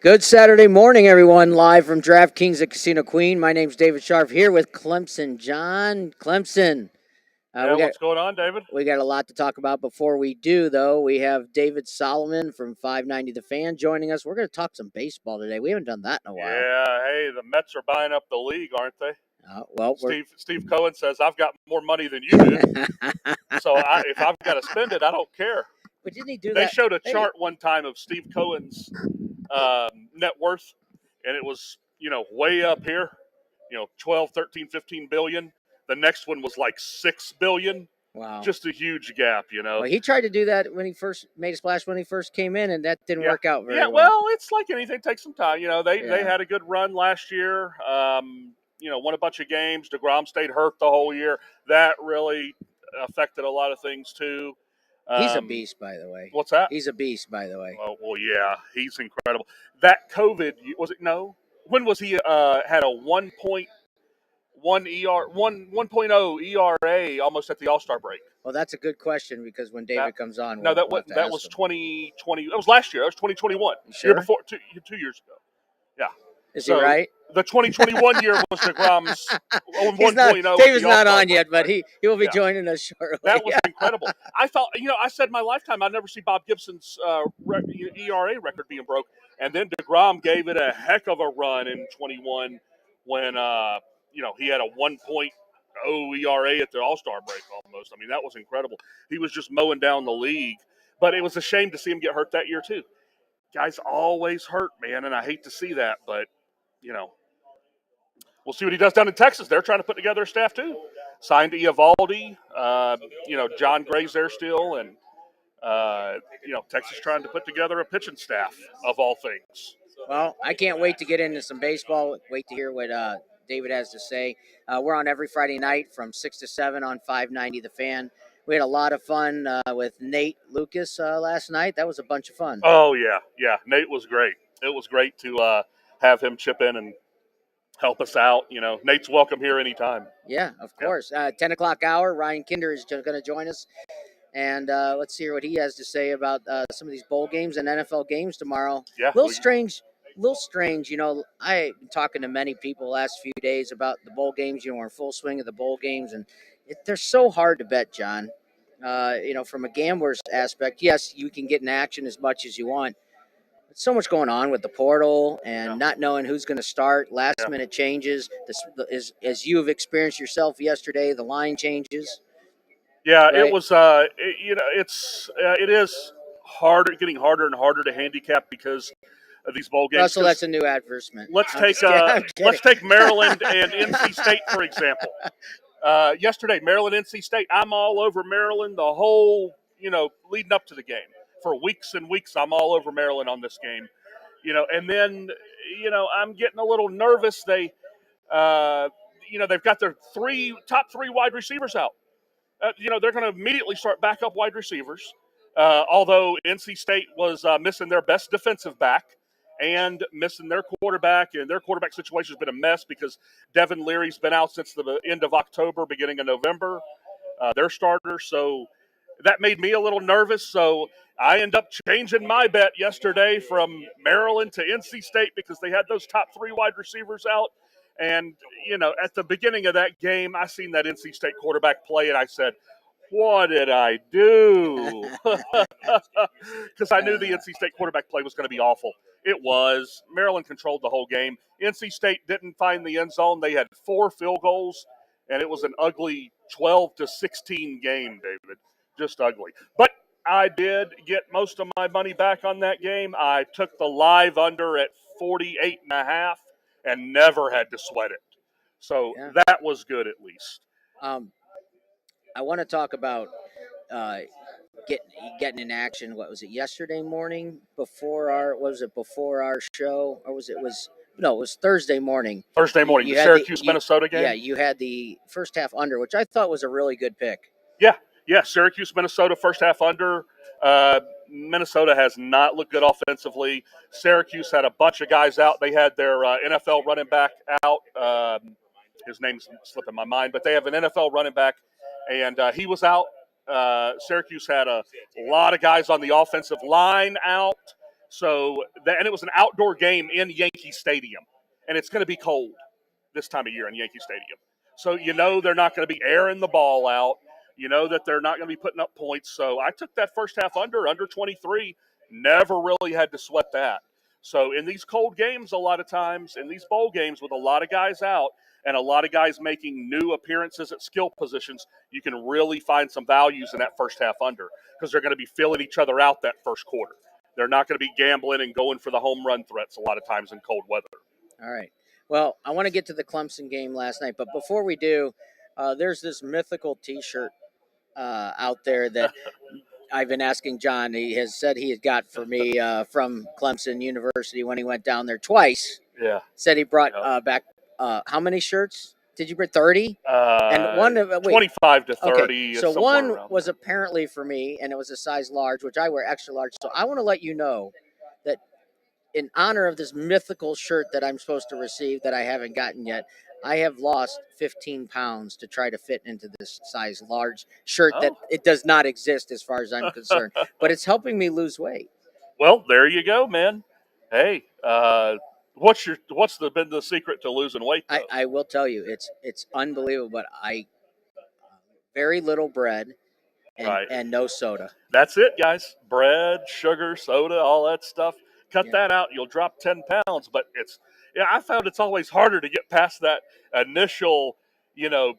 Good Saturday morning, everyone. Live from DraftKings at Casino Queen. My name's David Sharp here with Clemson John. Clemson. What's going on, David? We got a lot to talk about. Before we do, though, we have David Solomon from 590 The Fan joining us. We're going to talk some baseball today. We haven't done that in a while. Yeah, hey, the Mets are buying up the league, aren't they? Steve Cohen says, I've got more money than you do. So if I've got to spend it, I don't care. But didn't he do They that? showed a chart one time of Steve Cohen's net worth, and it was, way up here, 12, 13, 15 billion. The next one was like 6 billion. Wow. Just a huge gap, Well, he tried to do that when he first made a splash when he first came in, and that didn't work out very well. Yeah, well, it's like anything, takes some time. They had a good run last year. Won a bunch of games. DeGrom stayed hurt the whole year. That really affected a lot of things too. He's a beast, by the way. What's that? He's a beast, by the way. Oh, well, yeah, he's incredible. That COVID, was it? No. When was he had a 1.1 1.0 ERA almost at the All-Star break? Well, that's a good question because when David comes on, that was 2020. That was last year. That was 2021. Sure? Year before, 2 years ago. Yeah. Is he right? The 2021 year was DeGrom's 1.0. David's not on yet, but he will be joining us shortly. That was incredible. I thought, I said my lifetime I'd never see Bob Gibson's ERA record being broke. And then DeGrom gave it a heck of a run in 21 when, he had a 1.0 ERA at the All-Star break almost. I mean, that was incredible. He was just mowing down the league. But it was a shame to see him get hurt that year, too. Guys always hurt, man, and I hate to see that, but we'll see what he does down in Texas. They're trying to put together a staff too. Signed Eovaldi, John Gray's there still, and Texas trying to put together a pitching staff of all things. Well, I can't wait to get into some baseball. Wait to hear what David has to say. We're on every Friday night from 6 to 7 on 590 The Fan. We had a lot of fun with Nate Lucas last night. That was a bunch of fun. Oh, yeah. Nate was great. It was great to have him chip in and help us out. Nate's welcome here anytime. Yeah, of course. 10 o'clock hour, Ryan Kinder is going to join us. And let's hear what he has to say about some of these bowl games and NFL games tomorrow. Yeah, a little strange. I've been talking to many people the last few days about the bowl games. We're in full swing of the bowl games, and they're so hard to bet, John. From a gambler's aspect, yes, you can get in action as much as you want. But so much going on with the portal and not knowing who's going to start, last-minute changes. As you have experienced yourself yesterday, the line changes. Yeah, right? It was. It is harder, getting harder and harder to handicap because of these bowl games. Russell, that's a new advertisement. Let's take Maryland and NC State for example. Yesterday, Maryland, NC State. I'm all over Maryland the whole, leading up to the game. For weeks and weeks, I'm all over Maryland on this game. And then, I'm getting a little nervous. They've got their top three wide receivers out. They're going to immediately start backup wide receivers. Although NC State was missing their best defensive back and missing their quarterback, and their quarterback situation has been a mess because Devin Leary's been out since the end of October, beginning of November, their starter. So that made me a little nervous. So I end up changing my bet yesterday from Maryland to NC State because they had those top three wide receivers out. And, at the beginning of that game, I seen that NC State quarterback play, and I said, what did I do? Because I knew the NC State quarterback play was going to be awful. It was. Maryland controlled the whole game. NC State didn't find the end zone. They had 4 field goals, and it was an ugly 12-16 game, David. Just ugly. But I did get most of my money back on that game. I took the live under at 48.5 and never had to sweat it. So that was good at least. I want to talk about getting in action. What was it, yesterday morning before our show, or it was Thursday morning. Thursday morning, the Syracuse-Minnesota game? Yeah, you had the first half under, which I thought was a really good pick. Yeah, Syracuse-Minnesota first half under. Minnesota has not looked good offensively. Syracuse had a bunch of guys out. They had their NFL running back out. His name's slipping my mind, but they have an NFL running back, and he was out. Syracuse had a lot of guys on the offensive line out. So and it was an outdoor game in Yankee Stadium, and it's going to be cold this time of year in Yankee Stadium. So they're not going to be airing the ball out. You know that they're not going to be putting up points. So I took that first half under 23. Never really had to sweat that. So in these cold games, a lot of times, in these bowl games with a lot of guys out and a lot of guys making new appearances at skill positions, you can really find some values in that first half under because they're going to be filling each other out that first quarter. They're not going to be gambling and going for the home run threats a lot of times in cold weather. All right. Well, I want to get to the Clemson game last night, but before we do, there's this mythical T-shirt out there that I've been asking John. He has said he had got for me from Clemson University when he went down there twice. Yeah. Said he brought back how many shirts? Did you bring 30? And one 25 to 30. Okay, so one was apparently for me, and it was a size large, which I wear extra large. So I want to let you know that in honor of this mythical shirt that I'm supposed to receive that I haven't gotten yet, I have lost 15 pounds to try to fit into this size large shirt that it does not exist as far as I'm concerned, but it's helping me lose weight. Well, there you go, man. Hey, what's been the secret to losing weight? I will tell you, it's unbelievable, but I very little bread and no soda. That's it, guys. Bread, sugar, soda, all that stuff. Cut that out. You'll drop 10 pounds. But I found it's always harder to get past that initial,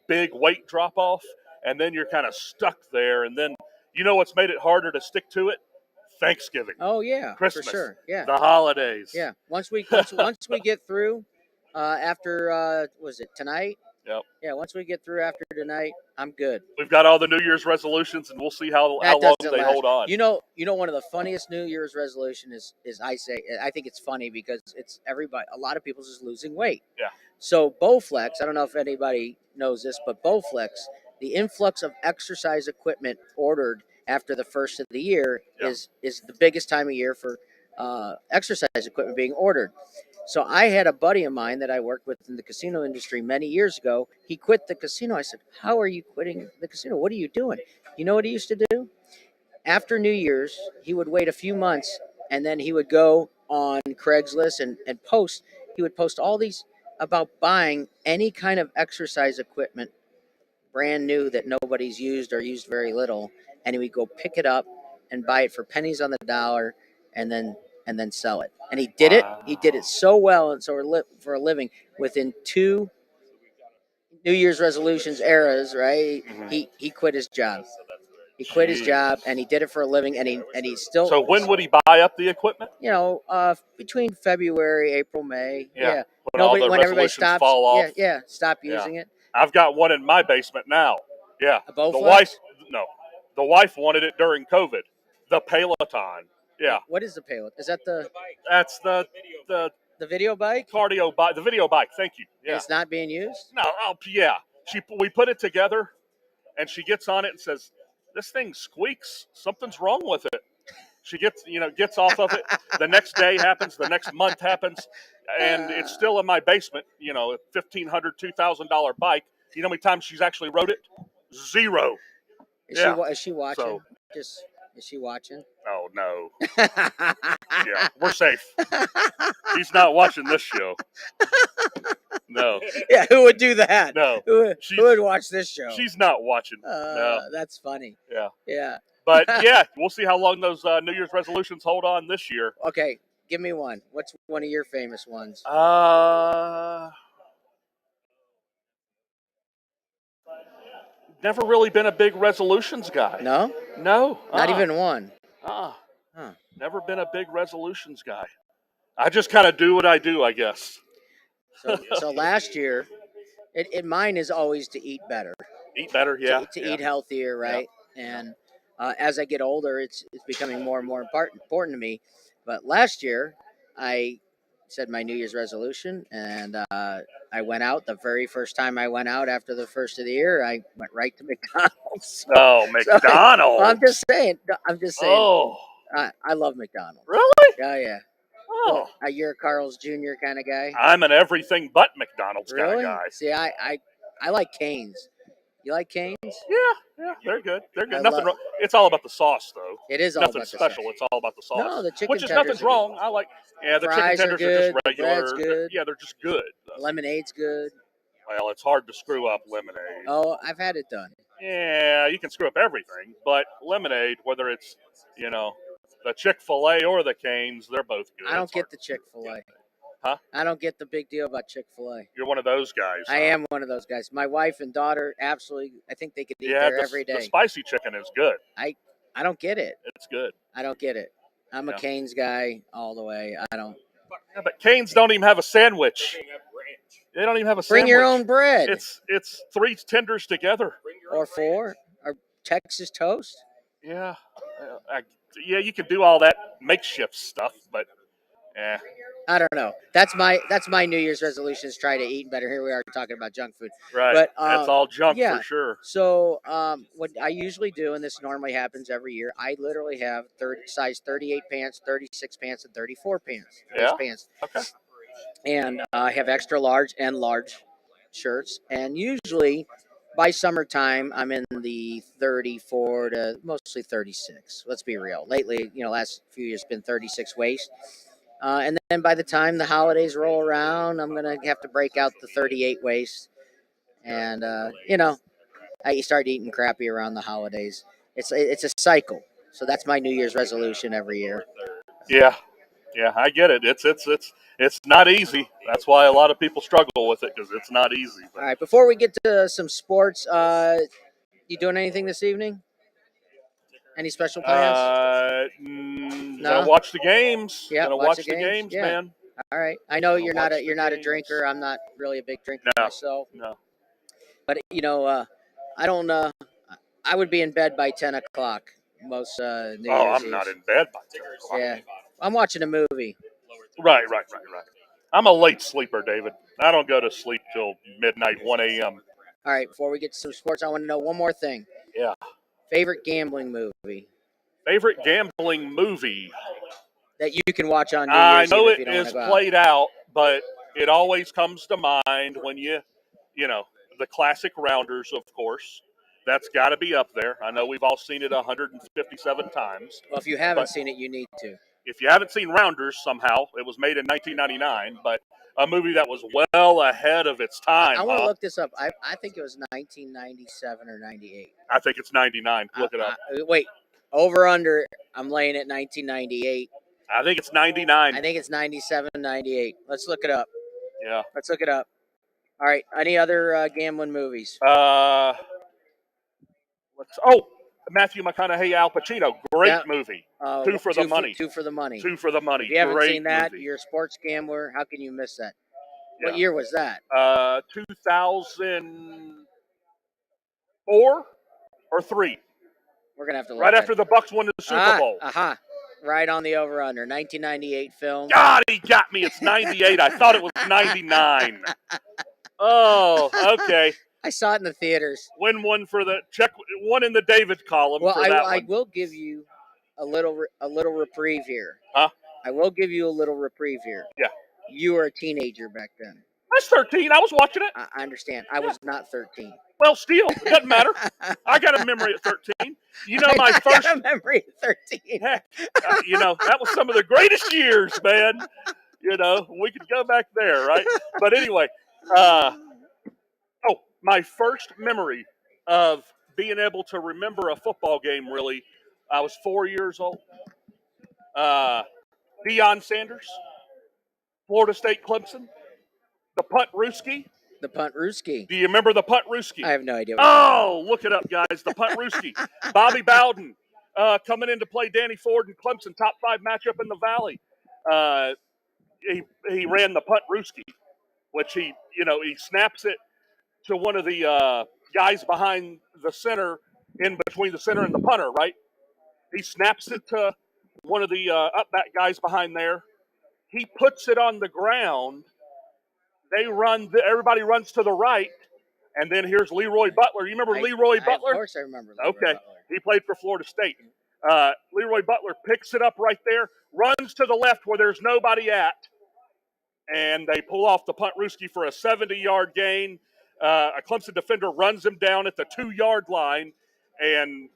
big weight drop off. And then you're kind of stuck there. And then, what's made it harder to stick to it? Thanksgiving. Oh, yeah. Christmas. For sure. Yeah. The holidays. Yeah. Once we get through after, was it tonight? Yep. Yeah, once we get through after tonight, I'm good. We've got all the New Year's resolutions, and we'll see how long they hold on. You know, one of the funniest New Year's resolution is I think it's funny because it's a lot of people just losing weight. Yeah. So Bowflex, I don't know if anybody knows this, but Bowflex, the influx of exercise equipment ordered after the first of the year is the biggest time of year for exercise equipment being ordered. So I had a buddy of mine that I worked with in the casino industry many years ago. He quit the casino. I said, "How are you quitting the casino? What are you doing?" You know what he used to do? After New Year's, he would wait a few months, and then he would go on Craigslist and post. He would post all these about buying any kind of exercise equipment, brand new that nobody's used or used very little, and he would go pick it up and buy it for pennies on the dollar, and then sell it. And he did it. He did it so well and so for a living. Within 2 New Year's resolutions eras, right? Mm-hmm. He quit his job. He quit his job and he did it for a living. And he still. So when would he buy up the equipment? Between February, April, May. Yeah. When everybody stops. Fall off. Yeah. Stop using it. I've got one in my basement now. Yeah. A Bowflex? The wife wanted it during COVID. The Peloton. Yeah. What is the Peloton? Is that the? That's the video bike. Cardio bike. The video bike. Thank you. Yeah. It's not being used. No. Oh, yeah. We put it together, and she gets on it and says, "This thing squeaks. Something's wrong with it." She gets off of it. The next day happens. The next month happens, and it's still in my basement. A $1,500, $2,000 bike. You know how many times she's actually rode it? 0. Is she watching? Is she watching? Oh, no. Yeah, we're safe. She's not watching this show. No. Yeah, who would do that? No. Who would watch this show? She's not watching. No. That's funny. Yeah. Yeah. But, we'll see how long those New Year's resolutions hold on this year. Okay, give me one. What's one of your famous ones? Never really been a big resolutions guy. No? No. Not even one? Never been a big resolutions guy. I just kind of do what I do, I guess. So last year, mine is always to eat better. Eat better, yeah. To eat healthier, right? Yeah. And as I get older, it's becoming more and more important to me. But last year, I said my New Year's resolution, and I went out. The very first time I went out after the first of the year, I went right to McDonald's. McDonald's! I'm just saying. Oh. I love McDonald's. Really? Yeah. Oh. Well, you're a Carl's Jr. kind of guy? I'm an everything but McDonald's kind of guy. See, I like Cane's. You like Canes? Yeah, they're good. They're good. I Nothing love. wrong. It's all about the sauce, though. It is all Nothing about the sauce. special. It's all about the sauce. No, the chicken Which is tenders nothing's are good. wrong. I like. Yeah, the chicken Fries are tenders are just good. The bread's regular. good. Yeah, they're just good. Lemonade's good. Well, it's hard to screw up lemonade. Oh, I've had it done. Yeah, you can screw up everything, but lemonade, whether it's the Chick-fil-A or the Canes, they're both good. I don't get the Chick-fil-A. Huh? I don't get the big deal about Chick-fil-A. You're one of those guys. I am one of those guys. My wife and daughter absolutely. I think they could eat Yeah, there every day. the spicy chicken is good. I don't get it. It's good. I don't get it. I'm a Yeah. Canes guy all the way. I don't. Yeah, but Canes don't even have a sandwich. They don't even have a Bring sandwich. your own bread. It's 3 tenders together. Or 4. Or Texas toast. Yeah. Yeah, you can do all that makeshift stuff, but yeah. I don't know. That's my New Year's resolution is try to eat better. Here we are talking about junk food. Right. But that's all junk yeah. for sure. So what I usually do, and this normally happens every year, I literally have size 38 pants, 36 pants, and 34 pants. Yeah. Pants. Okay. And I have extra large and large shirts. And usually by summertime, I'm in the 34 to mostly 36. Let's be real. Lately, last few years, it's been 36 waist. And then by the time the holidays roll around, I'm going to have to break out the 38 waist. And, I start eating crappy around the holidays. It's a cycle. So that's my New Year's resolution every year. Yeah. Yeah, I get it. It's not easy. That's why a lot of people struggle with it, because it's not easy. All right, before we get to some sports, you doing anything this evening? Any special plans? No. No? Watch the games. Yeah, Gonna watch the games, yeah. man. All right. I know you're not a games. drinker. I'm not really a big drinker myself. No. But I don't. I would be in bed by 10 o'clock most New Year's I'm Eve. not in bed by 10 o'clock. Yeah, I'm watching a movie. Right. I'm a late sleeper, David. I don't go to sleep till midnight, 1 a.m. All right. Before we get to some sports, I want to know one more thing. Yeah. Favorite gambling movie Favorite gambling movie? that you can watch on New I Year's know Eve if you it don't want is to go out. played out, but it always comes to mind when the classic Rounders, of course. That's got to be up there. I know we've all seen it 157 times. Well, if you haven't seen it, you need to. If you haven't seen Rounders, somehow, it was made in 1999, but a movie that was well ahead of its time. I want to look this up. I think it was 1997 or 98. I think it's 99. Look it up. Wait, over under. I'm laying at 1998. I think it's 99. I think it's 97, 98. Let's look it up. Yeah. Let's look it up. All right. Any other gambling movies? Matthew McConaughey, Al Pacino. Great movie. Two for the Money. Two for the Money. Two for the Money. If you haven't Great seen that, movie. you're a sports gambler. How can you miss that? Yeah. What year was that? 2004 or 3. We're going to have to look right after the Bucks won the Super Bowl. Right on the over-under. 1998 film. God, he got me. It's 98. I thought it was 99. Oh, okay. I saw it in the theaters. Win one for the check. One in the David column. Well, for that I one. will give you a little reprieve here. Huh? I will give you a little reprieve here. Yeah. You were a teenager back then. I was 13. I was watching it. I understand. I was not 13. Well, still, it doesn't matter. I got a memory at 13. I got a memory at 13. Heck, that was some of the greatest years, man. We could go back there, right? But anyway, my first memory of being able to remember a football game, really, I was 4 years old. Deion Sanders, Florida State Clemson, the Punt Rooski. The Punt Rooski. Do you remember the Punt Rooski? I have no idea. Look it up, guys. The Punt Rooski. Bobby Bowden coming in to play Danny Ford and Clemson, top 5 matchup in the Valley. He ran the Punt Rooski, which he snaps it to one of the guys behind the center, in between the center and the punter, right? He snaps it to one of the up-back guys behind there. He puts it on the ground. Everybody runs to the right, and then here's Leroy Butler. You remember Leroy Butler? Of course I remember Leroy Butler. He played for Florida State. Leroy Butler picks it up right there, runs to the left where there's nobody at, and they pull off the Punt Rooski for a 70-yard gain. A Clemson defender runs him down at the 2-yard line, and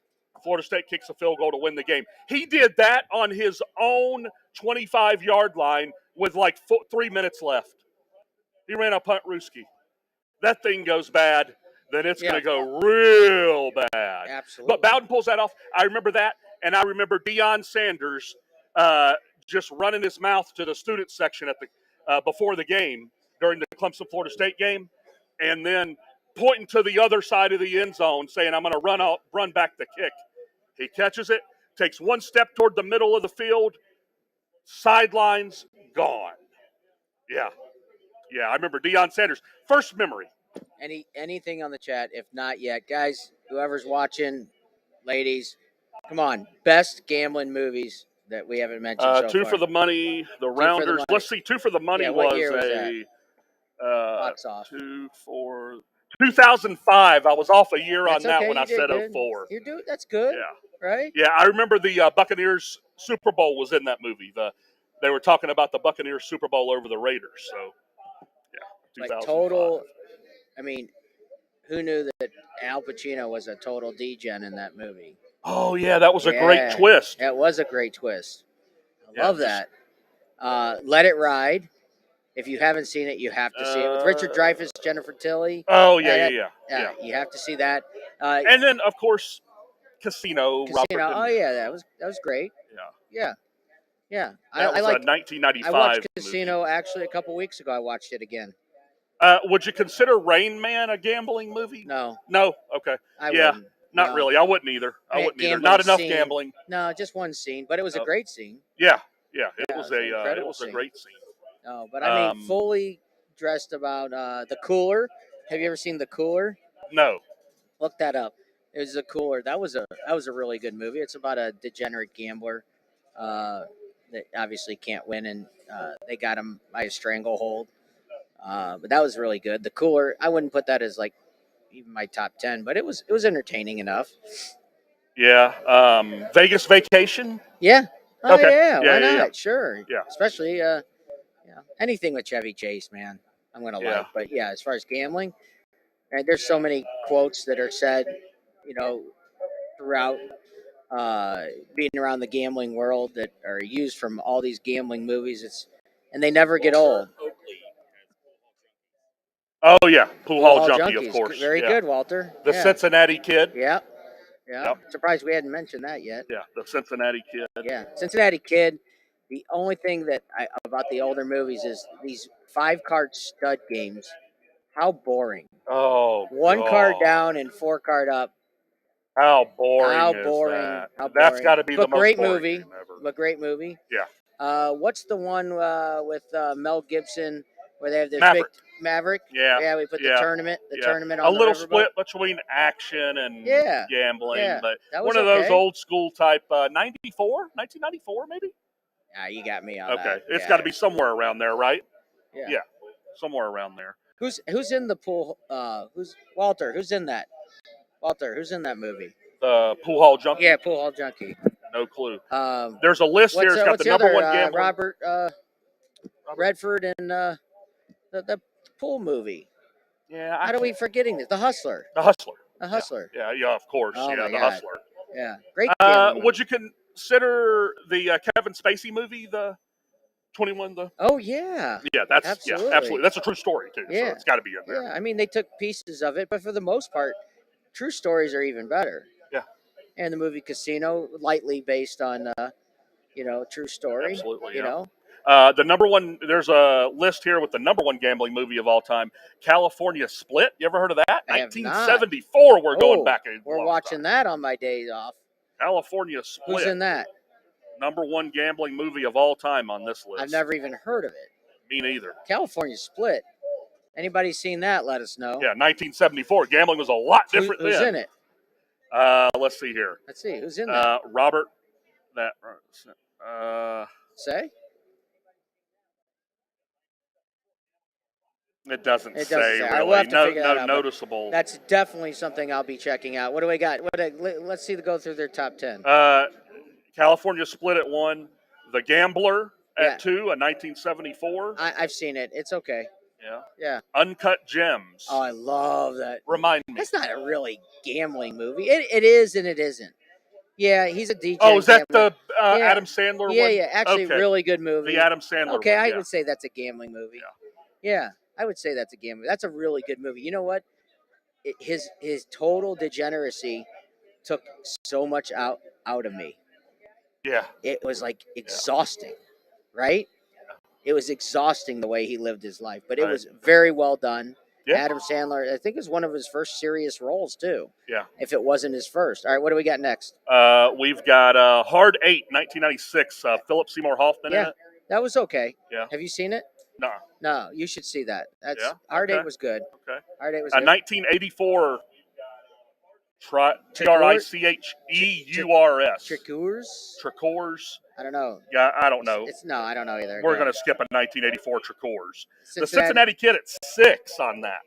Florida State kicks a field goal to win the game. He did that on his own 25-yard line with like 3 minutes left. He ran a punt Ruski. That thing goes bad, then it's going to go real bad. Absolutely. But Bowden pulls that off. I remember that, and I remember Deion Sanders just running his mouth to the student section at the before the game during the Clemson-Florida State game, and then pointing to the other side of the end zone saying, I'm going to run back the kick. He catches it, takes one step toward the middle of the field, sidelines, gone. Yeah. Yeah, I remember Deion Sanders. First memory. Anything on the chat? If not yet, guys, whoever's watching, ladies, come on. Best gambling movies that we haven't mentioned so Two far. for the Money, the Rounders. Money. Let's see, Two for the Money what was year was a Box off. 2005. I was off a year That's on that okay, when you I said did 04. You're doing that's good. Yeah. Right? Yeah, I remember the Buccaneers Super Bowl was in that movie. They were talking about the Buccaneers Super Bowl over the Raiders. So, yeah, 2005. Like total. I mean, who knew that Al Pacino was a total degen in that movie? Oh yeah, that was a great twist. That was a great twist. I love that. Let It Ride. If you haven't seen it, you have to see it with Richard Dreyfuss, Jennifer Tilly. Oh yeah. You have to see that. And then of course, Casino. Robert that was great. Yeah. That was a 1995 I watched movie. Casino actually a couple weeks ago. I watched it again. Would you consider Rain Man a gambling movie? No. Okay. I wouldn't. Not really. I wouldn't either. Not enough gambling. No, just one scene, but it was a great scene. Yeah. It was a great scene. No, but I mean, fully dressed about The Cooler. Have you ever seen The Cooler? No. Look that up. It was The Cooler. That was a really good movie. It's about a degenerate gambler that obviously can't win, and they got him by a stranglehold. But that was really good. The Cooler. I wouldn't put that as like even my top 10, but it was entertaining enough. Yeah. Vegas Vacation. Yeah. Oh, okay. Yeah. Why not? Yeah. Sure. Yeah. Especially anything with Chevy Chase, man. I'm gonna like. But yeah, as far as gambling, and there's so many quotes that are said, throughout being around the gambling world that are used from all these gambling movies. And they never get old. Oh yeah, Pool Hall Junkie, of course. Very good, Walter. The Cincinnati Kid. Yep. Surprised we hadn't mentioned that yet. Yeah, the Cincinnati Kid. Yeah, Cincinnati Kid. The only thing about the older movies is these 5-card stud games. How boring. Oh, 1 card down and 4 card up. How boring is that? That's got to be the most great boring movie. game ever. But great movie. Yeah. What's the one with Mel Gibson where they have this Maverick. big Maverick? Yeah. We put the tournament on a little the split between action and gambling, but that was one of those old school type 1994 maybe. You got me on that. Okay, it's got to be somewhere around there, right? Yeah, somewhere around there. Who's in the pool? Who's Walter? Who's in that? Walter, who's in that movie? The Pool Hall Junkie. Yeah, Pool Hall Junkie. No clue. There's a list here. It's got the number one gambler. Robert Redford and the pool movie. Yeah. How do we forgetting this? The Hustler. The Hustler. The Hustler. Yeah, of course. Oh, the God. Hustler. Yeah, great. Would you consider the Kevin Spacey movie, the 21? Oh yeah. Yeah, that's absolutely. That's a true story too. Yeah. So it's got to be in there. Yeah, I mean they took pieces of it, but for the most part, true stories are even better. Yeah. And the movie Casino, lightly based on, true story. Absolutely. You know. The number one. There's a list here with the number one gambling movie of all time, California Split. You ever heard of that? 1974. We're going back. We're watching that on my days off. California Split. Who's in that? Number one gambling movie of all time on this list. I've never even heard of it. Me neither. California Split. Anybody seen that? Let us know. Yeah, 1974. Gambling was a lot different Who's then. in it? Let's see here. Let's see. Who's in that? Robert. Say? It doesn't say really. We'll have to figure that out, noticeable. That's definitely something I'll be checking out. What do we got? Let's see. Go through their top 10. California Split at 1. The Gambler at 2, a 1974. I've seen it. It's okay. Yeah. Yeah. Uncut Gems. Oh, I love that. Remind me. That's not a really gambling movie. It is and it isn't. Yeah, he's a DJ. Oh, is that gambler. the Yeah. Adam Sandler Yeah, one? yeah. Actually, Okay. really good movie. The Adam Sandler Okay, one. I Yeah. would say that's a gambling movie. Yeah, I would say that's a gambling. That's a really good movie. You know what? His total degeneracy took so much out of me. Yeah. It was like exhausting, right? It was exhausting the way he lived his life, but it was very well done. Yeah. Adam Sandler, I think, it was one of his first serious roles too. Yeah. If it wasn't his first. All right, what do we got next? We've got Hard 8, 1996. Philip Seymour Hoffman in it. That was okay. Yeah. Have you seen it? No. No, you should see that. That's Yeah? Hard Okay. 8 was good. Okay. Hard 8 was good. 1984. Tricheurs. Tricheurs? I don't know. Yeah, I don't know. No, I don't know either. We're going to skip a 1984 Tricheurs. The Cincinnati. Cincinnati Kid at 6 on that.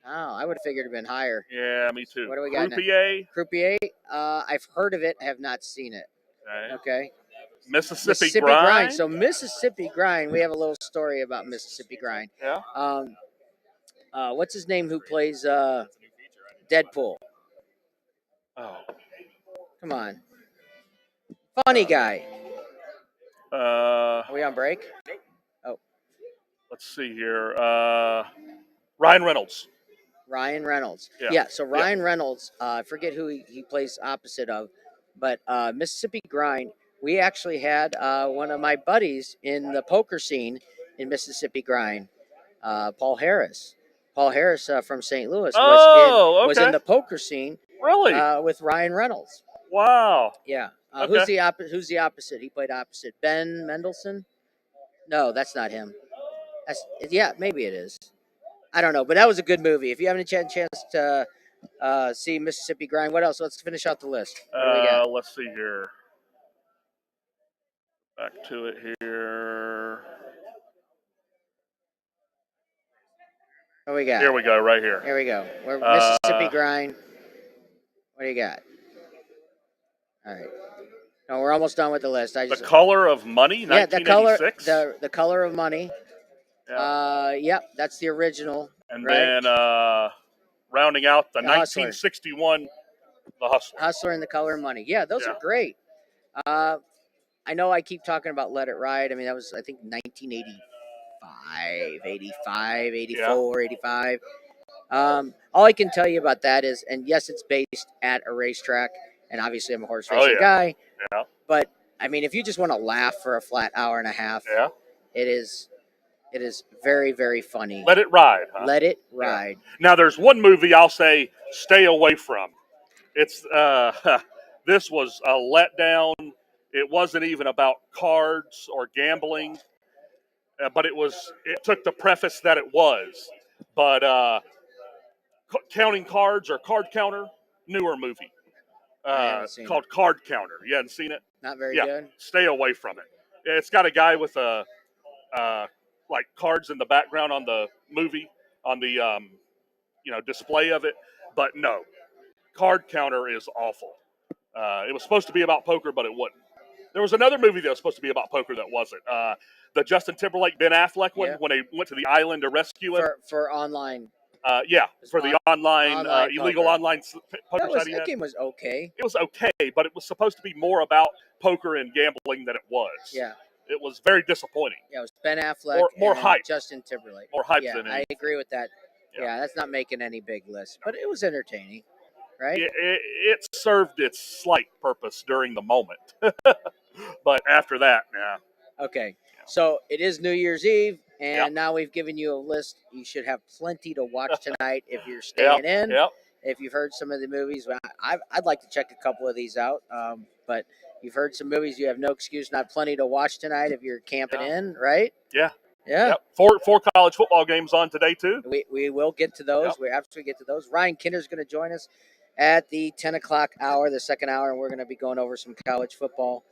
Oh, I would have figured it'd been higher. Yeah, me too. What do we got now? Croupier. I've heard of it, have not seen it. Okay. Mississippi Grind. So Mississippi Grind, we have a little story about Mississippi Grind. Yeah. What's his name who plays Deadpool? Oh. Come on. Funny guy. Are we on break? Oh. Let's see here. Ryan Reynolds. Ryan Reynolds. Yeah. So Ryan Reynolds, I forget who he plays opposite of, but Mississippi Grind, we actually had one of my buddies in the poker scene in Mississippi Grind, Paul Harris. Paul Harris from St. Louis was in the poker scene. Really? With Ryan Reynolds. Wow. Yeah. Okay. Who's the opposite? He played opposite. Ben Mendelsohn? No, that's not him. Maybe it is. I don't know, but that was a good movie. If you haven't had a chance to see Mississippi Grind, what else? Let's finish out the list. What do we got? Let's see here. Back to it here. What do we got? Here we go, right here. Here we go. We're Mississippi Grind. What do you got? All right. No, we're almost done with the list. The Color of Money, 1986. The Color of Money. Yeah. That's the original. And then rounding out the 1961, The Hustler. Hustler and The Color of Money. Yeah, those are great. I know I keep talking about Let It Ride. I mean, that was, I think, 1985, 85, 84, 85. All I can tell you about that is, and yes, it's based at a racetrack, and obviously I'm a horse racing guy. Yeah. But I mean, if you just want to laugh for a flat hour and a half, it is very, very funny. Let It Ride. Huh? Let It Ride. Yeah. Now, there's one movie I'll say stay away from. It's this was a letdown. It wasn't even about cards or gambling, but it took the preface that it was. But Counting Cards or Card Counter, newer movie called Card Counter. You hadn't seen it? Not very good. Stay away from it. It's got a guy with like cards in the background on the movie, on the display of it. But no, Card Counter is awful. It was supposed to be about poker, but it wasn't. There was another movie that was supposed to be about poker that wasn't. The Justin Timberlake, Ben Affleck one, when they went to the island to rescue him. For online. For the online illegal poker. online poker site. That game was okay. It was okay, but it was supposed to be more about poker and gambling than it was. Yeah. It was very disappointing. Yeah, it was Ben Affleck more and hype. Justin Timberlake. More hype than anything. I agree with that. Yeah, that's not making any big list, but it was entertaining, right? It served its slight purpose during the moment. But after that, Okay, so it is New Year's Eve, and now we've given you a list. You should have plenty to watch tonight if you're staying in. If you've heard some of the movies, I'd like to check a couple of these out. But you've heard some movies, you have no excuse not plenty to watch tonight if you're camping in, right? Yeah. Yeah. Yep. Four college football games on today, too. We will get to those. We absolutely get to those. Ryan Kinder's going to join us at the 10 o'clock hour, the second hour, and we're going to be going over some college football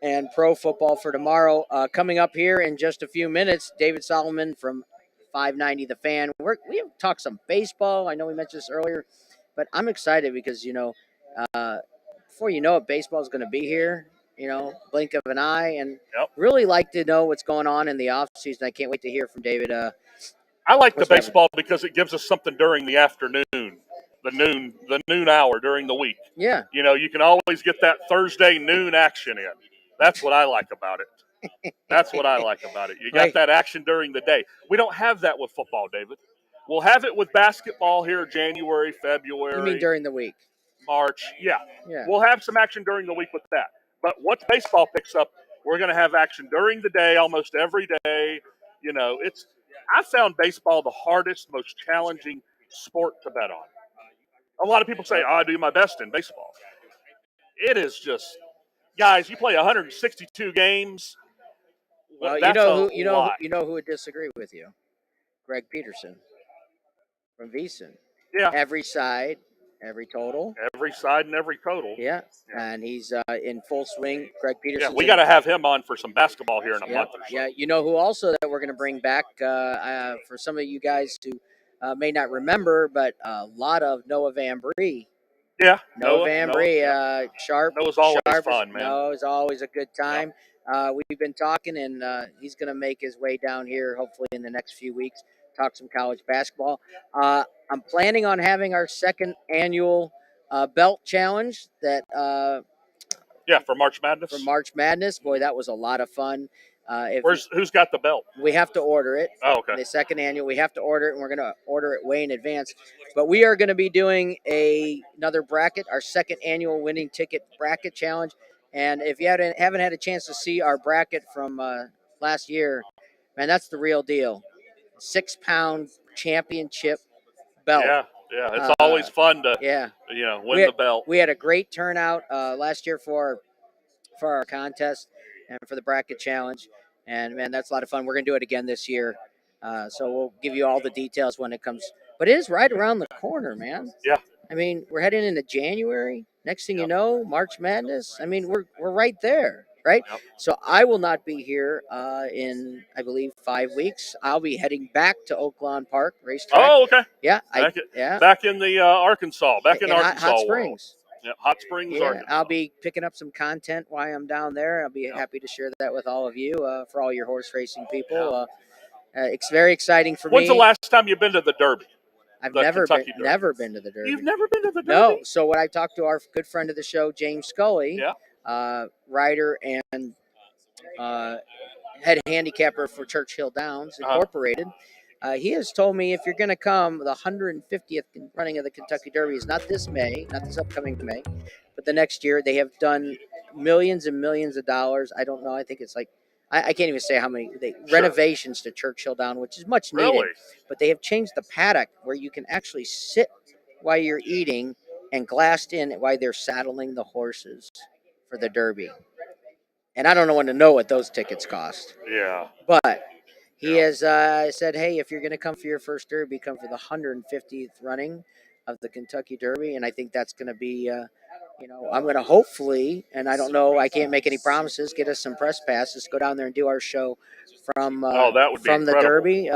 and pro football for tomorrow. Coming up here in just a few minutes, David Solomon from 590 The Fan. We have talked some baseball. I know we mentioned this earlier, but I'm excited because, before you know it, baseball is going to be here, blink of an eye, and really like to know what's going on in the offseason. I can't wait to hear from David I like the What's happening? baseball because it gives us something during the afternoon, the noon hour during the week. Yeah. You know, you can always get that Thursday noon action in. That's what I like about it. That's what I like about it. You got Right. that action during the day. We don't have that with football, David. We'll have it with basketball here January, You mean February, during the week? March. Yeah. Yeah. We'll have some action during the week with that. But once baseball picks up, we're going to have action during the day almost every day. You know, I found baseball the hardest, most challenging sport to bet on. A lot of people say, I do my best in baseball. It is just, guys, you play 162 games. Well, That's a lot. you know who would disagree with you? Greg Peterson from VEASAN. Yeah. Every side, every total. Every side and every total. Yeah. Yeah. And he's in full swing. Greg Yeah, Peterson's we got to have him on for some basketball here in a month or so. Yeah, you know who also that we're going to bring back for some of you guys who may not remember, but a lot of Noah Van Bree. Yeah, Noah Van Bree, sharp. Noah's always sharp fun, man. Noah's always a good time. We've been talking, and he's going to make his way down here hopefully in the next few weeks. Talk some college basketball. I'm planning on having our second annual belt challenge that for March Madness. for March Madness. Boy, that was a lot of fun. Who's got the belt? We have to order it. Oh, okay. The second annual, we have to order it, and we're going to order it way in advance. But we are going to be doing another bracket, our second annual winning ticket bracket challenge. And if you haven't had a chance to see our bracket from last year, man, that's the real deal. 6-pound championship belt. Yeah. It's always fun to win the belt. We had a great turnout last year for our contest and for the bracket challenge. And man, that's a lot of fun. We're going to do it again this year. So we'll give you all the details when it comes. But it is right around the corner, man. Yeah. I mean, we're heading into January. Next thing you know, March Madness. I mean, we're right there, right? Yep. So I will not be here in, I believe, 5 weeks. I'll be heading back to Oaklawn Park Racetrack. Oh, okay. Yeah. Back in the Arkansas. Back in Arkansas. Hot Springs. Yeah, Hot Springs, Arkansas. I'll be picking up some content while I'm down there. I'll be happy to share that with all of you, for all your horse racing people. It's very exciting for me. When's the last time you've been to the Derby? I've never been to the Derby. You've never been to the Derby? No. So when I talked to our good friend of the show, James Scully, rider and head handicapper for Churchill Downs Incorporated, he has told me if you're going to come, the 150th running of the Kentucky Derby is not this May, not this upcoming May, but the next year. They have done millions and millions of dollars. I don't know. I think it's like, I can't even say how many renovations to Churchill Down, which is much needed. Really? But they have changed the paddock where you can actually sit while you're eating and glassed in while they're saddling the horses for the Derby. And I don't know when to know what those tickets cost. Yeah. But he has said, hey, if you're going to come for your first Derby, come for the 150th running of the Kentucky Derby. And I think that's going to be, I'm going to hopefully, and I don't know, I can't make any promises, get us some press passes, go down there and do our show from the Derby.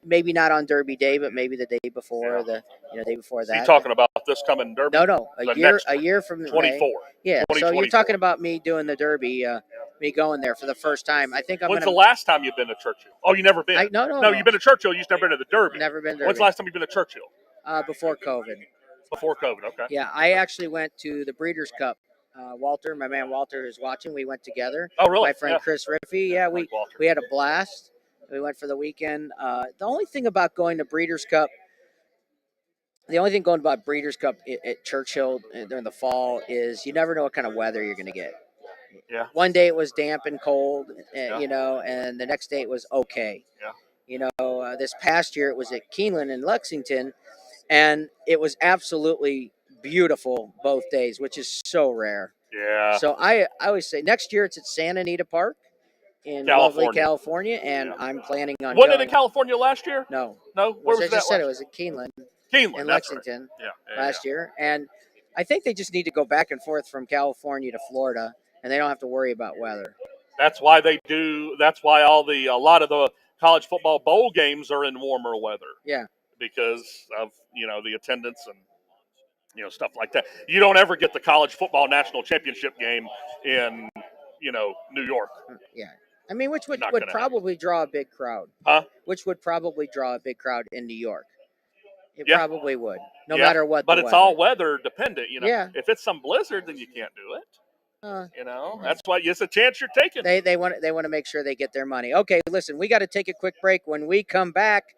Maybe not on Derby Day, but maybe the day before day before that. So you talking about this coming Derby? No, a year from 24. Yeah, so you're talking about me doing the Derby, me going there for the first time. I think When's the last time you've been to Churchill? Oh, you never been? No, you've been to Churchill. You've never been to the Derby. Never been to Derby. When's the last time you've been to Churchill? Before COVID. Before COVID, okay. Yeah, I actually went to the Breeders' Cup. Walter, my man Walter, is watching. We went together. Oh, really? My friend Chris Riffey. Yeah, we had a blast. We went for the weekend. The only thing about going to Breeders' Cup, at Churchill during the fall is you never know what kind of weather you're going to get. Yeah. One day it was damp and cold, and the next day it was okay. Yeah. This past year it was at Keeneland in Lexington, and it was absolutely beautiful both days, which is so rare. Yeah. So I always say next year it's at Santa Anita Park in lovely California, and I'm planning on Wasn't it in California last year? No. Where was I that? just said it was at Keeneland in Lexington last year. And I think they just need to go back and forth from California to Florida, and they don't have to worry about weather. That's why they do. That's why a lot of the college football bowl games are in warmer weather. Yeah. Because of the attendance and stuff like that. You don't ever get the college football national championship game in New York. Yeah. I mean, which would Not would going to happen. probably draw a big crowd. Huh? Which would probably draw a big crowd in New York. It Yeah. probably would, no Yeah. matter what But the it's weather. all weather dependent. Yeah. If it's some blizzard, then you can't do it. Uh, That's why it's a chance you're taking. They want to make sure they get their money. Okay, listen, we got to take a quick break. When we come back,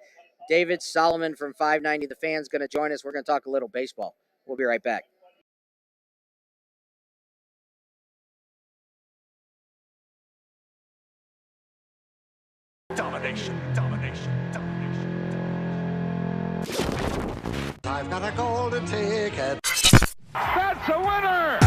David Solomon from 590 The Fan's going to join us. We're going to talk a little baseball. We'll be right back. Domination. I've got a golden ticket. That's a winner!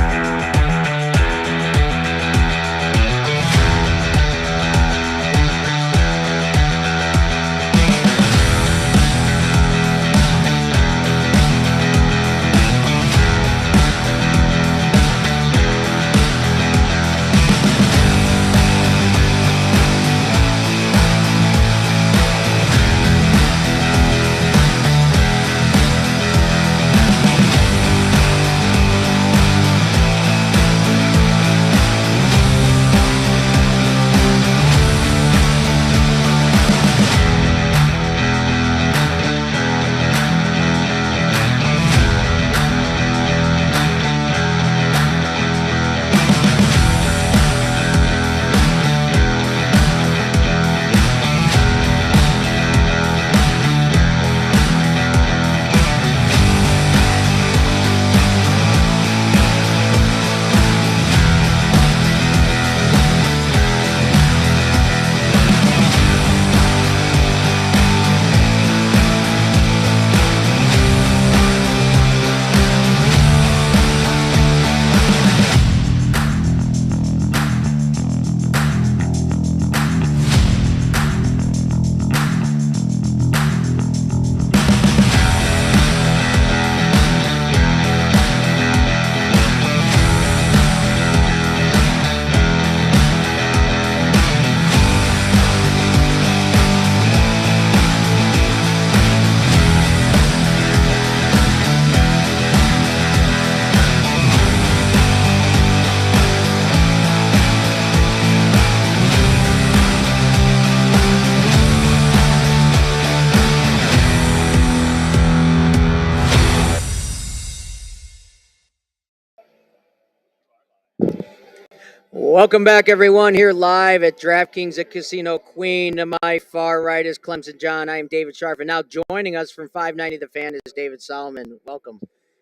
Welcome back, everyone, here live at DraftKings at Casino Queen. To my far right is Clemson John. I am David Sharp, and now joining us from 590 The Fan is David Solomon. Welcome.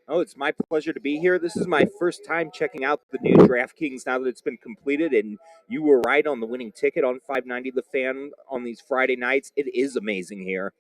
Oh, it's my pleasure to be here. This is my first time checking out the new DraftKings now that it's been completed, and you were right on the winning ticket on 590 The Fan on these Friday nights. It is amazing here.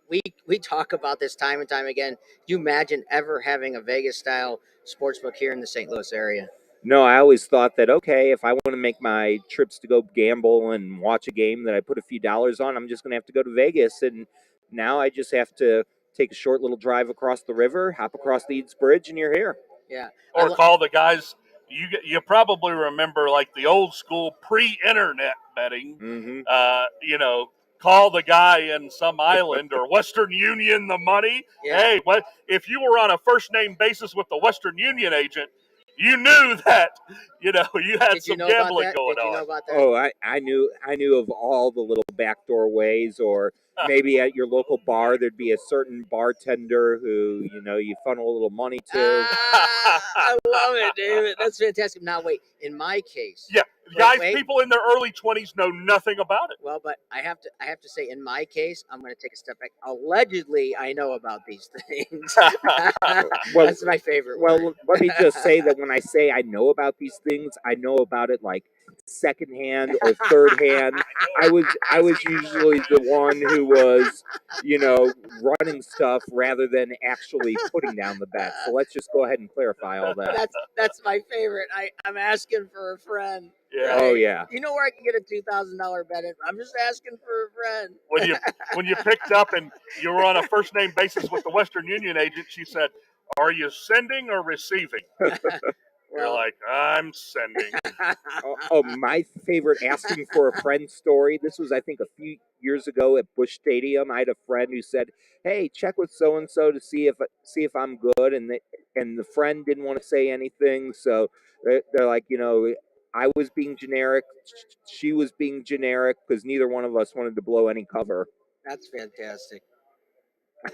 We talk about this time and time again. Do you imagine ever having a Vegas-style sportsbook here in the St. Louis area? No, I always thought that, okay, if I want to make my trips to go gamble and watch a game that I put a few dollars on, I'm just going to have to go to Vegas. And now I just have to take a short little drive across the river, hop across the Eads Bridge, and you're here. Yeah. Or call the guys. You probably remember like the old school pre-internet betting. Mm-hmm. Call the guy in some island or Western Union the money. Yeah. Hey, if you were on a first name basis with the Western Union agent, you knew that you had some gambling going Did you know on. about that? Oh, I knew of all the little backdoor ways, or maybe at your local bar there'd be a certain bartender who you funnel a little money to. I love it, David. That's fantastic. Now, wait. In my case, Yeah, guys, people in their early 20s know nothing about it. Well, but I have to say, in my case, I'm going to take a step back. Allegedly, I know about these things. Well, that's my favorite. Well, let me just say that when I say I know about these things, I know about it like secondhand or third hand. I was usually the one who was, running stuff rather than actually putting down the bet. So let's just go ahead and clarify all that. That's my favorite. I'm asking for a friend. Yeah. Right? Oh yeah. You know where I can get a $2,000 bet in? I'm just asking for a friend. When you picked up and you were on a first name basis with the Western Union agent, she said, "Are you sending or receiving?" You're like, "I'm sending." My favorite asking for a friend story. This was, I think, a few years ago at Busch Stadium. I had a friend who said, "Hey, check with so and so to see if I'm good," and the friend didn't want to say anything, so they're like, I was being generic. She was being generic because neither one of us wanted to blow any cover. That's fantastic.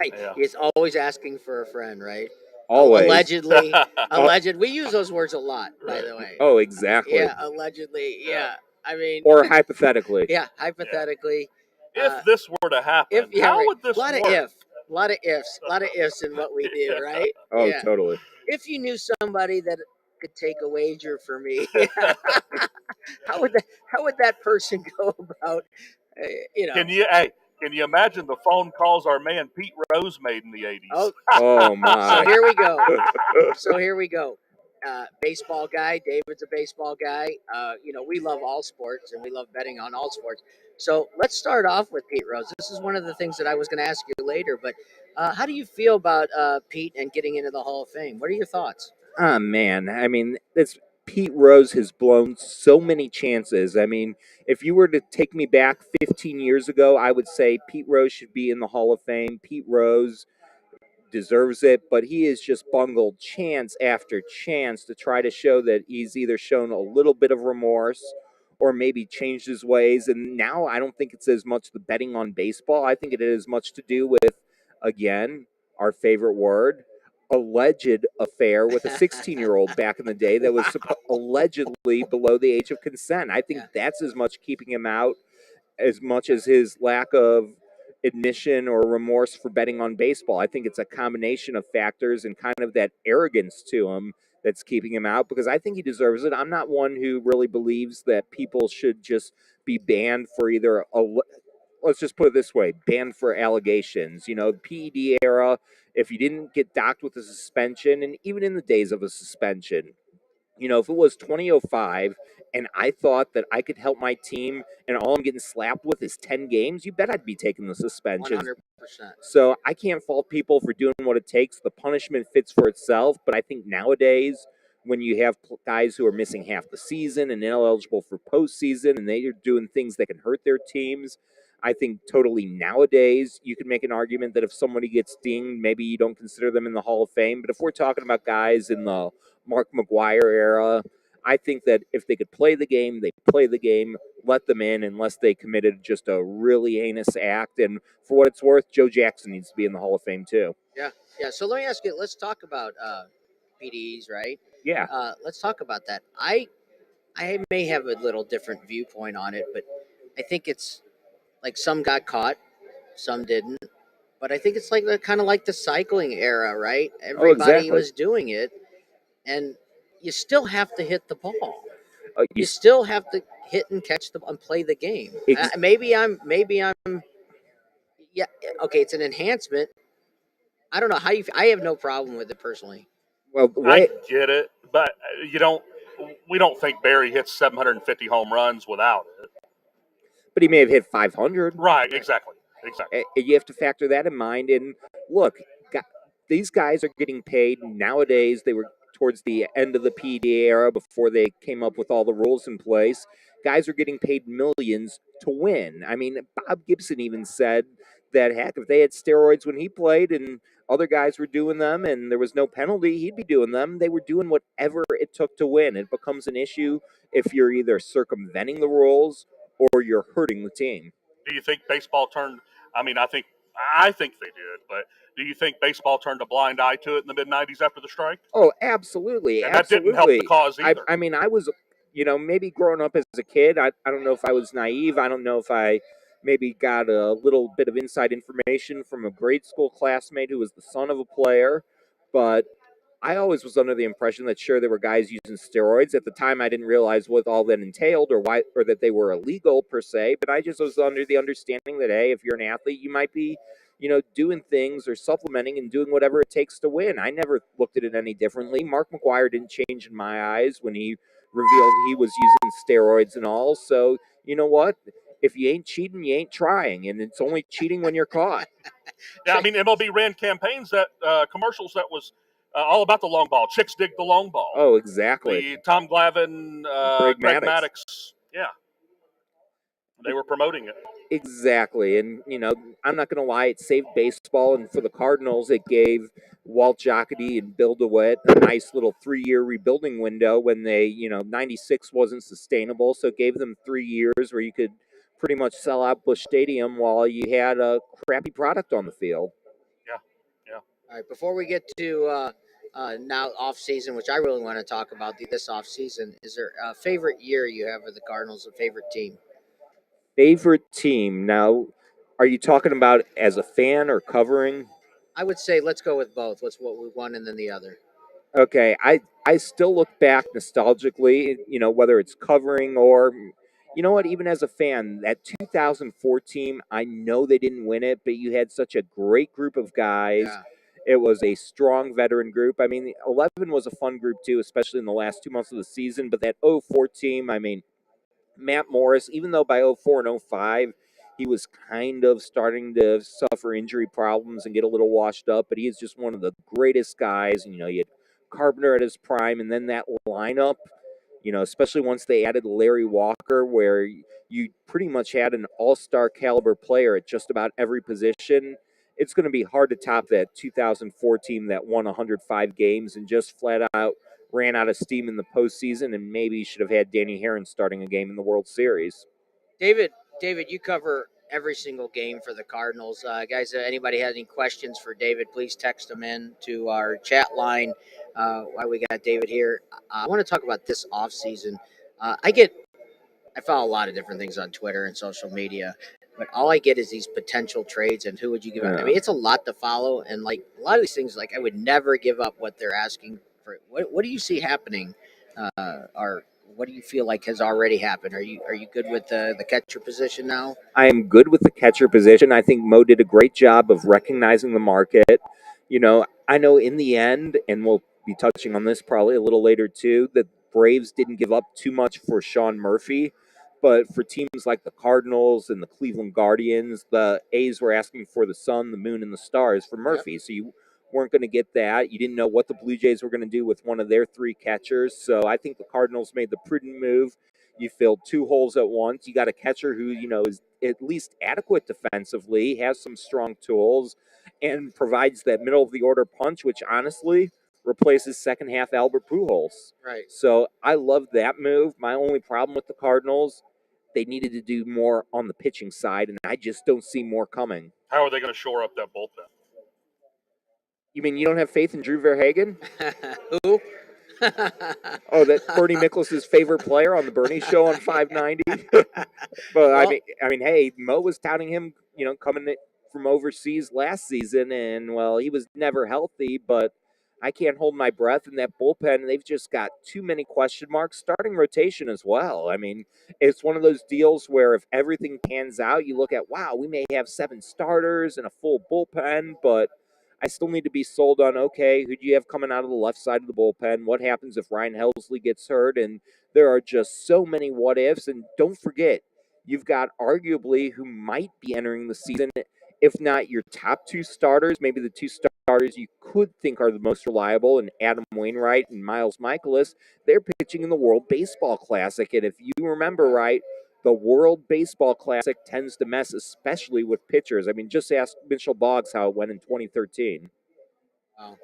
Yeah. He's always asking for a friend, right? Always. Allegedly, alleged. We use those words a lot, by the way. Oh, exactly. Yeah, allegedly. Yeah, I mean, Or hypothetically. yeah, hypothetically. If this were to happen, how right. would this A lot work? of a lot of ifs in what we do, right? Oh, Yeah. totally. If you knew somebody that could take a wager for me, how would that person go about? Can you imagine the phone calls our man Pete Rose made in the 80s? Oh, Oh my. so here we go. Baseball guy. David's a baseball guy. We love all sports and we love betting on all sports. So let's start off with Pete Rose. This is one of the things that I was going to ask you later. But how do you feel about Pete and getting into the Hall of Fame? What are your thoughts? Oh man, I mean, it's Pete Rose has blown so many chances. I mean, if you were to take me back 15 years ago, I would say Pete Rose should be in the Hall of Fame. Pete Rose deserves it, but he has just bungled chance after chance to try to show that he's either shown a little bit of remorse or maybe changed his ways. And now I don't think it's as much the betting on baseball. I think it has much to do with, again, our favorite word, alleged affair with a 16-year-old back in the day that was allegedly below the age of consent. I think that's as much keeping him out as much as his lack of admission or remorse for betting on baseball. I think it's a combination of factors and kind of that arrogance to him that's keeping him out because I think he deserves it. I'm not one who really believes that people should just be banned for either let's just put it this way, banned for allegations. PED era, if you didn't get docked with a suspension, and even in the days of a suspension, if it was 2005 and I thought that I could help my team and all I'm getting slapped with is 10 games, you bet I'd be taking the suspension. 100%. So I can't fault people for doing what it takes. The punishment fits for itself. But I think nowadays, when you have guys who are missing half the season and ineligible for postseason and they are doing things that can hurt their teams, I think totally nowadays you can make an argument that if somebody gets dinged, maybe you don't consider them in the Hall of Fame. But if we're talking about guys in the Mark McGwire era, I think that if they could play the game, they play the game, let them in unless they committed just a really heinous act. And for what it's worth, Joe Jackson needs to be in the Hall of Fame too. Yeah. So let me ask you. Let's talk about PDEs, right? Yeah. Let's talk about that. I may have a little different viewpoint on it, but I think it's like some got caught, some didn't. But I think it's like kind of like the cycling era, right? Everybody exactly. was doing it, and you still have to hit the ball. You You still have to hit and catch the and play the game. Maybe I'm yeah. Okay, it's an enhancement. I don't know how you. I have no problem with it personally. well, I get it, but we don't think Barry hits 750 home runs without it. but he may have hit 500. Right, exactly. You have to factor that in mind. And look, these guys are getting paid nowadays. They were towards the end of the PDA era before they came up with all the rules in place. Guys are getting paid millions to win. I mean, Bob Gibson even said that, heck, if they had steroids when he played and other guys were doing them and there was no penalty, he'd be doing them. They were doing whatever it took to win. It becomes an issue if you're either circumventing the rules or you're hurting the team. Do you think baseball turned? I mean, I think they did, but do you think baseball turned a blind eye to it in the mid '90s after the strike? Oh, absolutely, and absolutely. That didn't help the cause either. I mean, I was, maybe growing up as a kid, I don't know if I was naive. I don't know if I maybe got a little bit of inside information from a grade school classmate who was the son of a player, but I always was under the impression that sure there were guys using steroids. At the time, I didn't realize what all that entailed or why or that they were illegal per se. But I just was under the understanding that hey, if you're an athlete, you might be, doing things or supplementing and doing whatever it takes to win. I never looked at it any differently. Mark McGwire didn't change in my eyes when he revealed he was using steroids and all. So you know what? If you ain't cheating, you ain't trying, and it's only cheating when you're caught. Yeah, I mean MLB ran campaigns that commercials that was all about the long ball. Chicks dig the long ball. Oh, exactly. The Tom Glavine, Greg Maddux. Yeah, they were promoting it. Exactly. And, I'm not going to lie, it saved baseball. And for the Cardinals, it gave Walt Jocketty and Bill DeWitt a nice little 3-year rebuilding window when they, 96 wasn't sustainable. So it gave them 3 years where you could pretty much sell out Busch Stadium while you had a crappy product on the field. Yeah, yeah. All right, before we get to now off season, which I really want to talk about this off season, is there a favorite year you have with the Cardinals, a favorite team? Favorite team. Now, are you talking about as a fan or covering? I would say let's go with both. What's what we won and then the other. Okay, I still look back nostalgically, whether it's covering or, you know what, even as a fan, that 2004 team, I know they didn't win it, but you had such a great group of guys. Yeah. It was a strong veteran group. I mean, 11 was a fun group too, especially in the last 2 months of the season, but that '04 team, I mean, Matt Morris, even though by '04 and '05 he was kind of starting to suffer injury problems and get a little washed up, but he is just one of the greatest guys. You had Carpenter at his prime, and then that lineup, especially once they added Larry Walker, where you pretty much had an all-star caliber player at just about every position. It's going to be hard to top that 2004 team that won 105 games and just flat out ran out of steam in the postseason, and maybe should have had Danny Herron starting a game in the World Series. David, you cover every single game for the Cardinals. Guys, anybody has any questions for David, please text them in to our chat line. While we got David here, I want to talk about this offseason. I follow a lot of different things on Twitter and social media, but all I get is these potential trades and who would you give up? I mean, it's a lot to follow, and like a lot of these things, like I would never give up what they're asking for. What do you see happening, or what do you feel like has already happened? Are you good with the catcher position now? I am good with the catcher position. I think Mo did a great job of recognizing the market. I know in the end, and we'll be touching on this probably a little later too, that Braves didn't give up too much for Sean Murphy. But for teams like the Cardinals and the Cleveland Guardians, the A's were asking for the sun, the moon, and the stars for Murphy. Yep. So you weren't going to get that. You didn't know what the Blue Jays were going to do with one of their 3 catchers. So I think the Cardinals made the prudent move. You filled 2 holes at once. You got a catcher who, is at least adequate defensively, has some strong tools, and provides that middle of the order punch, which honestly replaces second half Albert Pujols. Right. So I love that move. My only problem with the Cardinals, they needed to do more on the pitching side, and I just don't see more coming. How are they going to shore up that bullpen? You mean you don't have faith in Drew Verhagen? Who? Oh, that's Bernie Miklaus's favorite player on the Bernie Show on 590. But well, I mean, hey, Mo was touting him, coming from overseas last season, and well, he was never healthy. But I can't hold my breath in that bullpen. They've just got too many question marks. Starting rotation as well. I mean, it's one of those deals where if everything pans out, you look at, wow, we may have 7 starters and a full bullpen, but I still need to be sold on, okay, who do you have coming out of the left side of the bullpen? What happens if Ryan Helsley gets hurt? And there are just so many what ifs. And don't forget, you've got arguably who might be entering the season, if not your top 2 starters, maybe the 2 starters you could think are the most reliable, and Adam Wainwright and Miles Michaelis. They're pitching in the World Baseball Classic. And if you remember right, the World Baseball Classic tends to mess, especially with pitchers. I mean, just ask Mitchell Boggs how it went in 2013. Wow.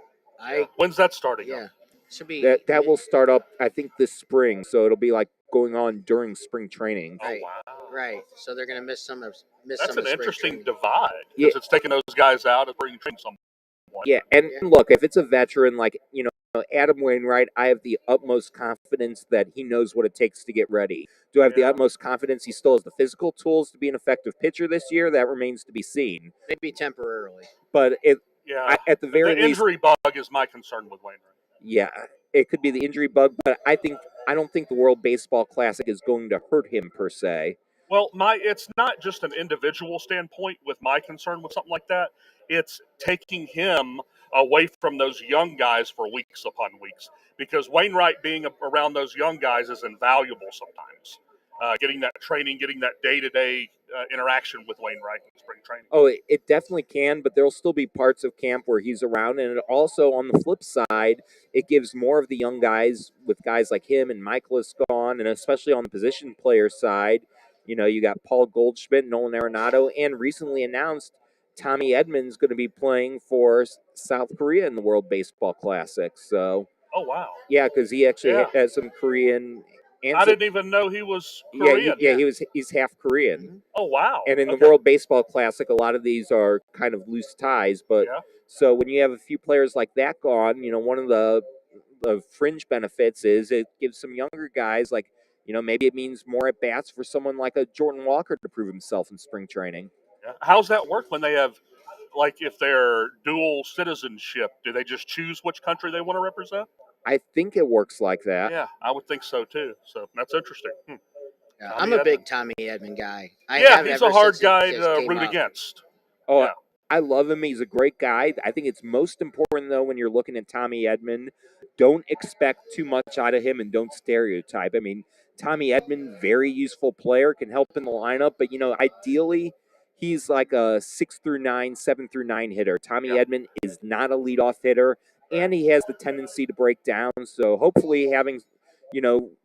When's that starting? Yeah, should be that will start up, I think, this spring. So it'll be like going on during spring training. Right. Oh, wow. Right. So they're going to miss some of That's some an of interesting divide because Yeah. it's taking those guys out of spring training somewhat. Yeah, and look, if it's a veteran like, Adam Wainwright, I have the utmost confidence that he knows what it takes to get ready. Do I have the utmost confidence he still has the physical tools to be an effective pitcher this year? That remains to be seen. Maybe temporarily. But at the very least, injury bug is my concern with Wainwright. Yeah, it could be the injury bug, but I don't think the World Baseball Classic is going to hurt him per se. Well, it's not just an individual standpoint with my concern with something like that. It's taking him away from those young guys for weeks upon weeks, because Wainwright being around those young guys is invaluable sometimes. Getting that training, getting that day-to-day interaction with Wainwright in spring training. Oh, it definitely can, but there'll still be parts of camp where he's around. And it also, on the flip side, it gives more of the young guys, with guys like him and Michaelis gone, and especially on the position player side, You got Paul Goldschmidt, Nolan Arenado, and recently announced Tommy Edmonds going to be playing for South Korea in the World Baseball Classic. So, Oh wow. yeah, because he actually Yeah. has some Korean. I didn't even know he was Yeah, Korean. he's half Korean. Oh wow. And in the Okay. World Baseball Classic, a lot of these are kind of loose ties. But Yeah. so when you have a few players like that gone, one of the fringe benefits is it gives some younger guys like, maybe it means more at bats for someone like a Jordan Walker to prove himself in spring training. Yeah. How's that work when they have, like, if they're dual citizenship? Do they just choose which country they want to represent? I think it works like that. Yeah, I would think so too. So that's interesting. Yeah, I'm a big Tommy Edmond guy. I Yeah, have he's ever a hard since it guy just to came root up. against. Oh, Yeah. I love him. He's a great guy. I think it's most important, though, when you're looking at Tommy Edmond, don't expect too much out of him and don't stereotype. I mean, Tommy Edmond, very useful player, can help in the lineup, but, ideally, he's like a 6 through 9, 7 through 9 hitter. Tommy Edmond is not a leadoff hitter, and he has the tendency to break down. So hopefully having,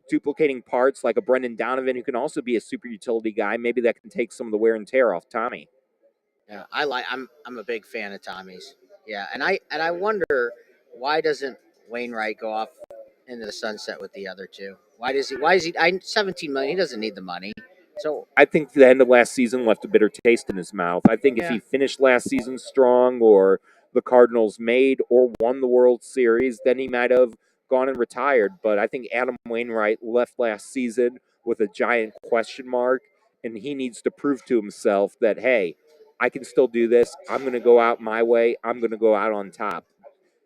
duplicating parts like a Brendan Donovan, who can also be a super utility guy, maybe that can take some of the wear and tear off Tommy. Yeah, I'm a big fan of Tommy's. Yeah, and I wonder why doesn't Wainwright go off into the sunset with the other two? Why is he 17 million? He doesn't need the money. So I think the end of last season left a bitter taste in his mouth. I think if he finished last season strong, or the Cardinals made or won the World Series, then he might have gone and retired. But I think Adam Wainwright left last season with a giant question mark, and he needs to prove to himself that, hey, I can still do this. I'm going to go out my way. I'm going to go out on top.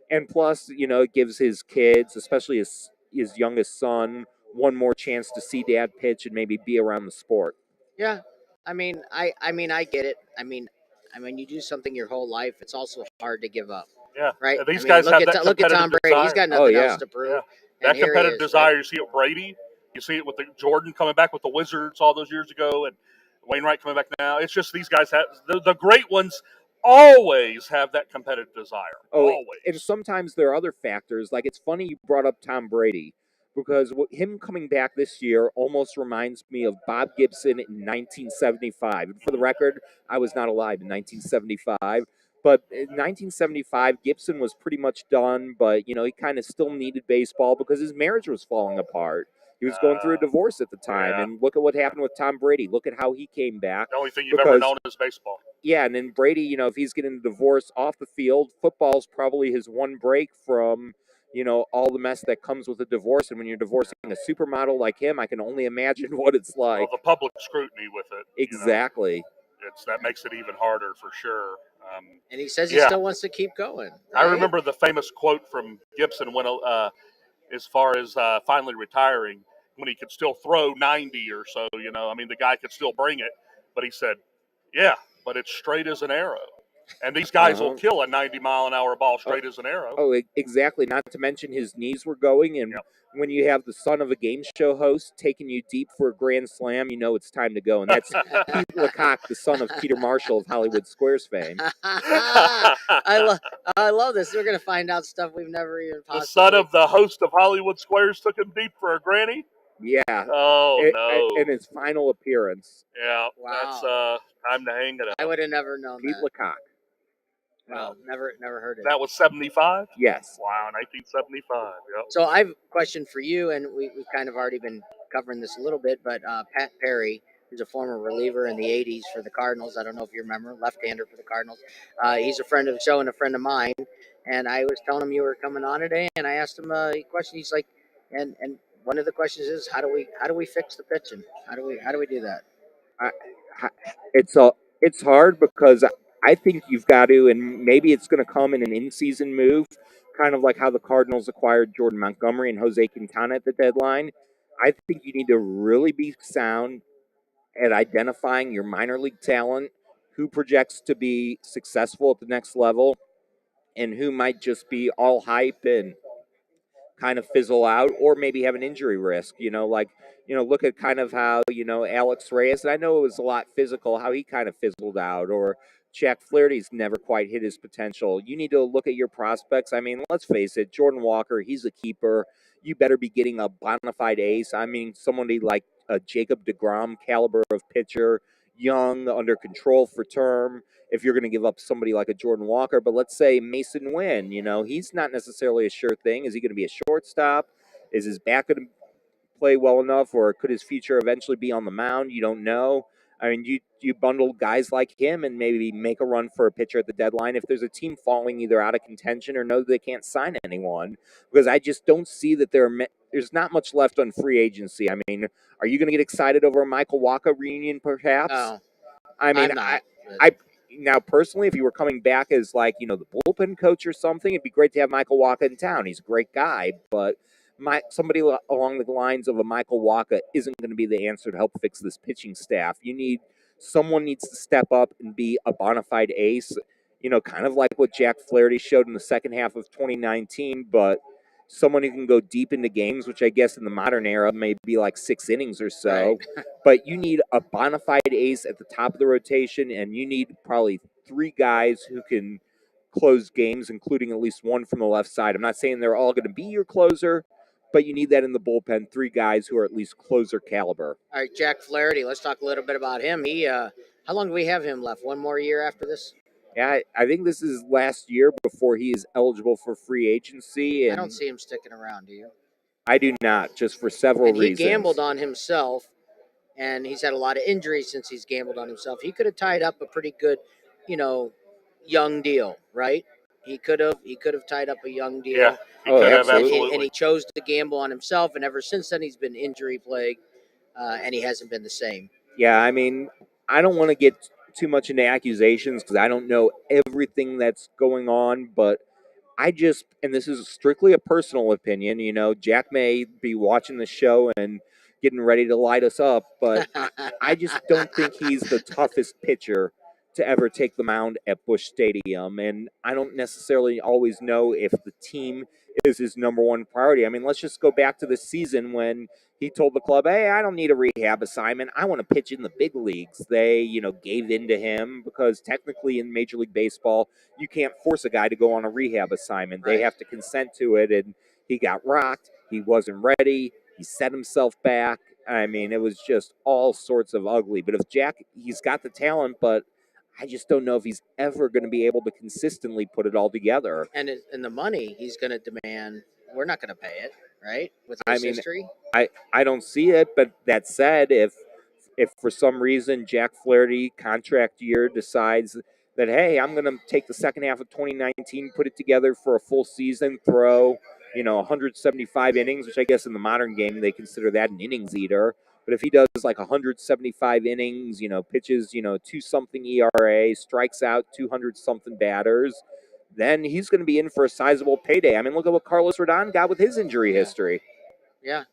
And plus, it gives his kids, especially his youngest son, one more chance to see dad pitch and maybe be around the sport. yeah, I get it. You do something your whole life. It's also hard to give up. Yeah. Right. These guys have that look at Tom Brady. desire. He's got nothing else to prove. Yeah. And That here he competitive is, desire, right? you see it with Brady. You see it with Jordan coming back with the Wizards all those years ago, and Wainwright coming back now. It's just these guys have the great ones always have that competitive desire. Always. And sometimes there are other factors. Like, it's funny you brought up Tom Brady, because him coming back this year almost reminds me of Bob Gibson in 1975. And for the record, I was not alive in 1975. But in 1975, Gibson was pretty much done, but, he kind of still needed baseball because his marriage was falling apart. He was going through a divorce at the time. Yeah. And look at what happened with Tom Brady. Look at how he came back. The only thing you've ever known is baseball. Yeah, and then Brady, if he's getting a divorce off the field, football's probably his one break from, all the mess that comes with a divorce. And when you're divorcing a supermodel like him, I can only imagine what it's like. Well, the public scrutiny with it. Exactly. That makes it even harder for sure. And he says he still wants to keep going. Right? I remember the famous quote from Gibson when, as far as finally retiring, when he could still throw 90 or so. The guy could still bring it, but he said, "Yeah, but it's straight as an arrow." And these guys will kill a 90-mile-an-hour ball straight as an arrow. Oh, exactly. Not to mention his knees were going. And when you have the son of a game show host taking you deep for a grand slam, it's time to go. And that's Pete Lecoq, the son of Peter Marshall of Hollywood Squares fame. I love this. We're going to find out stuff we've never even possibly. The son of the host of Hollywood Squares took him deep for a granny? Yeah. Oh, no. In his final appearance. Yeah. Wow. That's time to hang it up. I would have never known Pete that. Lecoq. Wow, never heard it. That was 75? Yes. Wow, 1975. Yep. So I have a question for you, and we've kind of already been covering this a little bit, but Pat Perry, who's a former reliever in the 80s for the Cardinals. I don't know if you remember, left-hander for the Cardinals. He's a friend of the show and a friend of mine. And I was telling him you were coming on today, and I asked him a question. He's like, and one of the questions is, how do we fix the pitching? How do we do that? It's hard because I think you've got to, and maybe it's going to come in an in-season move, kind of like how the Cardinals acquired Jordan Montgomery and Jose Quintana at the deadline. I think you need to really be sound at identifying your minor league talent, who projects to be successful at the next level, and who might just be all hype and kind of fizzle out, or maybe have an injury risk. Look at kind of how, Alex Reyes, and I know it was a lot physical, how he kind of fizzled out, or Jack Flaherty's never quite hit his potential. You need to look at your prospects. I mean, let's face it, Jordan Walker, he's a keeper. You better be getting a bona fide ace. I mean, somebody like a Jacob deGrom caliber of pitcher, young, under control for term, if you're going to give up somebody like a Jordan Walker. But let's say Mason Wynn, he's not necessarily a sure thing. Is he going to be a shortstop? Is his back going to play well enough, or could his future eventually be on the mound? You don't know. I mean, you bundle guys like him and maybe make a run for a pitcher at the deadline if there's a team falling either out of contention or know that they can't sign anyone, because I just don't see that there's not much left on free agency. I mean, are you going to get excited over a Michael Wacha reunion, perhaps? No, I mean, I'm not. I now personally, if he were coming back as like the bullpen coach or something, it'd be great to have Michael Wacha in town. He's a great guy, but somebody along the lines of a Michael Wacha isn't going to be the answer to help fix this pitching staff. Someone needs to step up and be a bona fide ace. Kind of like what Jack Flaherty showed in the second half of 2019, but someone who can go deep into games, which I guess in the modern era may be like 6 innings or so. Right. But you need a bona fide ace at the top of the rotation, and you need probably 3 guys who can close games, including at least one from the left side. I'm not saying they're all going to be your closer, but you need that in the bullpen. 3 guys who are at least closer caliber. All right, Jack Flaherty. Let's talk a little bit about him. How long do we have him left? One more year after this? Yeah, I think this is last year before he is eligible for free agency. And I don't see him sticking around. Do you? I do not, just for several And he reasons. gambled on himself, and he's had a lot of injuries since he's gambled on himself. He could have tied up a pretty good, young deal, right? He could have tied up a young deal. Yeah, he Oh, could have absolutely. absolutely. And he chose to gamble on himself, and ever since then he's been injury plagued, and he hasn't been the same. Yeah, I mean, I don't want to get too much into accusations because I don't know everything that's going on, but and this is strictly a personal opinion, Jack may be watching the show and getting ready to light us up, but I just don't think he's the toughest pitcher to ever take the mound at Busch Stadium. And I don't necessarily always know if the team is his number one priority. I mean, let's just go back to the season when he told the club, hey, I don't need a rehab assignment. I want to pitch in the big leagues. They, gave in to him because technically in Major League Baseball, you can't force a guy to go on a rehab assignment. Right. They have to consent to it. And he got rocked. He wasn't ready. He set himself back. I mean, it was just all sorts of ugly. But if Jack, he's got the talent, but I just don't know if he's ever going to be able to consistently put it all together. And the money he's going to demand, we're not going to pay it, right? With his history. I don't see it. But that said, if for some reason Jack Flaherty contract year decides that, hey, I'm going to take the second half of 2019, put it together for a full season, throw 175 innings, which I guess in the modern game they consider that an innings eater. But if he does like 175 innings, pitches, 2-something ERA, strikes out 200-something batters, then he's going to be in for a sizable payday. I mean, look at what Carlos Rodon got with his injury history. Yeah.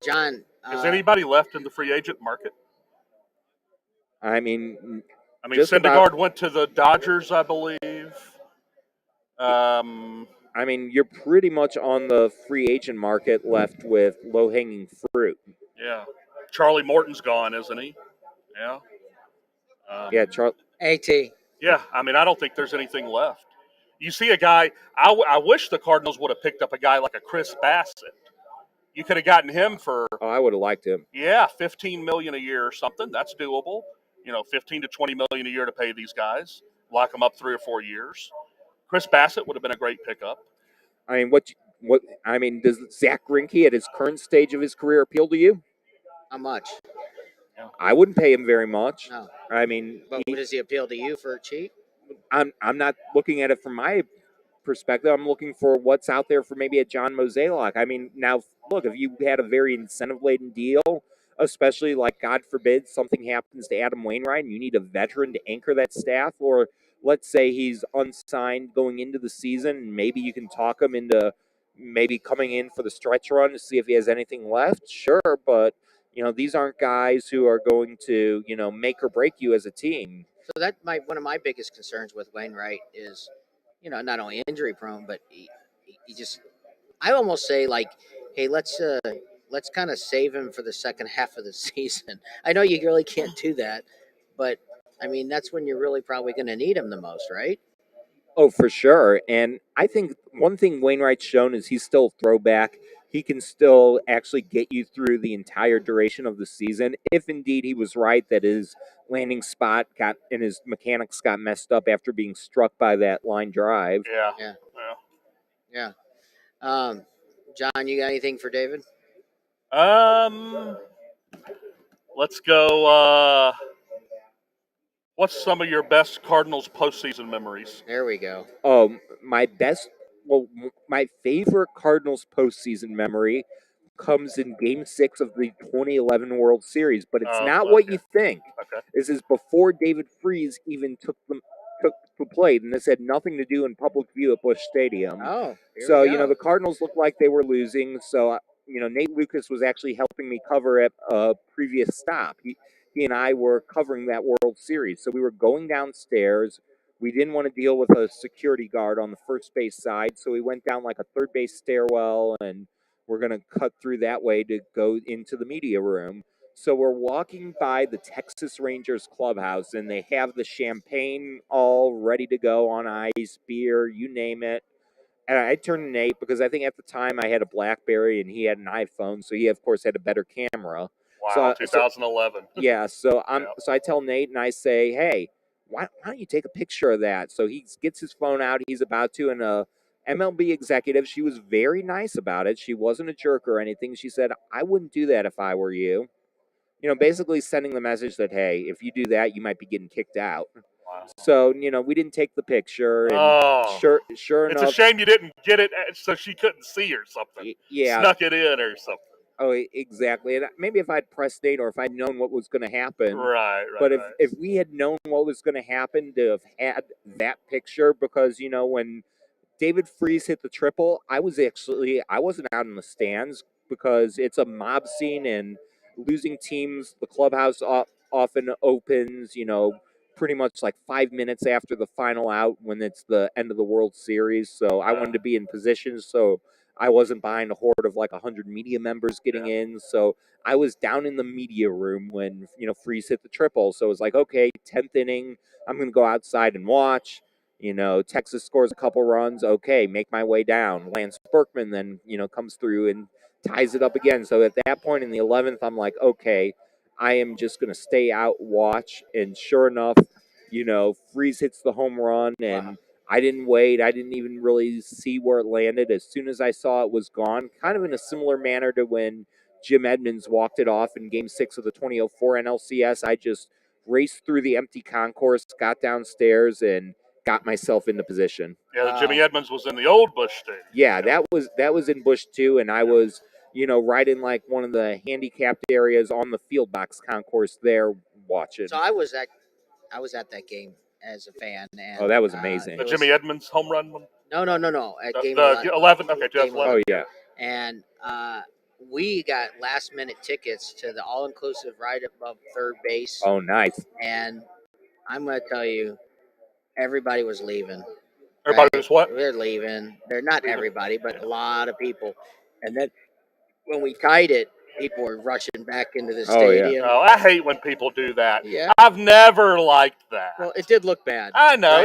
John. Is anybody left in the free agent market? I mean, Syndergaard went to the Dodgers, I believe. I mean, you're pretty much on the free agent market left with low-hanging fruit. Yeah. Charlie Morton's gone, isn't he? Yeah. Yeah, AT. Yeah, I mean, I don't think there's anything left. You see a guy, I wish the Cardinals would have picked up a guy like a Chris Bassett. You could have gotten him for... Oh, I would have liked him. Yeah, $15 million a year or something. That's doable. $15 to $20 million a year to pay these guys. Lock them up 3 or 4 years. Chris Bassett would have been a great pickup. I mean, does Zach Greinke at his current stage of his career appeal to you? How much? Yeah. I wouldn't pay him very much. No. I mean, but does he appeal to you for cheap? I'm not looking at it from my perspective. I'm looking for what's out there for maybe a John Mozeliak. I mean, now look, if you had a very incentive-laden deal, especially like God forbid something happens to Adam Wainwright and you need a veteran to anchor that staff, or let's say he's unsigned going into the season, and maybe you can talk him into maybe coming in for the stretch run to see if he has anything left. Sure, but these aren't guys who are going to make or break you as a team. So that one of my biggest concerns with Wainwright is, not only injury prone, but he just, I almost say like, hey, let's kind of save him for the second half of the season. I know you really can't do that, but I mean, that's when you're really probably going to need him the most, right? Oh, for sure. And I think one thing Wainwright's shown is he's still throwback he can still actually get you through the entire duration of the season. If indeed he was right that his landing spot got and his mechanics got messed up after being struck by that line drive. Yeah. Yeah. Yeah. Yeah. John, you got anything for David? Let's go. What's some of your best Cardinals postseason memories? There we go. My favorite Cardinals postseason memory comes in Game 6 of the 2011 World Series, but it's not what Okay. you think. Okay. This is before David Freese even took the plate, and this had nothing to do in public view at Busch Stadium. Oh, here So, we go. the Cardinals looked like they were losing. So, Nate Lucas was actually helping me cover at a previous stop. He and I were covering that World Series. So we were going downstairs. We didn't want to deal with a security guard on the first base side. So we went down like a third base stairwell, and we're going to cut through that way to go into the media room. So we're walking by the Texas Rangers clubhouse, and they have the champagne all ready to go on ice, beer, you name it. And I turned to Nate because I think at the time I had a BlackBerry and he had an iPhone, so he of course had a better camera. Wow, 2011. Yeah, so Yep. so I tell Nate and I say, "Hey, why don't you take a picture of that?" So he gets his phone out. He's about to, and a MLB executive. She was very nice about it. She wasn't a jerk or anything. She said, "I wouldn't do that if I were you." Basically sending the message that, hey, if you do that, you might be getting kicked out. Wow. So, we didn't take the picture. And sure It's enough. a shame you didn't get it so she couldn't see or something. Yeah. Snuck it in or something. Oh, exactly. And maybe if I'd pressed Nate or if I'd known what was going to happen. Right. But if we had known what was going to happen to have had that picture, because, when David Freese hit the triple, I wasn't out in the stands because it's a mob scene and losing teams, the clubhouse often opens, pretty much like 5 minutes after the final out when it's the end of the World Series. So I wanted to be in position so I wasn't behind a horde of like 100 media members getting in. So I was down in the media room when, Freese hit the triple. So it was like, okay, 10th inning, I'm going to go outside and watch. Texas scores a couple runs. Okay, make my way down. Lance Berkman then, comes through and ties it up again. So at that point in the 11th, I'm like, okay, I am just going to stay out, watch. And sure enough, Freese hits the home run. And I didn't wait. I didn't even really see where it landed. As soon as I saw it was gone, kind of in a similar manner to when Jim Edmonds walked it off in Game 6 of the 2004 NLCS, I just raced through the empty concourse, got downstairs, and got myself into position. Yeah, Jimmy Edmonds was in the old Busch Stadium. Yeah, that was in Busch too, and I was, right in like one of the handicapped areas on the field box concourse there watching. So I was at that game as a fan. And, that was amazing. The Jimmy Edmonds home run one? No. At the, game the 11. Okay, 2011. Oh yeah. And we got last minute tickets to the all inclusive right above third base. Oh, nice. And I'm going to tell you, everybody was leaving. Everybody was what? They're leaving. They're not everybody, but a lot of people. And then when we tied it, people were rushing back into the stadium. Oh, I hate when people do that. Yeah. I've never liked that. Well, it did look bad. I know.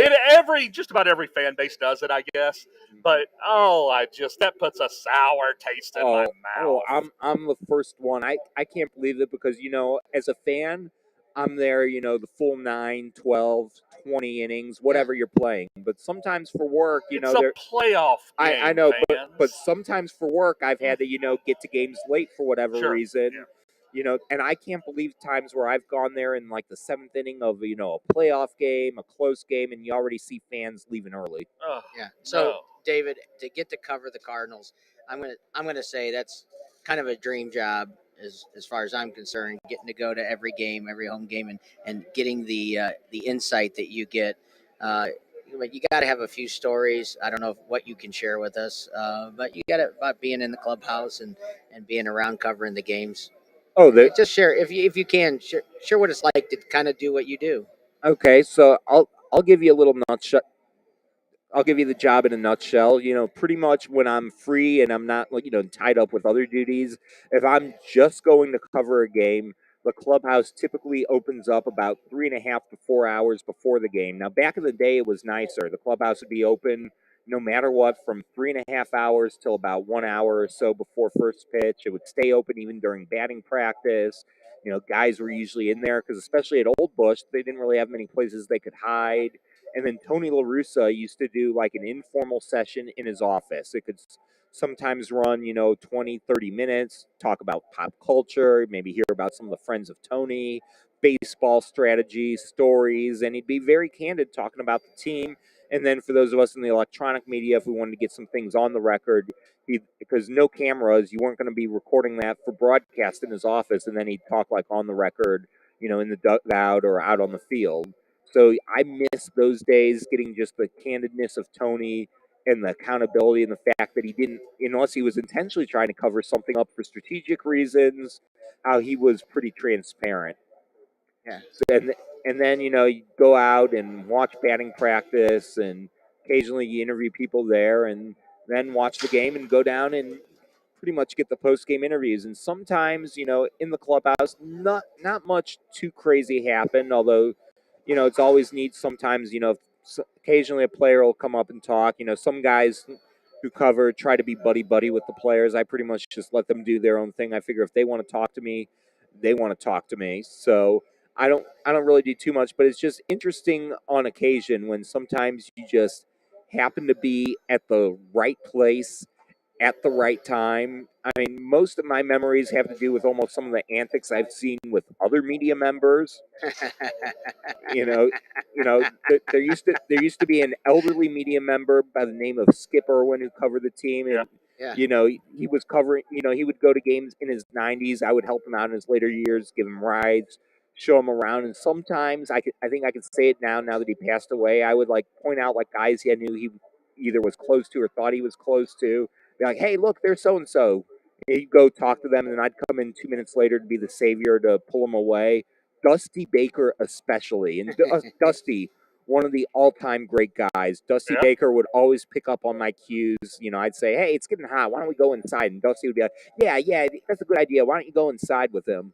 Right? Just about every fan base does it, I guess. But that puts a sour taste in my mouth. Oh, I'm the first one. I can't believe it because, as a fan, I'm there, the full 9, 12, 20 innings, whatever you're playing. But sometimes for work, it's a playoff game, I know, fans. but sometimes for work, I've had to, get to games late for whatever reason. Yeah. And I can't believe times where I've gone there in like the 7th inning of, a playoff game, a close game, and you already see fans leaving early. Yeah. So, David, to get to cover the Cardinals, I'm gonna say that's kind of a dream job as far as I'm concerned. Getting to go to every game, every home game, and getting the insight that you get. You got to have a few stories. I don't know what you can share with us, but you got to about being in the clubhouse and being around covering the games. Oh, just share if you can share what it's like to kind of do what you do. Okay, so I'll give you a little nutshell. I'll give you the job in a nutshell. Pretty much when I'm free and I'm not tied up with other duties, if I'm just going to cover a game, the clubhouse typically opens up about 3.5 to 4 hours before the game. Now, back in the day, it was nicer. The clubhouse would be open, no matter what, from 3.5 hours till about 1 hour or so before first pitch. It would stay open even during batting practice. Guys were usually in there because, especially at Old Bush, they didn't really have many places they could hide. And then Tony La Russa used to do like an informal session in his office. It could sometimes run, 20, 30 minutes, talk about pop culture, maybe hear about some of the friends of Tony, baseball strategies, stories, and he'd be very candid talking about the team. And then for those of us in the electronic media, if we wanted to get some things on the record, because no cameras, you weren't going to be recording that for broadcast in his office, and then he'd talk like on the record, in the dugout or out on the field. So I miss those days, getting just the candidness of Tony and the accountability and the fact that he didn't, unless he was intentionally trying to cover something up for strategic reasons, how he was pretty transparent. Yeah. And then, you go out and watch batting practice, and occasionally you interview people there, and then watch the game and go down and pretty much get the post-game interviews. And sometimes, in the clubhouse, not much too crazy happened, although, it's always neat sometimes, occasionally a player will come up and talk. Some guys who cover try to be buddy-buddy with the players. I pretty much just let them do their own thing. I figure if they want to talk to me, they want to talk to me. So I don't really do too much, but it's just interesting on occasion when sometimes you just happen to be at the right place at the right time. I mean, most of my memories have to do with almost some of the antics I've seen with other media members. you know, there used to be an elderly media member by the name of Skip Irwin who covered the team, and Yeah. he was covering. He would go to games in his 90s. I would help him out in his later years, give him rides, show him around, and sometimes I think I could say it now that he passed away. I would like point out like guys I knew he either was close to or thought he was close to. Be like, hey, look, there's so and so. He'd go talk to them, and then I'd come in 2 minutes later to be the savior to pull them away. Dusty Baker especially, and Dusty, one of the all-time great guys. Dusty Baker would always pick up on my cues. I'd say, hey, it's getting hot. Why don't we go inside? And Dusty would be like, yeah, that's a good idea. Why don't you go inside with him?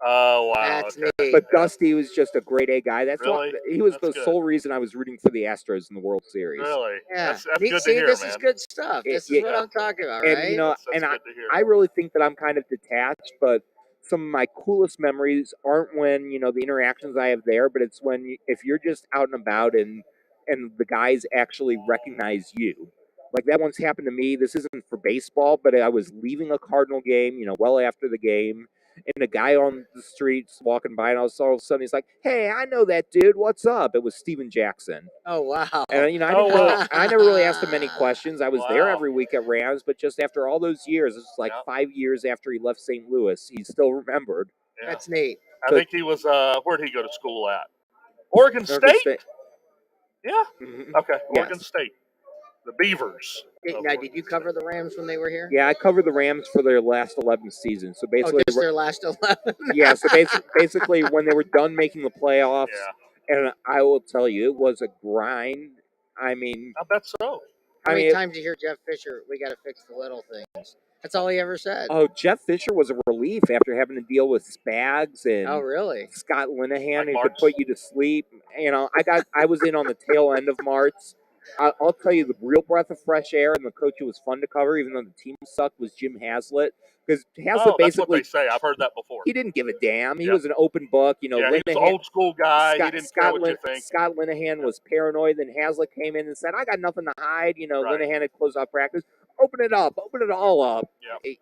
Oh, wow. That's neat. But Dusty was just a grade A guy. That's Really? why he was That's the good. sole reason I was rooting for the Astros in the World Series. Really? Yeah. That's good to See, hear, this man. is good stuff. This is what I'm talking about, right? And That's and good to hear. I really think that I'm kind of detached, but some of my coolest memories aren't when the interactions I have there, but it's when if you're just out and about and the guys actually recognize you. Like that once happened to me. This isn't for baseball, but I was leaving a Cardinal game, well after the game, and a guy on the streets walking by, and all of a sudden he's like, "Hey, I know that dude. What's up?" It was Steven Jackson. Oh, wow. And I never really asked him any questions. I was there every week at Rams, but just after all those years, it's like 5 years after he left St. Louis, he's still remembered. Yeah. That's neat. I think he was, where'd he go to school at? Oregon State? Yeah. Mhm. Okay. Oregon Yes. State. The Beavers. Now, did you cover the Rams when they were here? Yeah, I covered the Rams for their last 11 seasons. So basically, just their last 11. Yeah, so basically when they were done making the playoffs, and I will tell you, it was a grind. I mean, I bet so. How many times you hear Jeff Fisher, we got to fix the little things? That's all he ever said. Oh, Jeff Fisher was a relief after having to deal with Spags and really? Scott Linehan, who could put you to sleep. I was in on the tail end of March. I'll tell you, the real breath of fresh air and the coach who was fun to cover, even though the team sucked, was Jim Haslett. Because Haslett that's what basically, they say. I've heard that before. he didn't give a damn. He was an open book. He was an old school guy. He didn't care what you think. Scott Linehan was paranoid. Then Haslett came in and said, I got nothing to hide. Linehan had closed off practice. Open it up. Open it all up. Yep.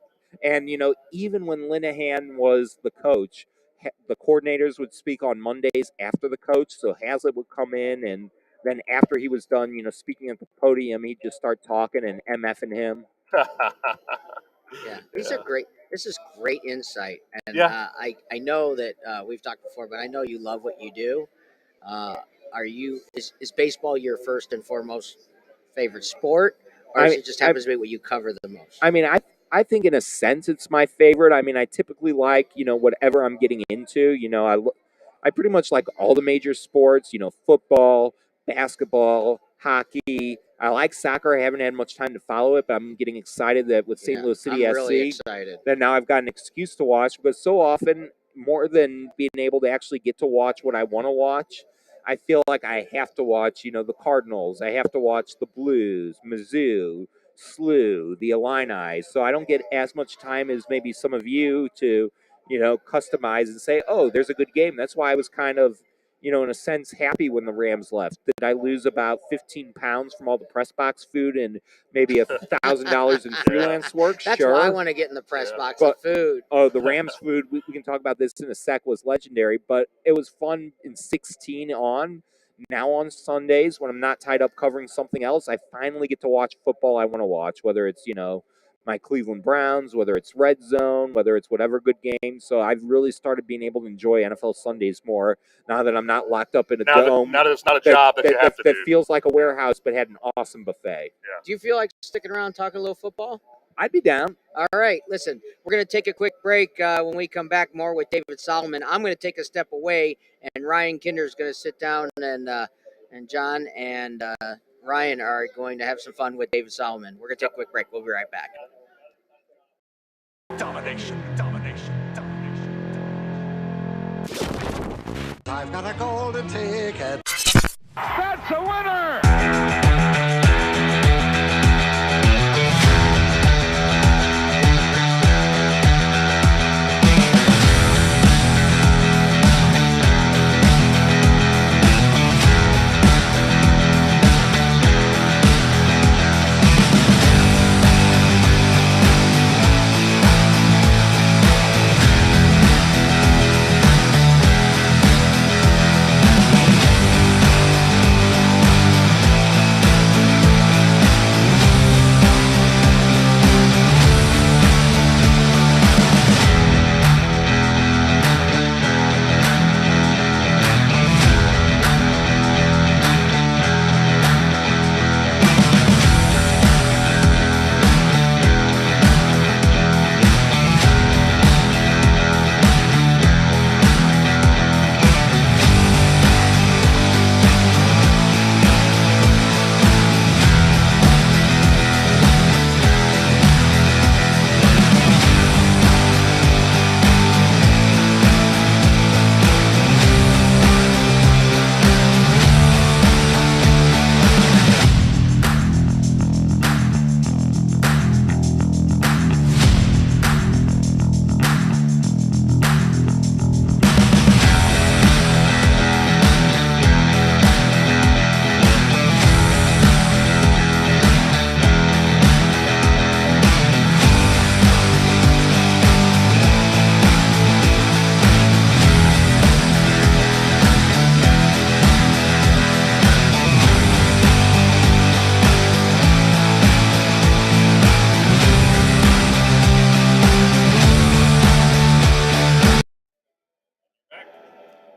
And, even when Linehan was the coach, the coordinators would speak on Mondays after the coach. So Haslett would come in, and then after he was done, speaking at the podium, he'd just start talking and MFing him. Yeah, these are great. This is great insight, and I know that we've talked before, but I know you love what you do. Is baseball your first and foremost favorite sport, or it just happens to be what you cover the most? I mean, I think in a sense it's my favorite. I mean, I typically like whatever I'm getting into. I pretty much like all the major sports. Football, basketball, hockey. I like soccer. I haven't had much time to follow it, but I'm getting excited that with St. Louis City I'm SC, really excited. that now I've got an excuse to watch, because so often, more than being able to actually get to watch what I want to watch, I feel like I have to watch, the Cardinals. I have to watch the Blues, Mizzou, SLU, the Illini. So I don't get as much time as maybe some of you to, customize and say, oh, there's a good game. That's why I was kind of, in a sense, happy when the Rams left. Did I lose about 15 pounds from all the press box food and maybe $1,000 in freelance work? That's sure. why I want to get in the press box But- of food. Oh, the Rams food, we can talk about this in a sec, was legendary, but it was fun in 16 on. Now on Sundays, when I'm not tied up covering something else, I finally get to watch football I want to watch, whether it's, my Cleveland Browns, whether it's Red Zone, whether it's whatever good game. So I've really started being able to enjoy NFL Sundays more now that I'm not locked up in a dome. Now that it's not a job that you have to that do. feels like a warehouse but had an awesome buffet. Do you feel like sticking around talking a little football? I'd be down. All right, listen, we're going to take a quick break. When we come back, more with David Solomon. I'm going to take a step away, and Ryan Kinder is going to sit down, and John and Ryan are going to have some fun with David Solomon. We're going to take a quick break. We'll be right back. Domination. I've got a golden ticket. That's a winner!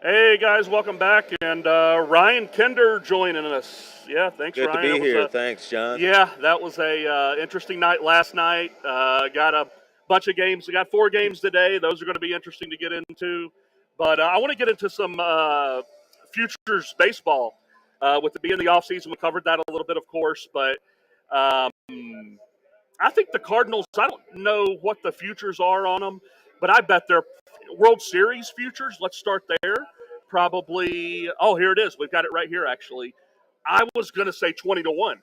Hey guys, welcome back, and Ryan Kinder joining us. Yeah, thanks, Good Ryan. to be It was here. Thanks, John. Yeah, that was a interesting night last night. Got a bunch of games. We got 4 games today. Those are going to be interesting to get into. But I want to get into some futures baseball. With it being the offseason, we covered that a little bit, of course. But I think the Cardinals, I don't know what the futures are on them, but I bet they're World Series futures. Let's start there. Probably, oh, here it is. We've got it right here, actually. I was going to say 20-1.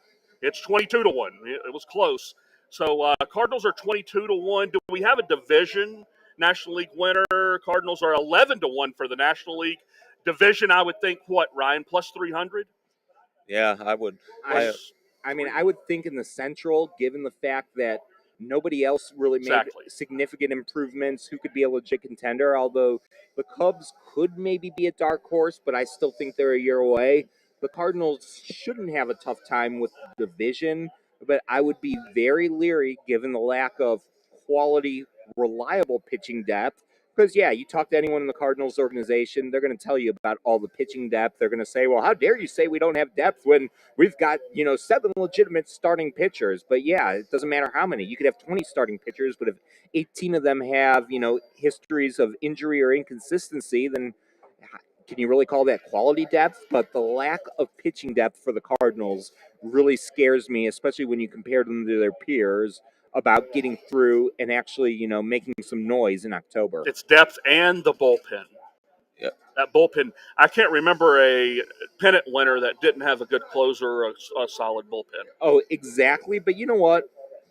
It's 22-1. It was close. So Cardinals are 22-1. Do we have a division National League winner? Cardinals are 11-1 for the National League division. I would think what, Ryan, plus 300? Yeah, I would. I mean, I would think in the Central, given the fact that nobody else really made significant improvements, who could be a legit contender, although the Cubs could maybe be a dark horse, but I still think they're a year away. The Cardinals shouldn't have a tough time with the division, but I would be very leery given the lack of quality, reliable pitching depth. Because, yeah, you talk to anyone in the Cardinals organization, they're going to tell you about all the pitching depth. They're going to say, well, how dare you say we don't have depth when we've got, 7 legitimate starting pitchers. But, yeah, it doesn't matter how many. You could have 20 starting pitchers, but if 18 of them have, histories of injury or inconsistency, then can you really call that quality depth? But the lack of pitching depth for the Cardinals really scares me, especially when you compare them to their peers about getting through and actually, making some noise in October. It's depth and the bullpen. Yep. That bullpen, I can't remember a pennant winner that didn't have a good closer or a solid bullpen. Oh, exactly. But you know what?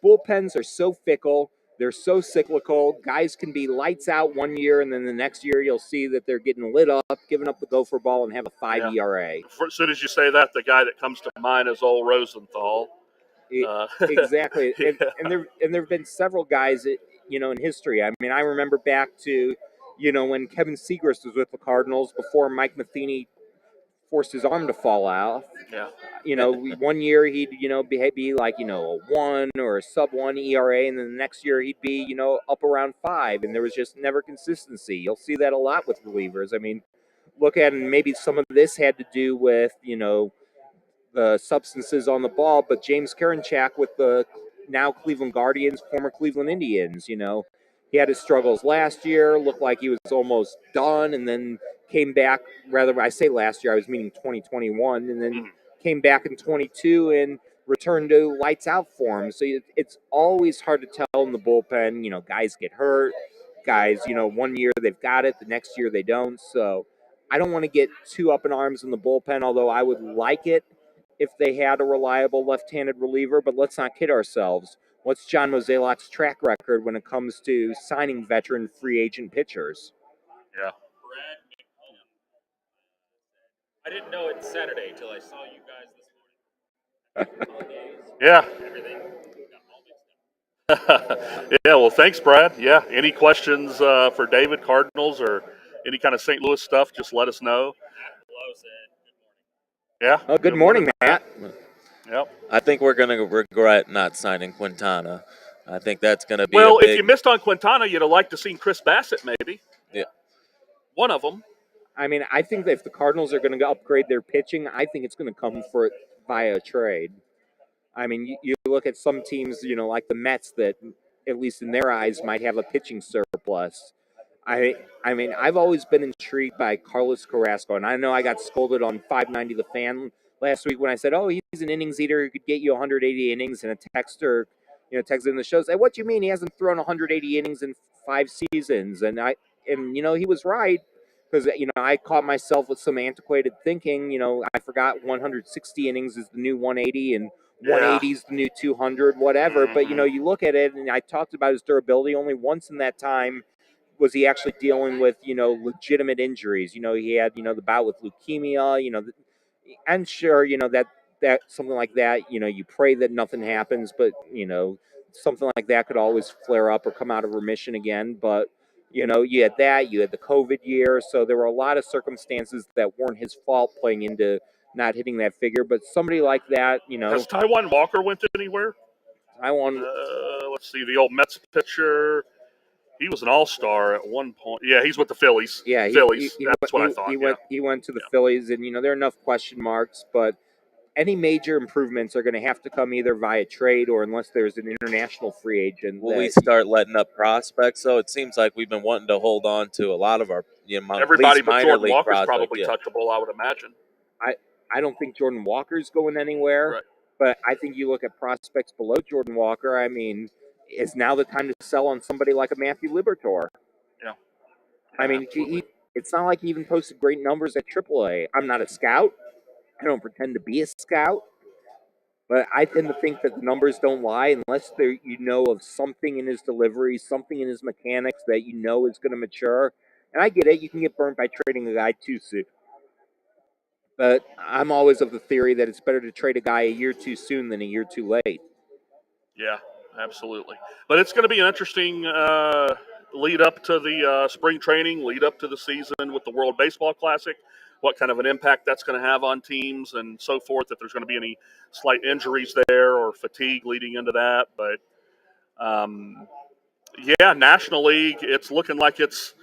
Bullpens are so fickle. They're so cyclical. Guys can be lights out one year, and then the next year you'll see that they're getting lit up, giving up the gopher ball, and have a 5 Yeah. ERA. As soon as you say that, the guy that comes to mind is old Rosenthal. Exactly. Yeah. And there have been several guys, in history. I mean, I remember back to, when Kevin Segrist was with the Cardinals before Mike Matheny forced his arm to fall off. Yeah. One year he'd, be like, a 1 or a sub 1 ERA, and then the next year he'd be, up around 5, and there was just never consistency. You'll see that a lot with relievers. I mean, look at, and maybe some of this had to do with, the substances on the ball, but James Karinchak with the now Cleveland Guardians, former Cleveland Indians, he had his struggles last year, looked like he was almost done, and then came back. Rather, I say last year, I was meaning 2021, and then came back in 22 and returned to lights out form. So it's always hard to tell in the bullpen. Guys get hurt. Guys, one year they've got it, the next year they don't. So I don't want to get too up in arms in the bullpen, although I would like it if they had a reliable left-handed reliever, but let's not kid ourselves. What's John Mozeliak's track record when it comes to signing veteran free agent pitchers? Yeah. I didn't know it's Saturday until I saw you guys this morning. Yeah. Everything. Yeah, well, thanks, Brad. Yeah, any questions for David Cardinals or any kind of St. Louis stuff, just let us know. Yeah. Good morning, Matt. Yep. I think we're going to regret not signing Quintana. I think that's going to be Well, a big... if you missed on Quintana, you'd have liked to seen Chris Bassett maybe. Yeah. One of them. I mean, I think that if the Cardinals are going to upgrade their pitching, I think it's going to come via a trade. I mean, you look at some teams, like the Mets that, at least in their eyes, might have a pitching surplus. I mean, I've always been intrigued by Carlos Carrasco, and I know I got scolded on 590 The Fan last week when I said, "Oh, he's an innings eater who could get you 180 innings," and a texter, texted in the show said, "What do you mean he hasn't thrown 180 innings in 5 seasons?" And he was right because I caught myself with some antiquated thinking. I forgot 160 innings is the new 180 and 180 is the new 200, whatever. But you look at it, and I talked about his durability. Only once in that time was he actually dealing with legitimate injuries. He had the bout with leukemia. I'm sure that something like that. You pray that nothing happens, but something like that could always flare up or come out of remission again. But you had that. You had the COVID year, so there were a lot of circumstances that weren't his fault playing into not hitting that figure. But somebody like that, Has Taijuan Walker went anywhere? Let's see, the old Mets pitcher. He was an all-star at one point. Yeah, he's with the Phillies. Yeah, Phillies. That's what I thought. He went to the Phillies, and there are enough question marks. But any major improvements are going to have to come either via trade or unless there's an international free agent. Will we start letting up prospects? So it seems like we've been wanting to hold on to a lot of our everybody but minor Jordan league Walker's prospects. probably touchable, I would imagine. I don't think Jordan Walker's going anywhere. Right. But I think you look at prospects below Jordan Walker. I mean, is now the time to sell on somebody like a Matthew Liberatore? Yeah. I mean, it's not like he even posted great numbers at AAA. I'm not a scout. I don't pretend to be a scout. But I tend to think that the numbers don't lie unless you know of something in his delivery, something in his mechanics that is going to mature. And I get it. You can get burnt by trading a guy too soon. But I'm always of the theory that it's better to trade a guy a year too soon than a year too late. Yeah, absolutely. But it's going to be an interesting lead up to the spring training, lead up to the season with the World Baseball Classic, what kind of an impact that's going to have on teams and so forth, if there's going to be any slight injuries there or fatigue leading into that. But, yeah, National League, it's looking like it's,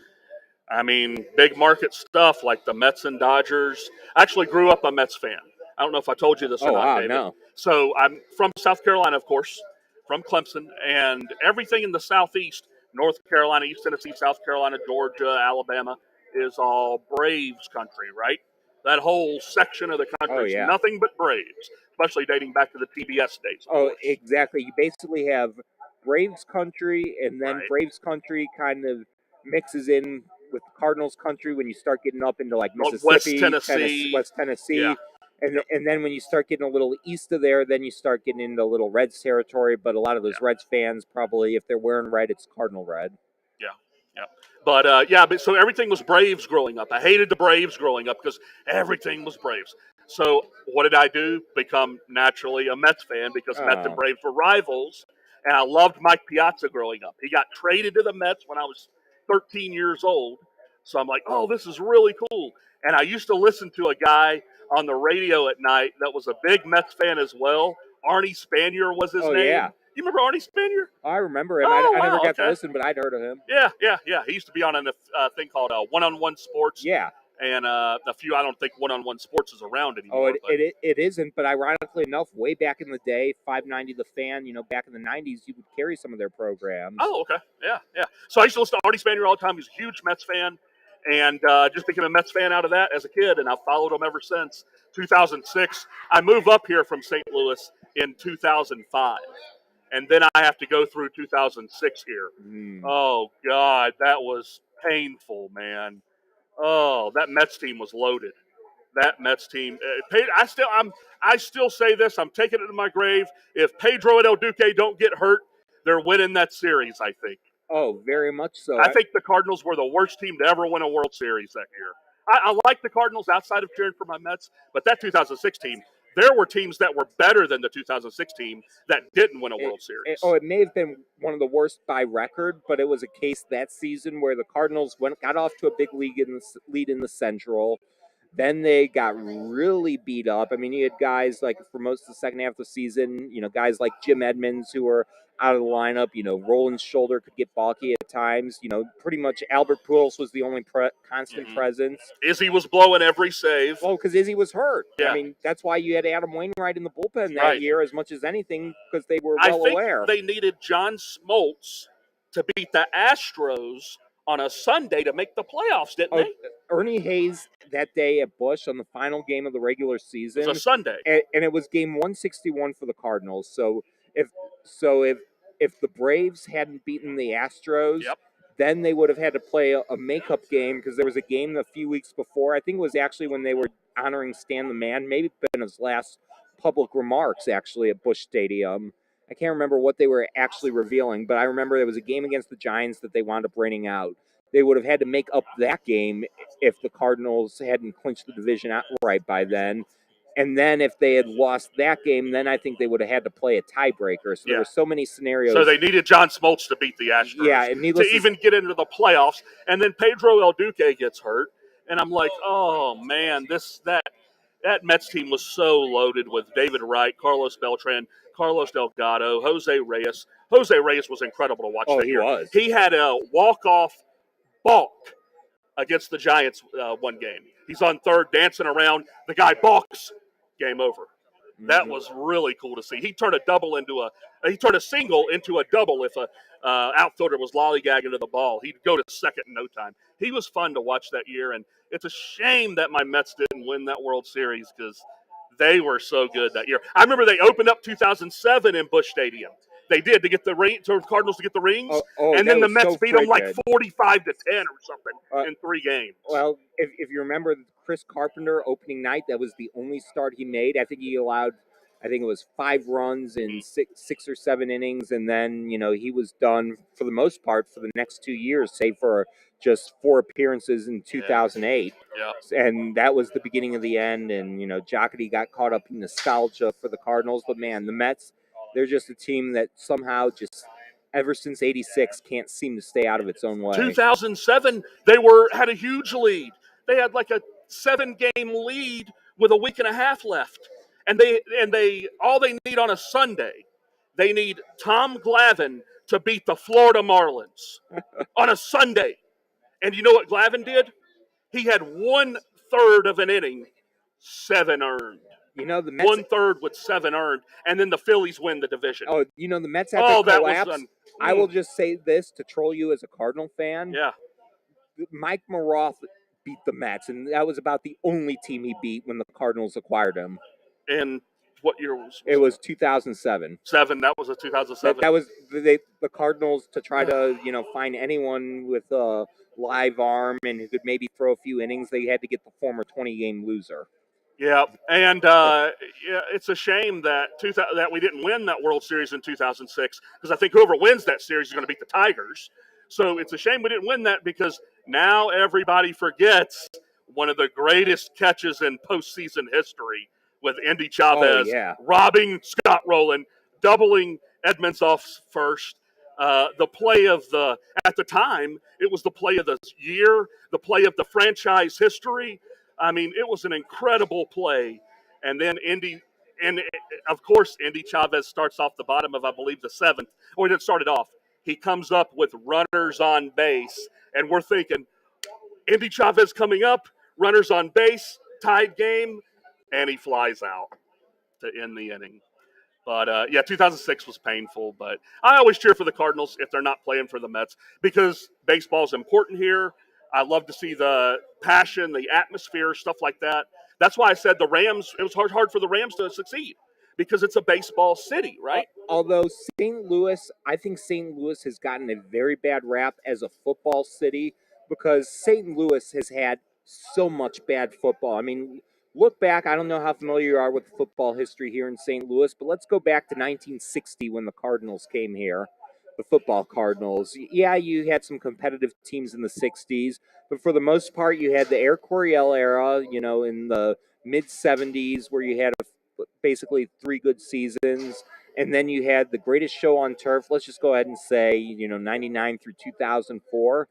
big market stuff like the Mets and Dodgers. I actually grew up a Mets fan. I don't know if I told you this or not, David. No. So I'm from South Carolina, of course, from Clemson, and everything in the Southeast, North Carolina, East Tennessee, South Carolina, Georgia, Alabama, is all Braves country, right? That whole section of the country is nothing but Braves, especially dating back to the TBS days. Exactly. You basically have Braves country, and then Braves country kind of mixes in with Cardinals country when you start getting up into like West Mississippi, Tennessee. West Tennessee. Yeah. And then when you start getting a little east of there, then you start getting into a little Reds territory. But a lot of those Reds fans probably, if they're wearing red, it's Cardinal red. Yeah, yeah. But so everything was Braves growing up. I hated the Braves growing up because everything was Braves. So what did I do? Become naturally a Mets fan because Mets and Oh. Braves were rivals. And I loved Mike Piazza growing up. He got traded to the Mets when I was 13 years old. So I'm like, oh, this is really cool. And I used to listen to a guy on the radio at night that was a big Mets fan as well. Arnie Spanier was his Oh, name. yeah. You remember Arnie Spanier? I remember him. Oh, I never wow, got to okay. listen, but I'd heard of him. Yeah. He used to be on a thing called One-on-One Sports. Yeah. And a few, I don't think One-on-One Sports is around anymore. Oh, it isn't. But ironically enough, way back in the day, 590 The Fan, back in the 90s, you would carry some of their programs. Oh, okay. Yeah. So I used to listen to Artie Spanier all the time. He's a huge Mets fan. And just became a Mets fan out of that as a kid. And I've followed him ever since 2006. I moved up here from St. Louis in 2005. And then I have to go through 2006 here. Oh, God, that was painful, man. Oh, that Mets team was loaded. That Mets team. I still say this. I'm taking it to my grave. If Pedro and El Duque don't get hurt, they're winning that series, I think. Oh, very much so. I think the Cardinals were the worst team to ever win a World Series that year. I like the Cardinals outside of cheering for my Mets, but that 2006 team, there were teams that were better than the 2006 team that didn't win a World Series. It may have been one of the worst by record, but it was a case that season where the Cardinals got off to a big lead in the Central. Then they got really beat up. I mean, you had guys like for most of the second half of the season, guys like Jim Edmonds who were out of the lineup. Roland's shoulder could get bulky at times. Pretty much Albert Pujols was the only constant presence. Izzy was blowing every save. Oh, because Izzy was hurt. Yeah. I mean, that's why you had Adam Wainwright in the bullpen that year as much as anything because they were well aware. They needed John Smoltz to beat the Astros on a Sunday to make the playoffs, didn't they? Ernie Hayes that day at Busch on the final game of the regular season. It was a Sunday. And it was game 161 for the Cardinals. So if the Braves hadn't beaten the Astros, then they would have had to play a makeup game because there was a game a few weeks before. I think it was actually when they were honoring Stan the Man, maybe been his last public remarks actually at Busch Stadium. I can't remember what they were actually revealing, but I remember there was a game against the Giants that they wound up raining out. They would have had to make up that game if the Cardinals hadn't clinched the division outright by then. And then if they had lost that game, then I think they would have had to play a tiebreaker. So there were so many scenarios. So they needed John Smoltz to beat the Astros. Yeah, and to even get into the playoffs. And then Pedro El Duque gets hurt. And I'm like, oh, man, that Mets team was so loaded with David Wright, Carlos Beltran, Carlos Delgado, Jose Reyes. Jose Reyes was incredible to watch that year. Was. He had a walk-off balk against the Giants one game. He's on third, dancing around. The guy balks. Game over. That was really cool to see. He turned a single into a double if a outfielder was lollygagging to the ball. He'd go to second in no time. He was fun to watch that year, and it's a shame that my Mets didn't win that World Series because they were so good that year. I remember they opened up 2007 in Busch Stadium. They did to get the Cardinals to get the rings, and then the Mets beat them like 45-10 or something in 3 games. Well, if you remember Chris Carpenter opening night, that was the only start he made. I think he allowed, it was 5 runs in 6 or 7 innings, and then he was done for the most part for the next 2 years, save for just 4 appearances in 2008. Yeah. And that was the beginning of the end. And Jocketty got caught up in nostalgia for the Cardinals, but man, the Mets. They're just a team that somehow just ever since '86 can't seem to stay out of its own way. 2007, they had a huge lead. They had like a 7-game lead with a week and a half left, and they all they need on a Sunday, they need Tom Glavine to beat the Florida Marlins on a Sunday. And you know what Glavine did? He had 1/3 of an inning, 7 earned. The Mets 1/3 with 7 earned, and then the Phillies win the division. Oh, the Mets after collapse. I will just say this to troll you as a Cardinal fan. Yeah, Mike Maroth beat the Mets, and that was about the only team he beat when the Cardinals acquired him. And what year was It was 2007. 7? That was a 2007. That was the Cardinals to try to find anyone with a live arm and who could maybe throw a few innings. They had to get the former 20-game loser. Yeah, and it's a shame that that we didn't win that World Series in 2006, because I think whoever wins that series is going to beat the Tigers. So it's a shame we didn't win that, because now everybody forgets one of the greatest catches in postseason history with Andy Chavez robbing Scott Rowland, doubling Edmonds off first. The play of at the time, it was the play of the year, the play of the franchise history. I mean, it was an incredible play. And then of course, Andy Chavez starts off the bottom of, I believe, the 7th, or he didn't start it off. He comes up with runners on base, and we're thinking, Andy Chavez coming up, runners on base, tied game, and he flies out to end the inning. But, 2006 was painful. But I always cheer for the Cardinals if they're not playing for the Mets, because baseball's important here. I love to see the passion, the atmosphere, stuff like that. That's why I said the Rams, it was hard for the Rams to succeed, because it's a baseball city, right? Although I think St. Louis has gotten a very bad rap as a football city, because St. Louis has had so much bad football. I mean, look back, I don't know how familiar you are with football history here in St. Louis, but let's go back to 1960 when the Cardinals came here, the football Cardinals. Yeah, you had some competitive teams in the 60s, but for the most part, you had the Air Coryell era, in the mid-70s, where you had basically 3 good seasons. And then you had the greatest show on turf, let's just go ahead and say, 99 through 2004.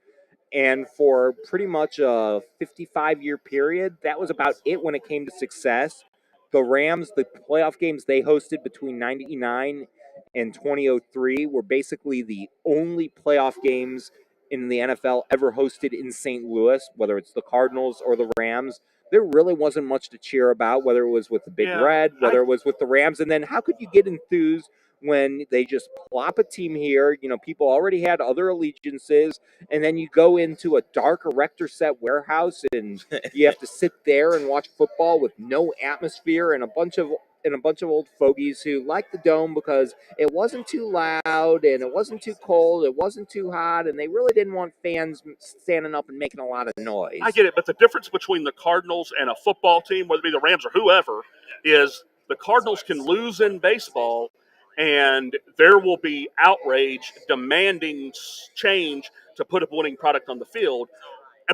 And for pretty much a 55-year period, that was about it when it came to success. The Rams, the playoff games they hosted between 99 and 2003 were basically the only playoff games in the NFL ever hosted in St. Louis, whether it's the Cardinals or the Rams. There really wasn't much to cheer about, whether it was with the Big Red, whether it was with the Rams. And then how could you get enthused when they just plop a team here? People already had other allegiances, and then you go into a dark erector set warehouse and you have to sit there and watch football with no atmosphere and a bunch of old fogies who liked the Dome because it wasn't too loud and it wasn't too cold, it wasn't too hot, and they really didn't want fans standing up and making a lot of noise. I get it, but the difference between the Cardinals and a football team, whether it be the Rams or whoever, is the Cardinals can lose in baseball, and there will be outrage demanding change to put a winning product on the field.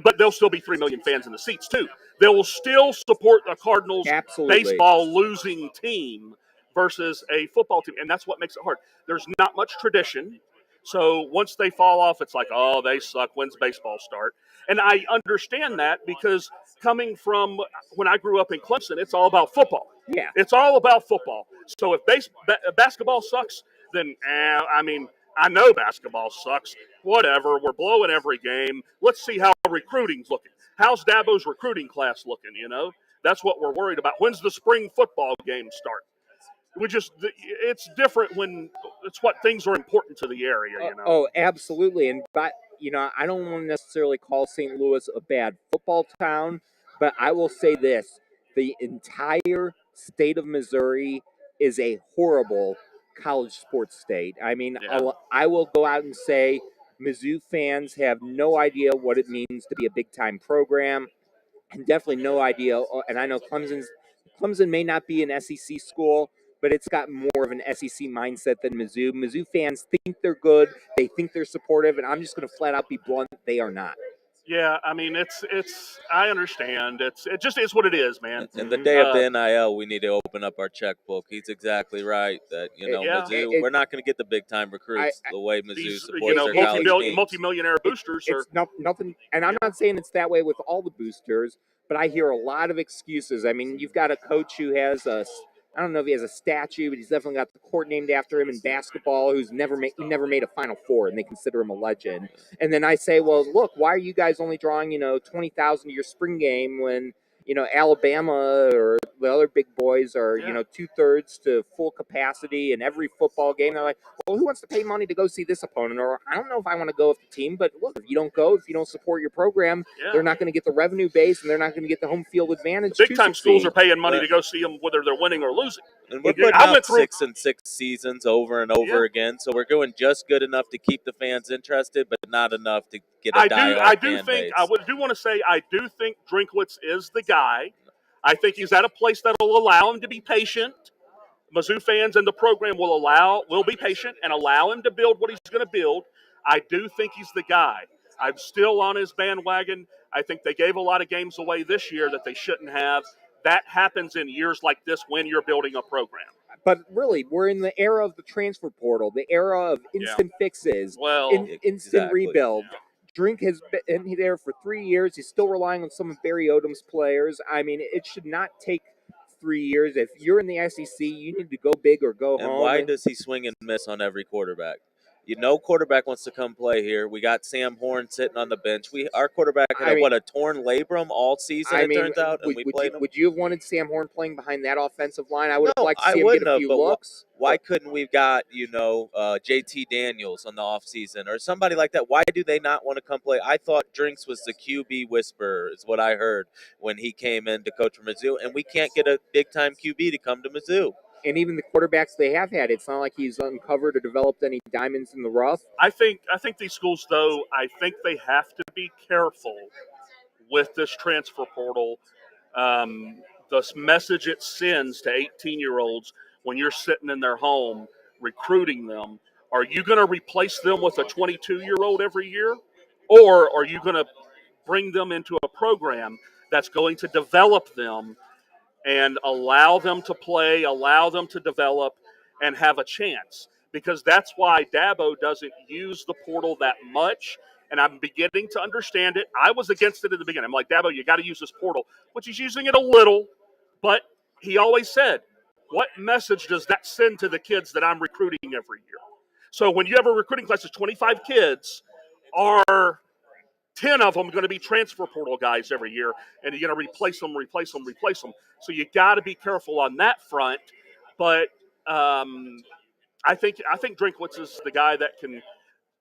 But there'll still be 3 million fans in the seats, too. They will still support a Cardinals baseball losing team versus a football team. And that's what makes it hard. There's not much tradition. So once they fall off, it's like, oh, they suck. When's baseball start? And I understand that, because coming from when I grew up in Clemson, it's all about football. Yeah. It's all about football. So if basketball sucks, then, I know basketball sucks. Whatever. We're blowing every game. Let's see how recruiting's looking. How's Dabo's recruiting class looking, That's what we're worried about. When's the spring football game start? It's different when it's what things are important to the area, Oh, absolutely. And, I don't want to necessarily call St. Louis a bad football town, but I will say this. The entire state of Missouri is a horrible college sports state. I mean, I will go out and say Mizzou fans have no idea what it means to be a big-time program, and definitely no idea. And I know Clemson may not be an SEC school, but it's got more of an SEC mindset than Mizzou. Mizzou fans think they're good, they think they're supportive, and I'm just going to flat out be blunt, they are not. Yeah, I mean, it's. I understand. It just is what it is, man. And the day of the NIL, we need to open up our checkbook. He's exactly right that Mizzou, we're not going to get the big time recruits the way Mizzou supports their college teams. Multi-millionaire boosters. It's nothing, and I'm not saying it's that way with all the boosters, but I hear a lot of excuses. I mean, you've got a coach who has I don't know if he has a statue, but he's definitely got the court named after him in basketball, who's never made a Final Four, and they consider him a legend. And then I say, well, look, why are you guys only drawing, 20,000 to your spring game when, Alabama or the other big boys are 2/3 to full capacity in every football game. They're like, well, who wants to pay money to go see this opponent? Or I don't know if I want to go with the team, but look, if you don't go, if you don't support your program, they're not going to get the revenue base and they're not going to get the home field advantage. The big time schools are paying money to go see them, whether they're winning or losing. And we're putting out 6 and 6 seasons over and over again, so we're doing just good enough to keep the fans interested, but not enough to get a diehard fan base. I do want to say I do think Drinkwitz is the guy. I think he's at a place that will allow him to be patient. Mizzou fans and the program will be patient and allow him to build what he's going to build. I do think he's the guy. I'm still on his bandwagon. I think they gave a lot of games away this year that they shouldn't have. That happens in years like this when you're building a program. But really, we're in the era of the transfer portal, the era of instant fixes, instant rebuild. Yeah. Drink has been there for 3 years. He's still relying on some of Barry Odom's players. I mean, it should not take 3 years. If you're in the SEC, you need to go big or go home. And why does he swing and miss on every quarterback? Quarterback wants to come play here. We got Sam Horn sitting on the bench. Our quarterback had a torn labrum all season, it turns out, and we played him. Would you have wanted Sam Horn playing behind that offensive line? I would have liked to see him get a few looks. Why couldn't we got, JT Daniels on the offseason or somebody like that? Why do they not want to come play? I thought Drinks was the QB whisperer is what I heard when he came in to coach for Mizzou, and we can't get a big-time QB to come to Mizzou. And even the quarterbacks they have had, it's not like he's uncovered or developed any diamonds in the rough. I think these schools, though, I think they have to be careful with this transfer portal. The message it sends to 18-year-olds when you're sitting in their home recruiting them, are you going to replace them with a 22-year-old every year? Or are you going to bring them into a program that's going to develop them and allow them to play, allow them to develop, and have a chance? Because that's why Dabo doesn't use the portal that much, and I'm beginning to understand it. I was against it in the beginning. I'm like, Dabo, you got to use this portal, which he's using it a little, but he always said, what message does that send to the kids that I'm recruiting every year? So when you have a recruiting class of 25 kids, are 10 of them going to be transfer portal guys every year, and you're going to replace them. So you got to be careful on that front. But I think Drinkwitz is the guy that can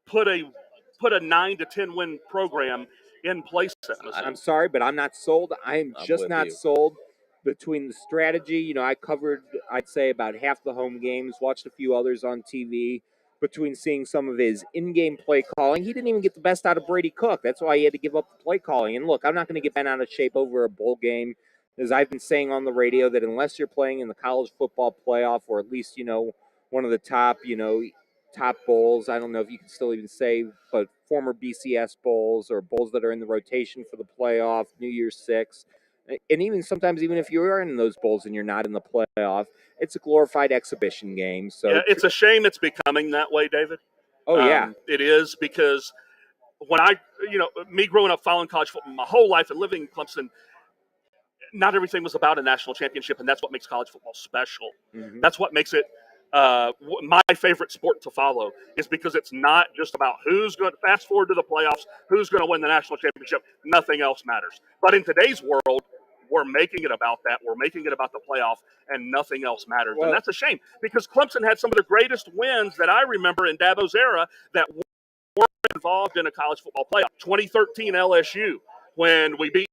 put a 9 to 10 win program in place. I'm sorry, but I'm not sold. I'm just not sold. Between the strategy, I covered, I'd say, about half the home games, watched a few others on TV. Between seeing some of his in-game play calling, he didn't even get the best out of Brady Cook. That's why he had to give up the play calling. And look, I'm not going to get bent out of shape over a bowl game, as I've been saying on the radio, that unless you're playing in the college football playoff or at least, one of the top bowls, I don't know if you can still even say, but former BCS bowls or bowls that are in the rotation for the playoff, New Year's Six. And even sometimes, even if you are in those bowls and you're not in the playoff, it's a glorified exhibition game. So yeah, it's a shame it's becoming that way, David. Oh, yeah. It is, because when me growing up following college football my whole life and living in Clemson, not everything was about a national championship, and that's what makes college football special. Mm-hmm. That's what makes it my favorite sport to follow, is because it's not just about who's going to fast forward to the playoffs, who's going to win the national championship. Nothing else matters. But in today's world, we're making it about that. We're making it about the playoff, and nothing else matters. Well, and that's a shame, because Clemson had some of the greatest wins that I remember in Dabo's era that weren't involved in a college football playoff. 2013 LSU, when we beat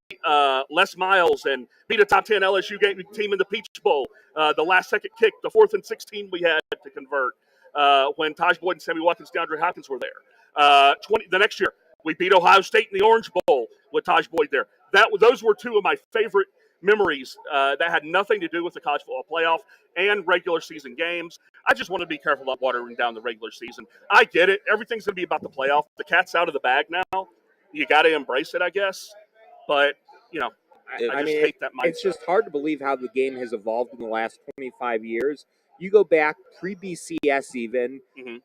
Les Miles and beat a top 10 LSU team in the Peach Bowl. The last second kick, the 4th and 16 we had to convert. When Taj Boyd and Sammy Watkins, DeAndre Hopkins were there. The next year, we beat Ohio State in the Orange Bowl with Taj Boyd there. Those were two of my favorite memories that had nothing to do with the college football playoff and regular season games. I just want to be careful about watering down the regular season. I get it. Everything's going to be about the playoff. The cat's out of the bag now. You got to embrace it, I guess. But, I just hate that mindset. It's just hard to believe how the game has evolved in the last 25 years. You go back pre-BCS even,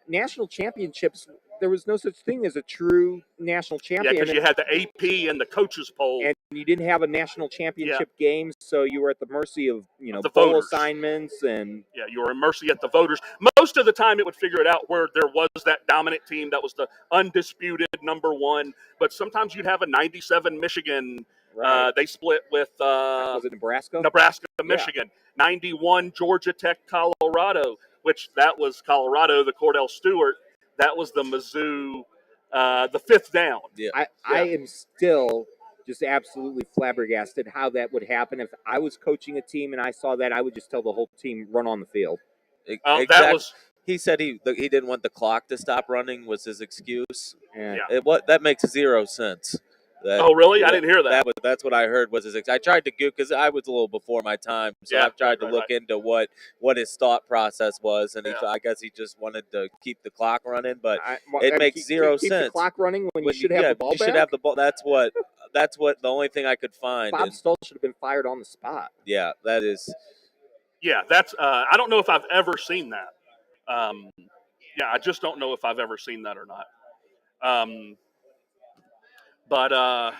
national championships, there was no such thing as a true national champion. Yeah, because you had the AP and the coaches poll. And you didn't have a national championship game, so you were at the mercy of, the bowl voters. Assignments. And yeah, you were at mercy at the voters. Most of the time it would figure it out where there was that dominant team that was the undisputed number one. But sometimes you'd have a 97 Michigan Right. They split with Was it Nebraska? Nebraska, Michigan. 91, Georgia Tech, Colorado, which that was Colorado, the Cordell Stewart. That was the Mizzou, the fifth down. Yeah. I am still just absolutely flabbergasted how that would happen. If I was coaching a team and I saw that, I would just tell the whole team, run on the field. That Exactly. was, He said he didn't want the clock to stop running was his excuse. Yeah. That makes zero sense. oh, really? I didn't hear that. That's what I heard was his. I tried to Google because I was a little before my time, so Yeah, I've tried to look into what his thought process was, and I guess he just wanted to keep the clock running, but it makes zero keep sense. the clock running when you should have the ball you back? should have the ball. That's what the only thing I could find. Bob and, Stoll should have been fired on the spot. yeah, that is. Yeah, that's. I don't know if I've ever seen that. I just don't know if I've ever seen that or not. But I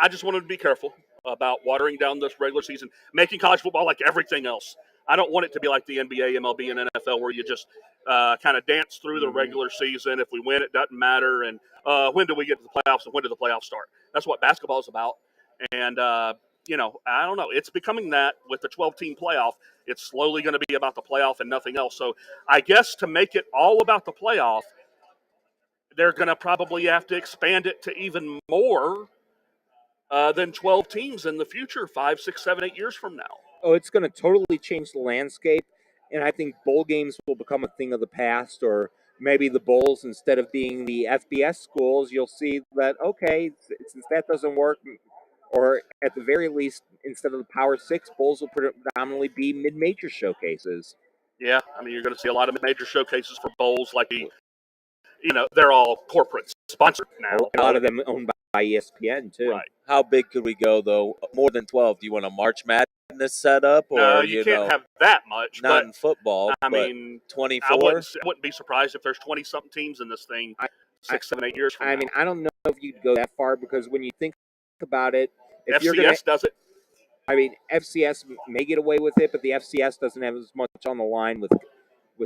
just wanted to be careful about watering down this regular season, making college football like everything else. I don't want it to be like the NBA, MLB, and NFL where you just kind of dance through the regular season. If we win, it doesn't matter. And when do we get to the playoffs and when do the playoffs start? That's what basketball is about. And, I don't know. It's becoming that with the 12-team playoff. It's slowly going to be about the playoff and nothing else. So I guess to make it all about the playoff, they're going to probably have to expand it to even more than 12 teams in the future, 5, 6, 7, 8 years from now. Oh, it's going to totally change the landscape, and I think bowl games will become a thing of the past, or maybe the bowls, instead of being the FBS schools, you'll see that, okay, since that doesn't work, or at the very least, instead of the Power 6, bowls will predominantly be mid-major showcases. Yeah, I mean, you're going to see a lot of major showcases for bowls, like they're all corporate sponsored now. A lot of them owned by ESPN, too. Right. How big could we go, though? More than 12? Do you want a March Madness setup? Or, No, you can't have that much. Not in football. I mean, 24? I wouldn't be surprised if there's 20-something teams in this thing 6, 7, 8 years from now. I mean, I don't know if you'd go that far, because when you think about it, if FCS does it. I mean, FCS may get away with it, but the FCS doesn't have as much on the line with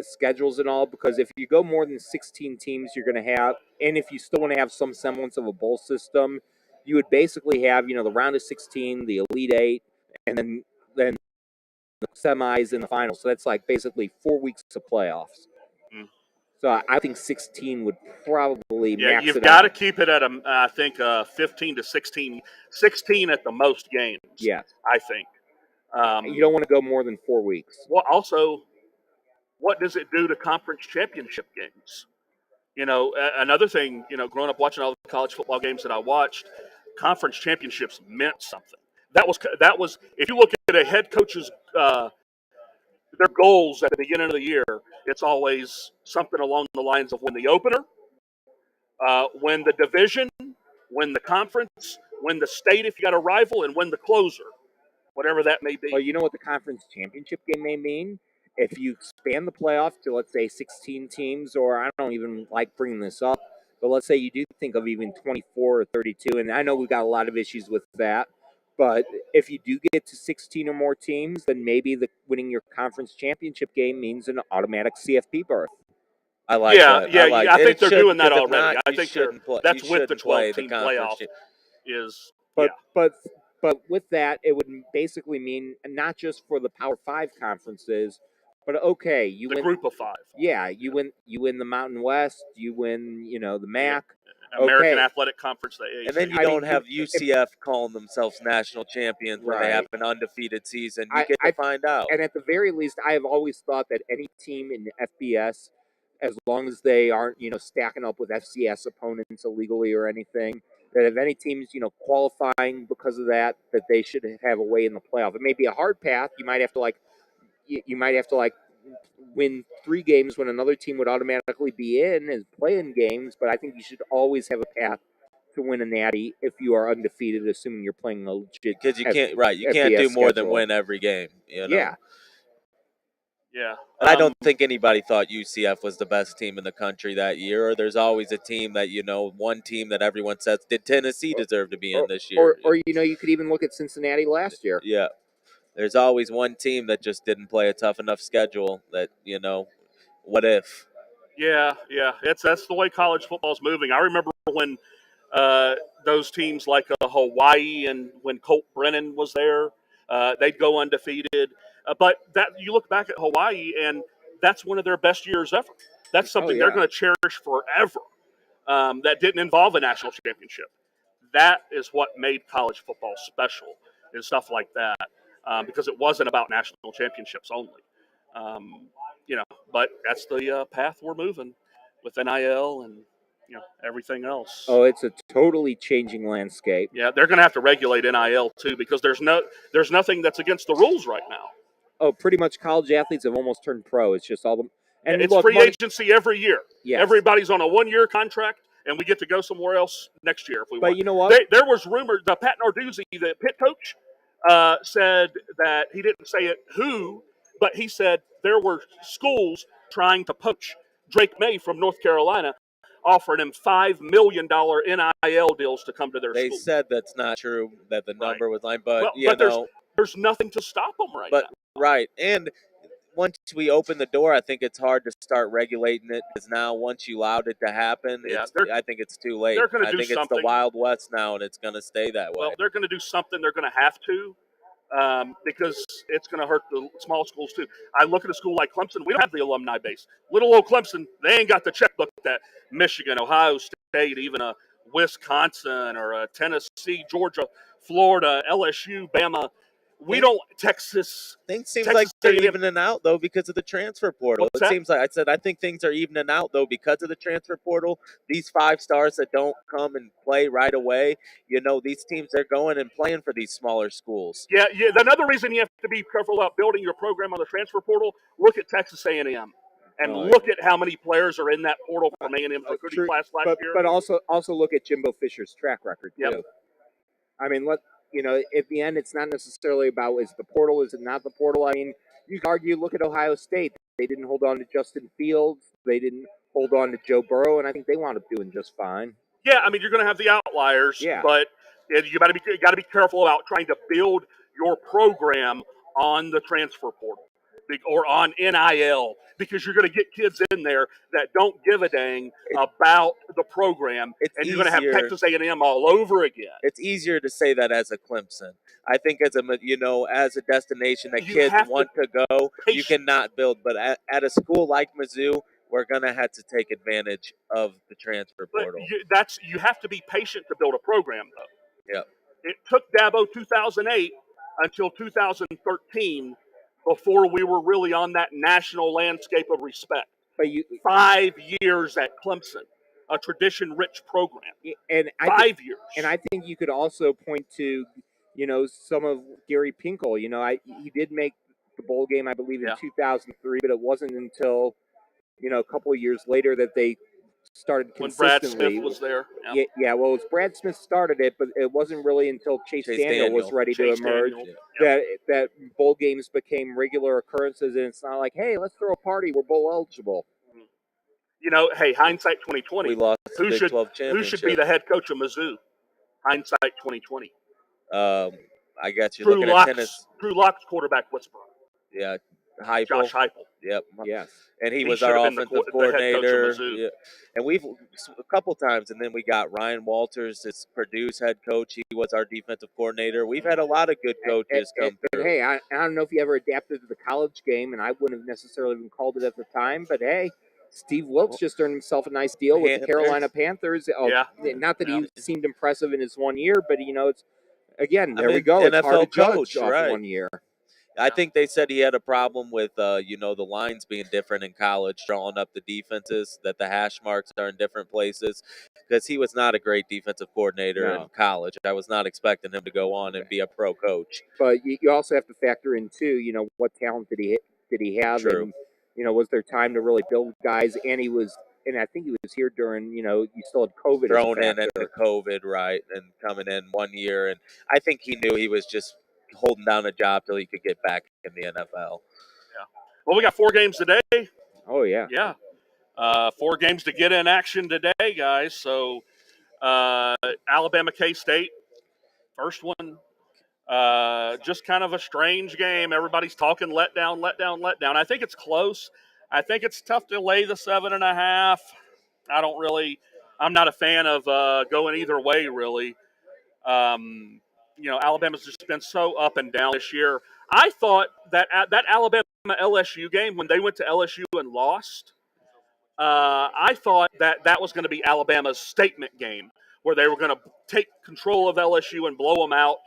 schedules and all, because if you go more than 16 teams, you're going to have, and if you still want to have some semblance of a bowl system, you would basically have, the round of 16, the Elite Eight, and then the semis and the finals. So that's like basically 4 weeks of playoffs. So I think 16 would probably max it out. You've got to keep it at I think 15 to 16 at the most games. Yeah, I think you don't want to go more than 4 weeks. Well, also, what does it do to conference championship games? Another thing, growing up watching all the college football games that I watched, conference championships meant something. That was if you look at a head coach's their goals at the beginning of the year, it's always something along the lines of win the opener, win the division, win the conference, win the state if you got a rival, and win the closer, whatever that may be. Well, you know what the conference championship game may mean? If you expand the playoff to, let's say, 16 teams, or I don't even like bringing this up, but let's say you do think of even 24 or 32, and I know we've got a lot of issues with that, but if you do get to 16 or more teams, then maybe winning your conference championship game means an automatic CFP berth. I like that. Yeah, I think they're doing that already. Not, I think that's with the 12-team playoff. But with that, it would basically mean not just for the Power 5 conferences, but okay, you win the group of 5. Yeah, you win the Mountain West, you win, the MAC. American Athletic Conference. And then you don't have UCF calling themselves national champions when they have an undefeated season. You get to find out. And at the very least, I have always thought that any team in FBS, as long as they aren't, stacking up with FCS opponents illegally or anything, that if any team's, qualifying because of that they should have a way in the playoff. It may be a hard path. You might have to win 3 games when another team would automatically be in as play-in games, but I think you should always have a path to win a natty if you are undefeated, assuming you're playing a legit. Because you can't do more than win every game. Yeah. Yeah. I don't think anybody thought UCF was the best team in the country that year. Or there's always a team that, one team that everyone says, did Tennessee deserve to be in this year? Or you could even look at Cincinnati last year. Yeah. There's always one team that just didn't play a tough enough schedule that, what if? Yeah. That's the way college football is moving. I remember when those teams like Hawaii, and when Colt Brennan was there, they'd go undefeated. But that you look back at Hawaii, and that's one of their best years ever. That's something they're going to cherish forever. That didn't involve a national championship. That is what made college football special, and stuff like that, because it wasn't about national championships only. Um, but that's the path we're moving with NIL and everything else. Oh, it's a totally changing landscape. Yeah, they're going to have to regulate NIL too, because there's nothing that's against the rules right now. Oh, pretty much college athletes have almost turned pro. It's just all the and it's free agency every year. Yes. Everybody's on a 1-year contract, and we get to go somewhere else next year if we want. But you know what? There was rumors. Pat Narduzzi, the Pitt coach, said that he didn't say it who, but he said there were schools trying to poach Drake May from North Carolina, offering him $5 million NIL deals to come to their school. They said that's not true, that the number was lying, but there's nothing to stop them now. Right, and once we open the door, I think it's hard to start regulating it, because now once you allowed it to happen, I think it's too late. I think it's the Wild West now, and it's going to stay that way. Well, they're going to do something. They're going to have to, because it's going to hurt the small schools too. I look at a school like Clemson. We don't have the alumni base. Little old Clemson, they ain't got the checkbook that Michigan, Ohio State, even a Wisconsin or a Tennessee, Georgia, Florida, LSU, Bama. We don't. Texas. Things seem like they're evening out though because of the transfer portal. What's that? Seems like I think things are evening out though because of the transfer portal. These 5 stars that don't come and play right away, these teams are going and playing for these smaller schools. Yeah. Another reason you have to be careful about building your program on the transfer portal. Look at Texas A&M. And look at how many players are in that portal from A&M's recruiting class last year. But also look at Jimbo Fisher's track record too. Yep. I mean, at the end, it's not necessarily about is the portal, is it not the portal? I mean, you could argue, look at Ohio State. They didn't hold on to Justin Fields. They didn't hold on to Joe Burrow, and I think they wound up doing just fine. Yeah, I mean, you're going to have the outliers, but you got to be careful about trying to build your program on the transfer portal or on NIL, because you're going to get kids in there that don't give a dang about the program, and you're going to have Texas A&M all over again. It's easier to say that as a Clemson. I think as a destination that kids want to go, you cannot build. But at a school like Mizzou, we're going to have to take advantage of the transfer portal. But you have to be patient to build a program, though. Yeah. It took Dabo 2008 until 2013 before we were really on that national landscape of respect. But 5 years at Clemson, a tradition-rich program. And 5 years. And I think you could also point to, some of Gary Pinkel. He did make the bowl game, I believe, in 2003, but it wasn't until, a couple of years later that they started consistently. When Brad Smith was there. Yeah, well, it was Brad Smith started it, but it wasn't really until Chase Daniel was ready to emerge that bowl games became regular occurrences, and it's not like, hey, let's throw a party, we're bowl eligible. Hey, hindsight 2020. We lost the Big 12 Who championship. should be the head coach of Mizzou? Hindsight 2020. I guess you're looking at tennis. Drew Lock's quarterback whisperer. Yeah, Heupel. Josh Heupel. Yep. Yes. And he was our offensive coordinator. Yeah. And we've a couple times, and then we got Ryan Walters, this Purdue's head coach. He was our defensive coordinator. We've had a lot of good coaches come through. Hey, I don't know if you ever adapted to the college game, and I wouldn't have necessarily even called it at the time, but hey, Steve Wilkes just earned himself a nice deal with the Carolina Panthers. Not that he seemed impressive in his 1 year, but it's again, we go. It's hard to judge off 1 year. I think they said he had a problem with, the lines being different in college, drawing up the defenses, that the hash marks are in different places, because he was not a great defensive coordinator in college. I was not expecting him to go on and be a pro coach. But you also have to factor in, too, what talent did he have? True. And, was there time to really build guys? And I think he was here during, you still had COVID. Thrown in at the COVID, right, and coming in 1 year. And I think he knew he was just holding down a job till he could get back in the NFL. Yeah. Well, we got 4 games today. Oh, yeah. Yeah. 4 games to get in action today, guys. So, Alabama K-State, first one. Just kind of a strange game. Everybody's talking letdown. I think it's close. I think it's tough to lay the 7.5. I don't really I'm not a fan of going either way, really. Alabama's just been so up and down this year. I thought that Alabama LSU game, when they went to LSU and lost, I thought that was going to be Alabama's statement game, where they were going to take control of LSU and blow them out.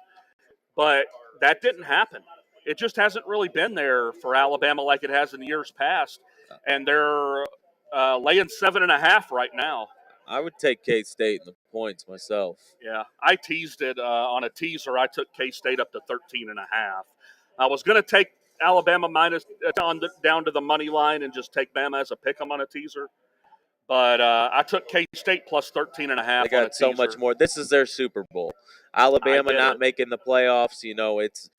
But that didn't happen. It just hasn't really been there for Alabama like it has in years past, and they're laying 7.5 right now. I would take K-State in the points myself. Yeah, I teased it on a teaser. I took K-State up to 13.5. I was going to take Alabama minus down to the money line and just take Bama as a pick 'em on a teaser. But I took K-State plus 13.5. They got so much more. This is their Super Bowl. Alabama not making the playoffs, it's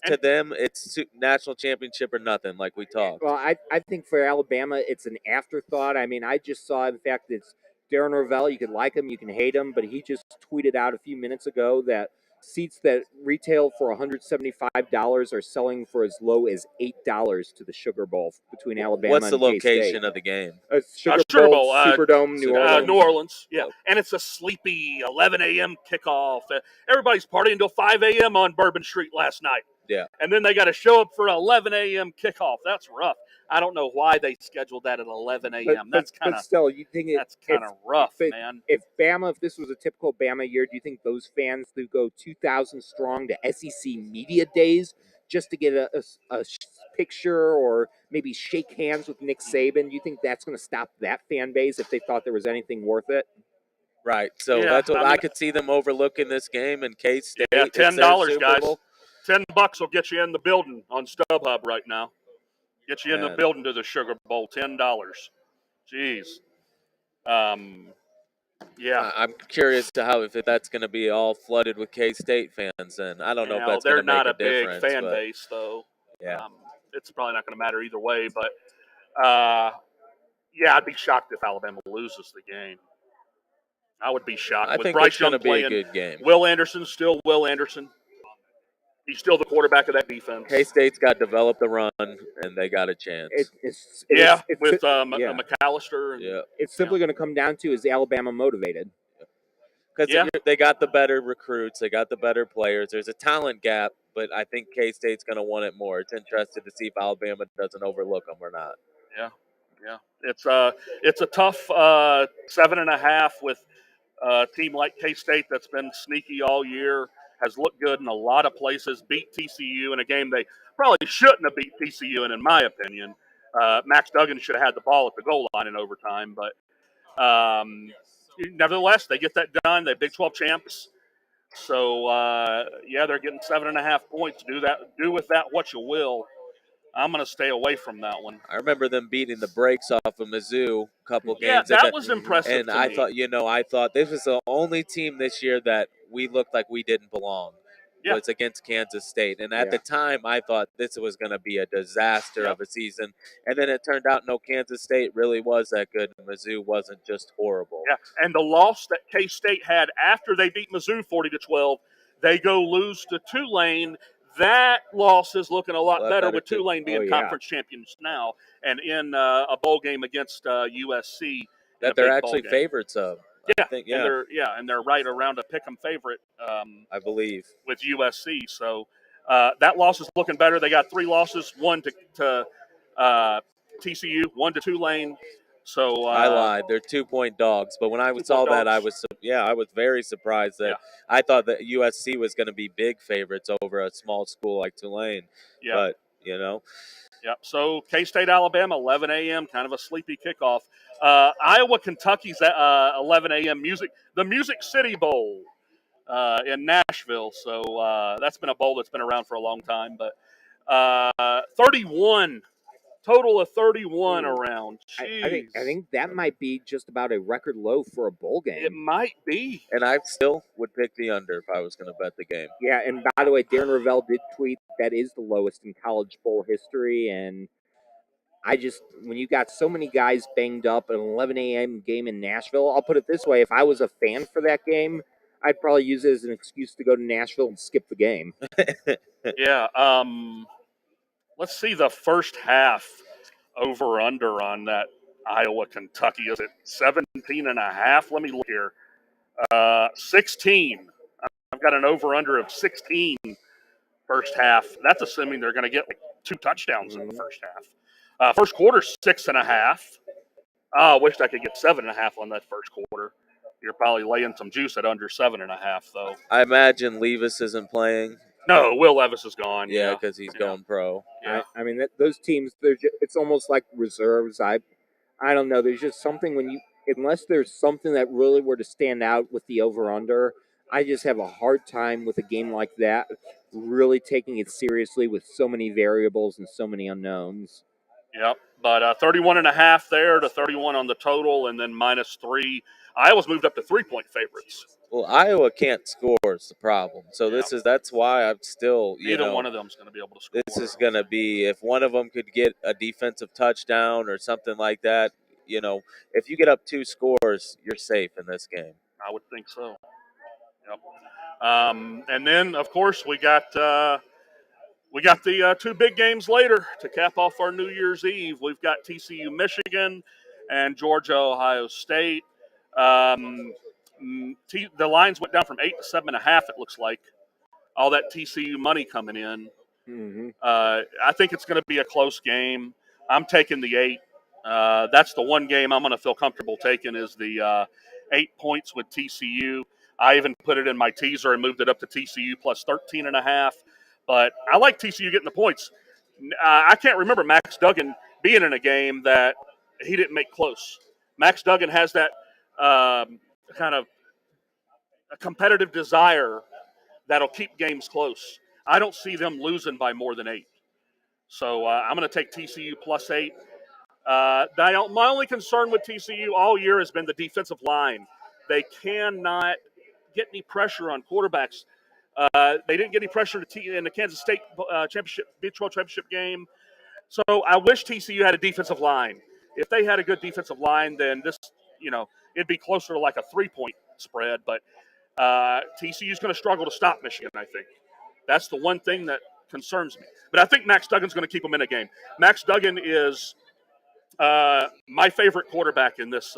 to them, it's national championship or nothing, like we talked. Well, I think for Alabama, it's an afterthought. I mean, I just saw, in fact, it's Darren Rovell. You can like him, you can hate him, but he just tweeted out a few minutes ago that seats that retail for $175 are selling for as low as $8 to the Sugar Bowl between Alabama and What's the location of the game? Sugar Bowl, Superdome, New Orleans. New Orleans, yeah. And it's a sleepy 11 a.m. kickoff. Everybody's partying until 5 a.m. on Bourbon Street last night. Yeah. And then they got to show up for 11 a.m. kickoff. That's rough. I don't know why they scheduled that at 11 a.m. That's kind of still, you think that's kind of rough, man. If this was a typical Bama year, do you think those fans who go 2,000 strong to SEC media days just to get a picture or maybe shake hands with Nick Saban, do you think that's going to stop that fan base if they thought there was anything worth it? Right. So that's what I could see them overlooking this game in K-State. Yeah, $10, guys. $10 will get you in the building on StubHub right now. Get you in the building to the Sugar Bowl. $10. Jeez. Yeah. I'm curious to how if that's going to be all flooded with K-State fans, and I don't know if that's going to make a difference. They're not a big fan base, though. Yeah. It's probably not going to matter either way, but I'd be shocked if Alabama loses the game. I would be shocked. I think it's going to be a good game. Will Anderson's still Will Anderson. He's still the quarterback of that defense. K-State's got developed the run, and they got a chance. With McAllister. It's simply going to come down to, is Alabama motivated? Because they got the better recruits. They got the better players. There's a talent gap, but I think K-State's going to want it more. It's interesting to see if Alabama doesn't overlook them or not. Yeah. It's a tough 7.5 with a team like K-State that's been sneaky all year, has looked good in a lot of places, beat TCU in a game they probably shouldn't have beat TCU in my opinion. Max Duggan should have had the ball at the goal line in overtime, but nevertheless, they get that done. They're Big 12 champs. So, they're getting 7.5 points. Do with that what you will. I'm going to stay away from that one. I remember them beating the brakes off of Mizzou a couple games. Yeah, that was impressive. And I thought this was the only team this year that we looked like we didn't belong. Yeah. Was against Kansas State. And at the time, I thought this was going to be a disaster of a season. And then it turned out, no, Kansas State really was that good. And Mizzou wasn't just horrible. Yeah, and the loss that K-State had after they beat Mizzou 40-12, they go lose to Tulane. That loss is looking a lot better with Tulane being conference champions now and in a bowl game against USC. That they're actually favorites of. And they're right around a pick 'em favorite. I believe with USC. So that loss is looking better. They got 3 losses: one to TCU, one to Tulane. So I lied. They're 2-point dogs. But when I saw that, I was very surprised that I thought that USC was going to be big favorites over a small school like Tulane. Yeah. But Yeah. So K-State, Alabama, 11 a.m., kind of a sleepy kickoff. Iowa, Kentucky's at 11 a.m. The Music City Bowl in Nashville. So that's been a bowl that's been around for a long time. But 31, total of 31 around. I think that might be just about a record low for a bowl game. It might be. And I still would pick the under if I was going to bet the game. Yeah, and by the way, Darren Rovell did tweet that is the lowest in college bowl history. And when you got so many guys banged up, an 11 a.m. game in Nashville, I'll put it this way. If I was a fan for that game, I'd probably use it as an excuse to go to Nashville and skip the game. Yeah. Let's see the first half over-under on that Iowa, Kentucky is at 17.5. Let me look here. 16. I've got an over-under of 16 first half. That's assuming they're going to get like 2 touchdowns in the first half. First quarter, 6.5. I wished I could get 7.5 on that first quarter. You're probably laying some juice at under 7.5, though. I imagine Levis isn't playing. No, Will Levis is gone. Yeah, Yeah, because he's going pro. Yeah. I mean, those teams, it's almost like reserves. I don't know. There's just something when you, unless there's something that really were to stand out with the over/under, I just have a hard time with a game like that really taking it seriously with so many variables and so many unknowns. Yep. But 31.5 there to 31 on the total, and then -3. Iowa's moved up to 3-point favorites. Well, Iowa can't score is the problem. So that's why I'm still, Neither one of them's going to be able to score. This is going to be, if one of them could get a defensive touchdown or something like that, if you get up 2 scores, you're safe in this game. I would think so. Yep. And then, of course, we got the 2 big games later to cap off our New Year's Eve. We've got TCU, Michigan, and Georgia, Ohio State. The lines went down from 8 to 7.5. It looks like all that TCU money coming in. Mm-hmm. I think it's going to be a close game. I'm taking the 8. That's the one game I'm going to feel comfortable taking is the 8 points with TCU. I even put it in my teaser and moved it up to TCU plus 13.5. But I like TCU getting the points. I can't remember Max Duggan being in a game that he didn't make close. Max Duggan has that kind of a competitive desire that'll keep games close. I don't see them losing by more than 8. So I'm going to take TCU plus 8. My only concern with TCU all year has been the defensive line. They cannot get any pressure on quarterbacks. They didn't get any pressure in the Kansas State Big 12 championship game. So I wish TCU had a defensive line. If they had a good defensive line, then this, it'd be closer to like a 3-point spread. But TCU is going to struggle to stop Michigan, I think. That's the one thing that concerns me. But I think Max Duggan's going to keep them in a game. Max Duggan is my favorite quarterback in this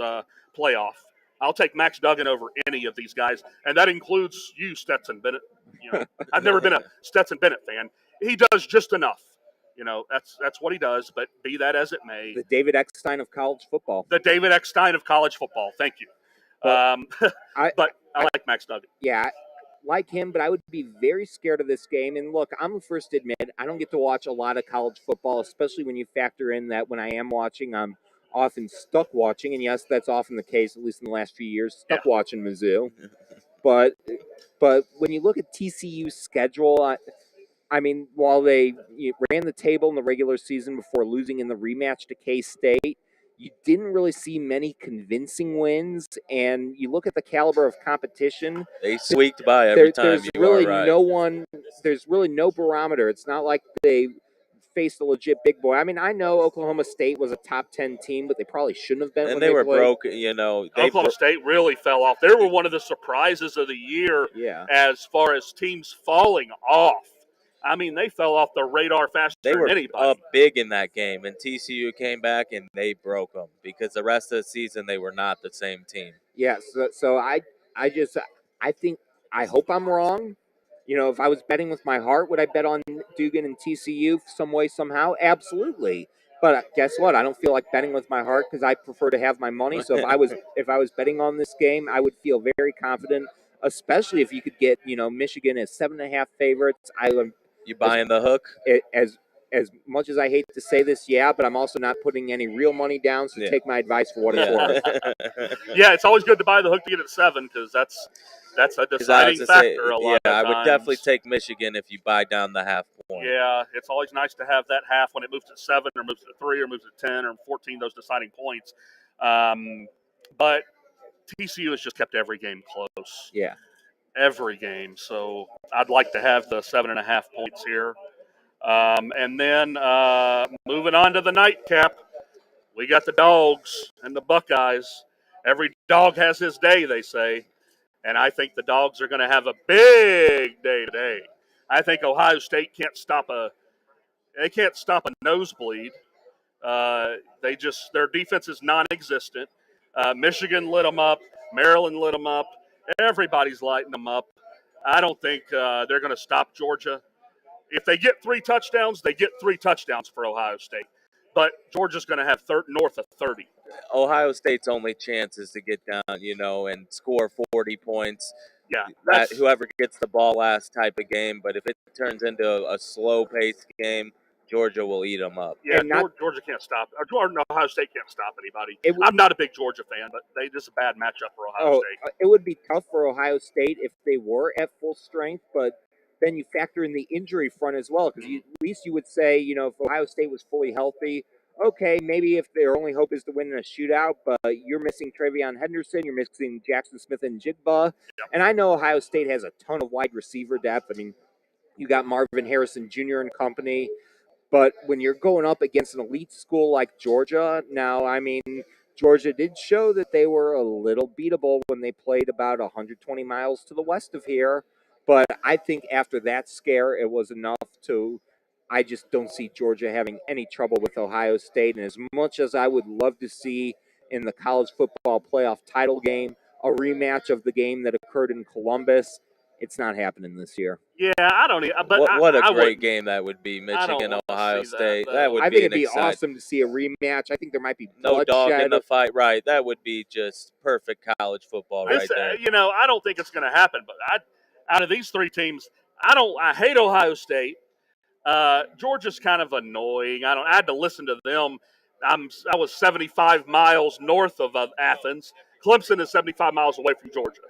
playoff. I'll take Max Duggan over any of these guys, and that includes you, Stetson Bennett. I've never been a Stetson Bennett fan. He does just enough. That's what he does, but be that as it may. The David Eckstein of college football. The David Eckstein of college football. Thank you. But I like Max Duggan. Yeah, like him, but I would be very scared of this game. And look, I'm the first to admit, I don't get to watch a lot of college football, especially when you factor in that when I am watching, I'm often stuck watching. And yes, that's often the case, at least in the last few years, stuck watching Mizzou. But when you look at TCU's schedule, I mean, while they ran the table in the regular season before losing in the rematch to K-State, you didn't really see many convincing wins, and you look at the caliber of competition. They squeaked by every time. There's really There's really no barometer. It's not like they faced a legit big boy. I mean, I know Oklahoma State was a top 10 team, but they probably shouldn't have been. And they were broke. Oklahoma State really fell off. They were one of the surprises of the year. Yeah. As far as teams falling off. I mean, they fell off the radar faster than anybody. They were up big in that game, and TCU came back and they broke them because the rest of the season they were not the same team. Yeah, so I hope I'm wrong. If I was betting with my heart, would I bet on Dugan and TCU some way, somehow? Absolutely. But guess what? I don't feel like betting with my heart because I prefer to have my money. So if I was betting on this game, I would feel very confident, especially if you could get Michigan as 7.5 favorites. You buying the hook? As much as I hate to say this, yeah, but I'm also not putting any real money down, so take my advice for what it's worth. Yeah, it's always good to buy the hook to get it 7 because that's a deciding factor a lot of times. I would definitely take Michigan if you buy down the half point. Yeah, it's always nice to have that half when it moves to 7 or moves to 3 or moves to 10 or 14, those deciding points. But TCU has just kept every game close. Yeah. Every game. So I'd like to have the 7.5 points here. And then moving on to the nightcap, we got the Dogs and the Buckeyes. Every dog has his day, they say. And I think the Dogs are going to have a big day today. I think Ohio State can't stop a nosebleed. Their defense is non-existent. Michigan lit them up. Maryland lit them up. Everybody's lighting them up. I don't think they're going to stop Georgia. If they get 3 touchdowns, they get 3 touchdowns for Ohio State. But Georgia's going to have north of 30. Ohio State's only chance is to get down, and score 40 points. Yeah, Whoever gets the ball last type of game. But if it turns into a slow-paced game, Georgia will eat them up. Yeah, Georgia can't stop. Ohio State can't stop anybody. I'm not a big Georgia fan, but this is a bad matchup for Ohio State. It would be tough for Ohio State if they were at full strength, but then you factor in the injury front as well, because at least you would say, if Ohio State was fully healthy, okay, maybe if their only hope is to win in a shootout, but you're missing Travion Henderson, you're missing Jackson Smith and Jigba, and I know Ohio State has a ton of wide receiver depth. I mean, you got Marvin Harrison Jr. and company. But when you're going up against an elite school like Georgia, now, I mean, Georgia did show that they were a little beatable when they played about 120 miles to the west of here. But I think after that scare, it was enough to. I just don't see Georgia having any trouble with Ohio State. And as much as I would love to see in the college football playoff title game a rematch of the game that occurred in Columbus, it's not happening this year. Yeah, I don't. But what a great game that would be, Michigan, Ohio State. That would be. I think it'd be awesome to see a rematch. I think there might be no dog in the fight. Right, that would be just perfect college football right there. I don't think it's going to happen. But out of these 3 teams, I hate Ohio State. Georgia's kind of annoying. I had to listen to them. I was 75 miles north of Athens. Clemson is 75 miles away from Georgia,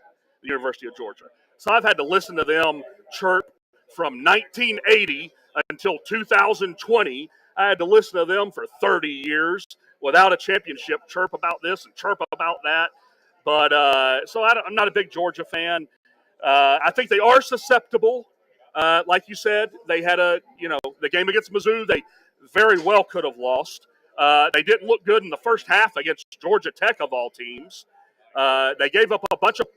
the University of Georgia. So I've had to listen to them chirp from 1980 until 2020. I had to listen to them for 30 years without a championship, chirp about this and chirp about that. But so I'm not a big Georgia fan. I think they are susceptible. Like you said, they had the game against Mizzou, they very well could have lost. They didn't look good in the first half against Georgia Tech, of all teams. They gave up a bunch of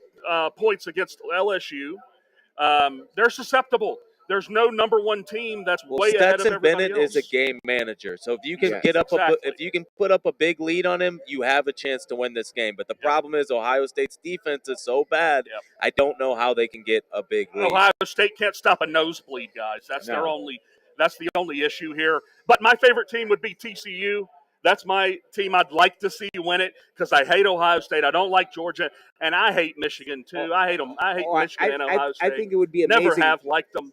points against LSU. They're susceptible. There's no number 1 team that's way ahead of everybody Bennett else. is a game manager, so if you can if you can put up a big lead on him, you have a chance to win this game. But the problem is Ohio State's defense is so bad. I don't know how they can get a big lead. Ohio State can't stop a nosebleed, guys. That's the only issue here. But my favorite team would be TCU. That's my team I'd like to see win it because I hate Ohio State. I don't like Georgia, and I hate Michigan too. I hate them. I hate Michigan and Ohio State. I think it would be amazing. Never have liked them.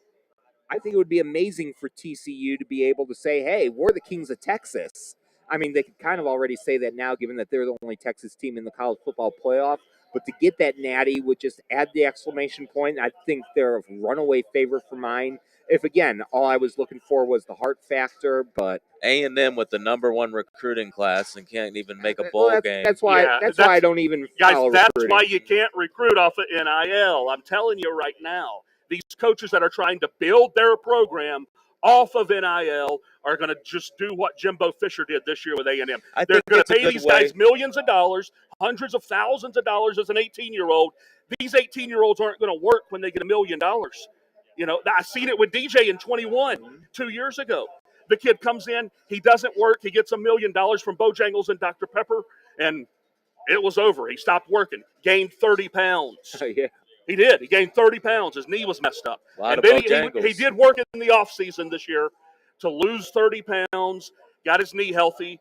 I think it would be amazing for TCU to be able to say, hey, we're the Kings of Texas. I mean, they could kind of already say that now, given that they're the only Texas team in the college football playoff. But to get that natty would just add the exclamation point. I think they're a runaway favorite for mine. If, again, all I was looking for was the heart factor, but A&M with the number 1 recruiting class and can't even make a bowl game. That's why I don't even follow guys, that's recruiting. why you can't recruit off of NIL. I'm telling you right now. These coaches that are trying to build their program off of NIL are going to just do what Jimbo Fisher did this year with A&M. They're going to pay these guys millions of dollars, hundreds of thousands of dollars as an 18-year-old. These 18-year-olds aren't going to work when they get $1 million. I seen it with DJ in 21 2 years ago. The kid comes in, he doesn't work, he gets $1 million from Bojangles and Dr. Pepper, and it was over. He stopped working, gained 30 pounds. Yeah. He did. He gained 30 pounds. His knee was messed up. And then he did work in the offseason this year to lose 30 pounds, got his knee healthy.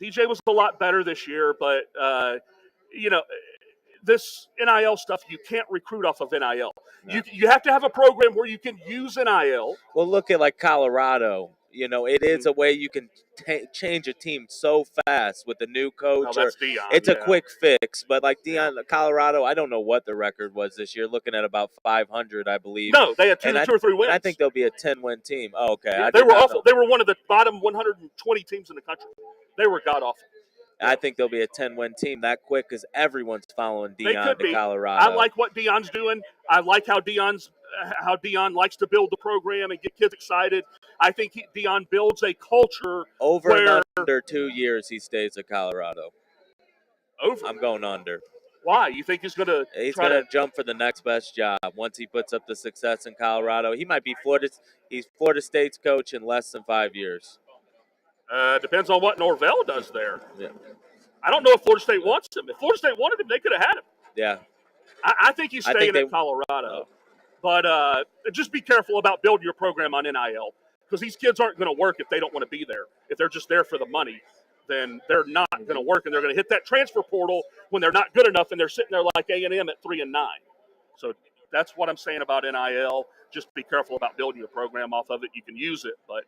DJ was a lot better this year, but, this NIL stuff, you can't recruit off of NIL. No. You have to have a program where you can use NIL. Well, look at like Colorado. It is a way you can change a team so fast with the new coach. That's Deion, it's a quick fix, but like Deion, Colorado, I don't know what the record was this year. Looking at about 500, I believe. No, they had 2 or 3 wins. I think they'll be a 10-win team. Oh, okay. Yeah, they were awful. They were one of the bottom 120 teams in the country. They were god awful. I think they'll be a 10-win team that quick because everyone's following Deion to Colorado. I like what Deion's doing. I like how Deion likes to build the program and get kids excited. I think Deion builds a culture and under 2 years he stays at Colorado. Over. I'm going under. Why? You think he's going to jump for the next best job once he puts up the success in Colorado? He might be Florida State's coach in less than 5 years. Depends on what Norvell does there. Yeah. I don't know if Florida State wants him. If Florida State wanted him, they could have had him. Yeah. I think he's I staying think at Colorado. Oh. But just be careful about building your program on NIL because these kids aren't going to work if they don't want to be there. If they're just there for the money, then they're not going to work, and they're going to hit that transfer portal when they're not good enough, and they're sitting there like A&M at 3-9. So that's what I'm saying about NIL. Just be careful about building your program off of it. You can use it, but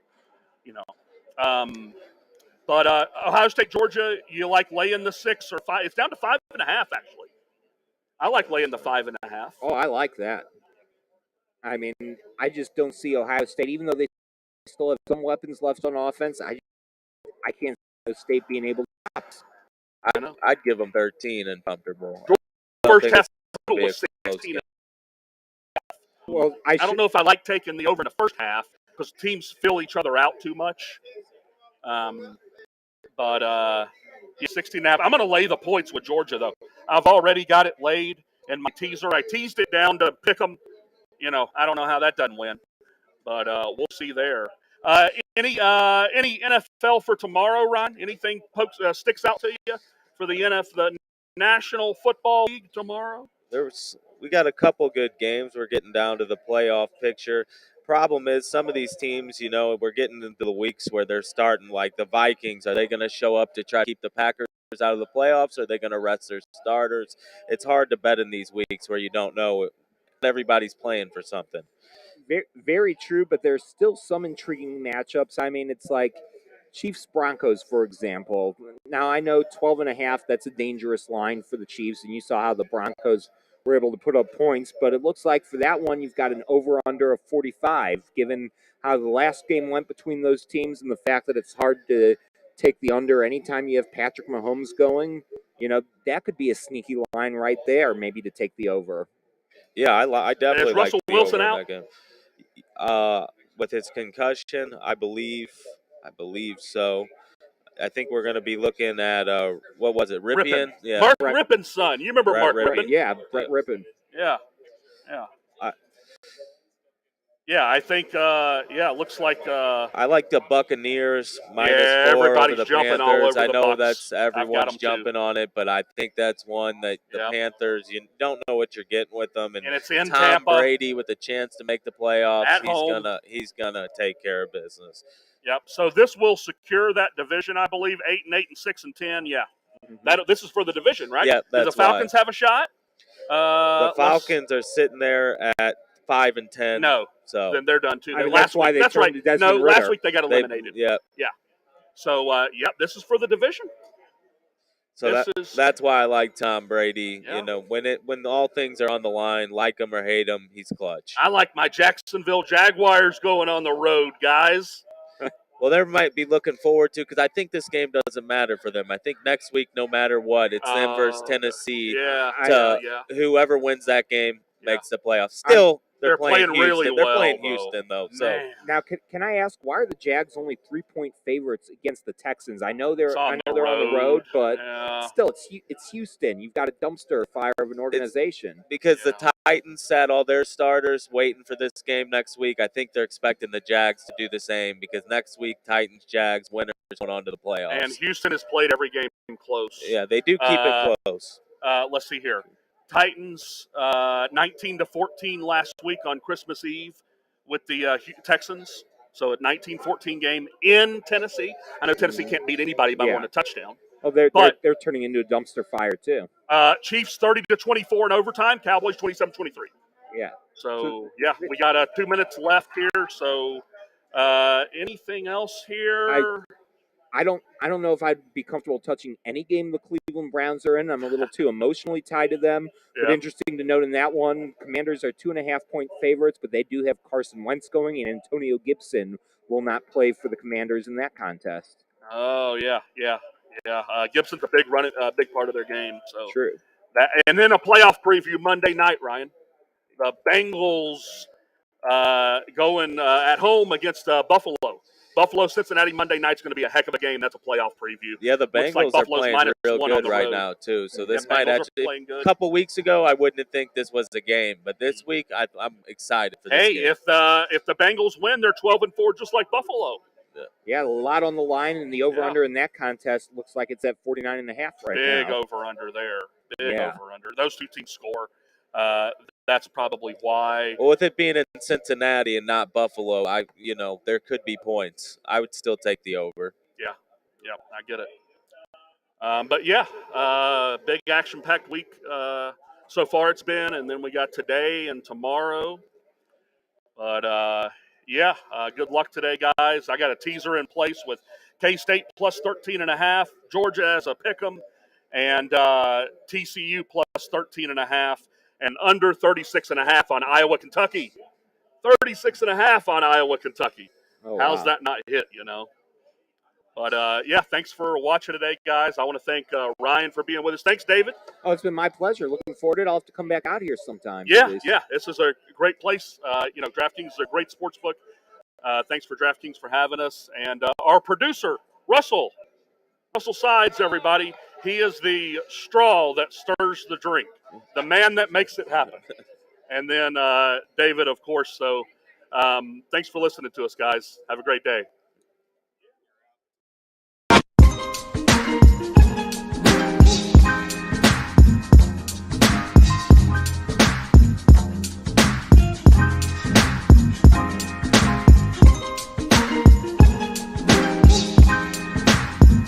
Ohio State, Georgia, you like laying the 6 or 5? It's down to 5.5 actually. I like laying the 5.5. Oh, I like that. I mean, I just don't see Ohio State, even though they still have some weapons left on offense. I can't see Ohio State being able to stop. I'd give them 13 and comfortable. First half be a was close 16. game. Well, I don't know if I like taking the over in the first half because teams fill each other out too much. But 16.5. I'm going to lay the points with Georgia, though. I've already got it laid in my teaser. I teased it down to pick them. I don't know how that doesn't win, but we'll see there. Any NFL for tomorrow, Ron? Anything sticks out to you for the National Football League tomorrow? We got a couple good games. We're getting down to the playoff picture. Problem is, some of these teams, we're getting into the weeks where they're starting, like the Vikings. Are they going to show up to try to keep the Packers out of the playoffs? Or are they going to rest their starters? It's hard to bet in these weeks where you don't know. Everybody's playing for something. Very, very true, but there's still some intriguing matchups. I mean, it's like Chiefs-Broncos, for example. Now, I know 12.5, that's a dangerous line for the Chiefs, and you saw how the Broncos were able to put up points, but it looks like for that one, you've got an over-under of 45, given how the last game went between those teams and the fact that it's hard to take the under anytime you have Patrick Mahomes going. That could be a sneaky line right there, maybe to take the over. Yeah, I definitely like Russell the Wilson over out? in that game. With his concussion, I believe so. I think we're going to be looking at what was it, Ripien? Yeah, Mark Rippen's son. You remember Mark Rippon? Rippon? Yeah, Brett Rippon. Yeah. I think. It looks like. I like the Buccaneers -4 everybody's over the jumping Panthers. all over I the know Bucs. that's everyone's jumping too. on it, but I think that's one that the Panthers, you don't know what you're getting with them, and it's in Tom Tampa. Brady with a chance to make the playoffs. At home. He's gonna take care of business. Yep. So this will secure that division, I believe. 8-8 and 6-10. Yeah. This is for the division, right? Yeah, that's Do the Falcons have a shot? The Falcons are sitting there at 5-10. No. So then they're done too. I mean, that's why they turned to Desmond Ritter. Last week they got eliminated. Yeah. So this is for the division. So that's why I like Tom Brady. Yeah. When all things are on the line, like him or hate him, he's clutch. I like my Jacksonville Jaguars going on the road, guys. Well, they might be looking forward to, because I think this game doesn't matter for them. I think next week, no matter what, it's them versus Tennessee. Whoever wins that game makes the playoffs. Still, they're playing really well. They're playing Houston, though. So now, can I ask, why are the Jags only 3-point favorites against the Texans? I know they're on the road, but still, it's Houston. You've got a dumpster fire of an organization. Because the Titans sat all their starters waiting for this game next week. I think they're expecting the Jags to do the same, because next week, Titans, Jags, winners going on to the playoffs. And Houston has played every game close. Yeah, they do keep it close. Let's see here. Titans 19-14 last week on Christmas Eve with the Texans. So a 19-14 game in Tennessee. I know Tennessee can't beat anybody by more than a touchdown. Oh, they're turning into a dumpster fire too. Chiefs 30-24 in overtime. Cowboys 27-23. Yeah. So we got 2 minutes left here. So anything else here? I don't know if I'd be comfortable touching any game the Cleveland Browns are in. I'm a little too emotionally tied to them. But interesting to note in that one, Commanders are 2.5-point favorites, but they do have Carson Wentz going, and Antonio Gibson will not play for the Commanders in that contest. Oh yeah. Gibson's a big part of their game. So true. And then a playoff preview Monday night, Ryan. The Bengals going at home against Buffalo. Buffalo-Cincinnati Monday night's going to be a heck of a game. That's a playoff preview. Yeah, the Bengals are playing real good right now, too. So this might actually – a couple weeks ago, I wouldn't think this was the game. But this week, I'm excited for this game. Hey, if the Bengals win, they're 12-4 just like Buffalo. Yeah, a lot on the line, and the over-under in that contest looks like it's at 49.5 right Big now. over-under there. Big Yeah. over-under. Those two teams score. That's probably why. Well, with it being in Cincinnati and not Buffalo, there could be points. I would still take the over. Yeah, I get it. But yeah, big action-packed week so far it's been, and then we got today and tomorrow. But good luck today, guys. I got a teaser in place with K-State plus 13.5, Georgia as a pick'em, and TCU plus 13.5, and under 36.5 on Iowa, Kentucky. 36.5 on Iowa, Kentucky. Oh, How's wow. that not hit? But thanks for watching today, guys. I want to thank Ryan for being with us. Thanks, David. Oh, it's been my pleasure. Looking forward to it. I'll have to come back out here sometime. Yeah, please. this is a great place. DraftKings is a great sports book. Thanks for DraftKings for having us. And our producer, Russell Sides, everybody. He is the straw that stirs the drink, the man that makes it happen. And then David, of course. So thanks for listening to us, guys. Have a great day.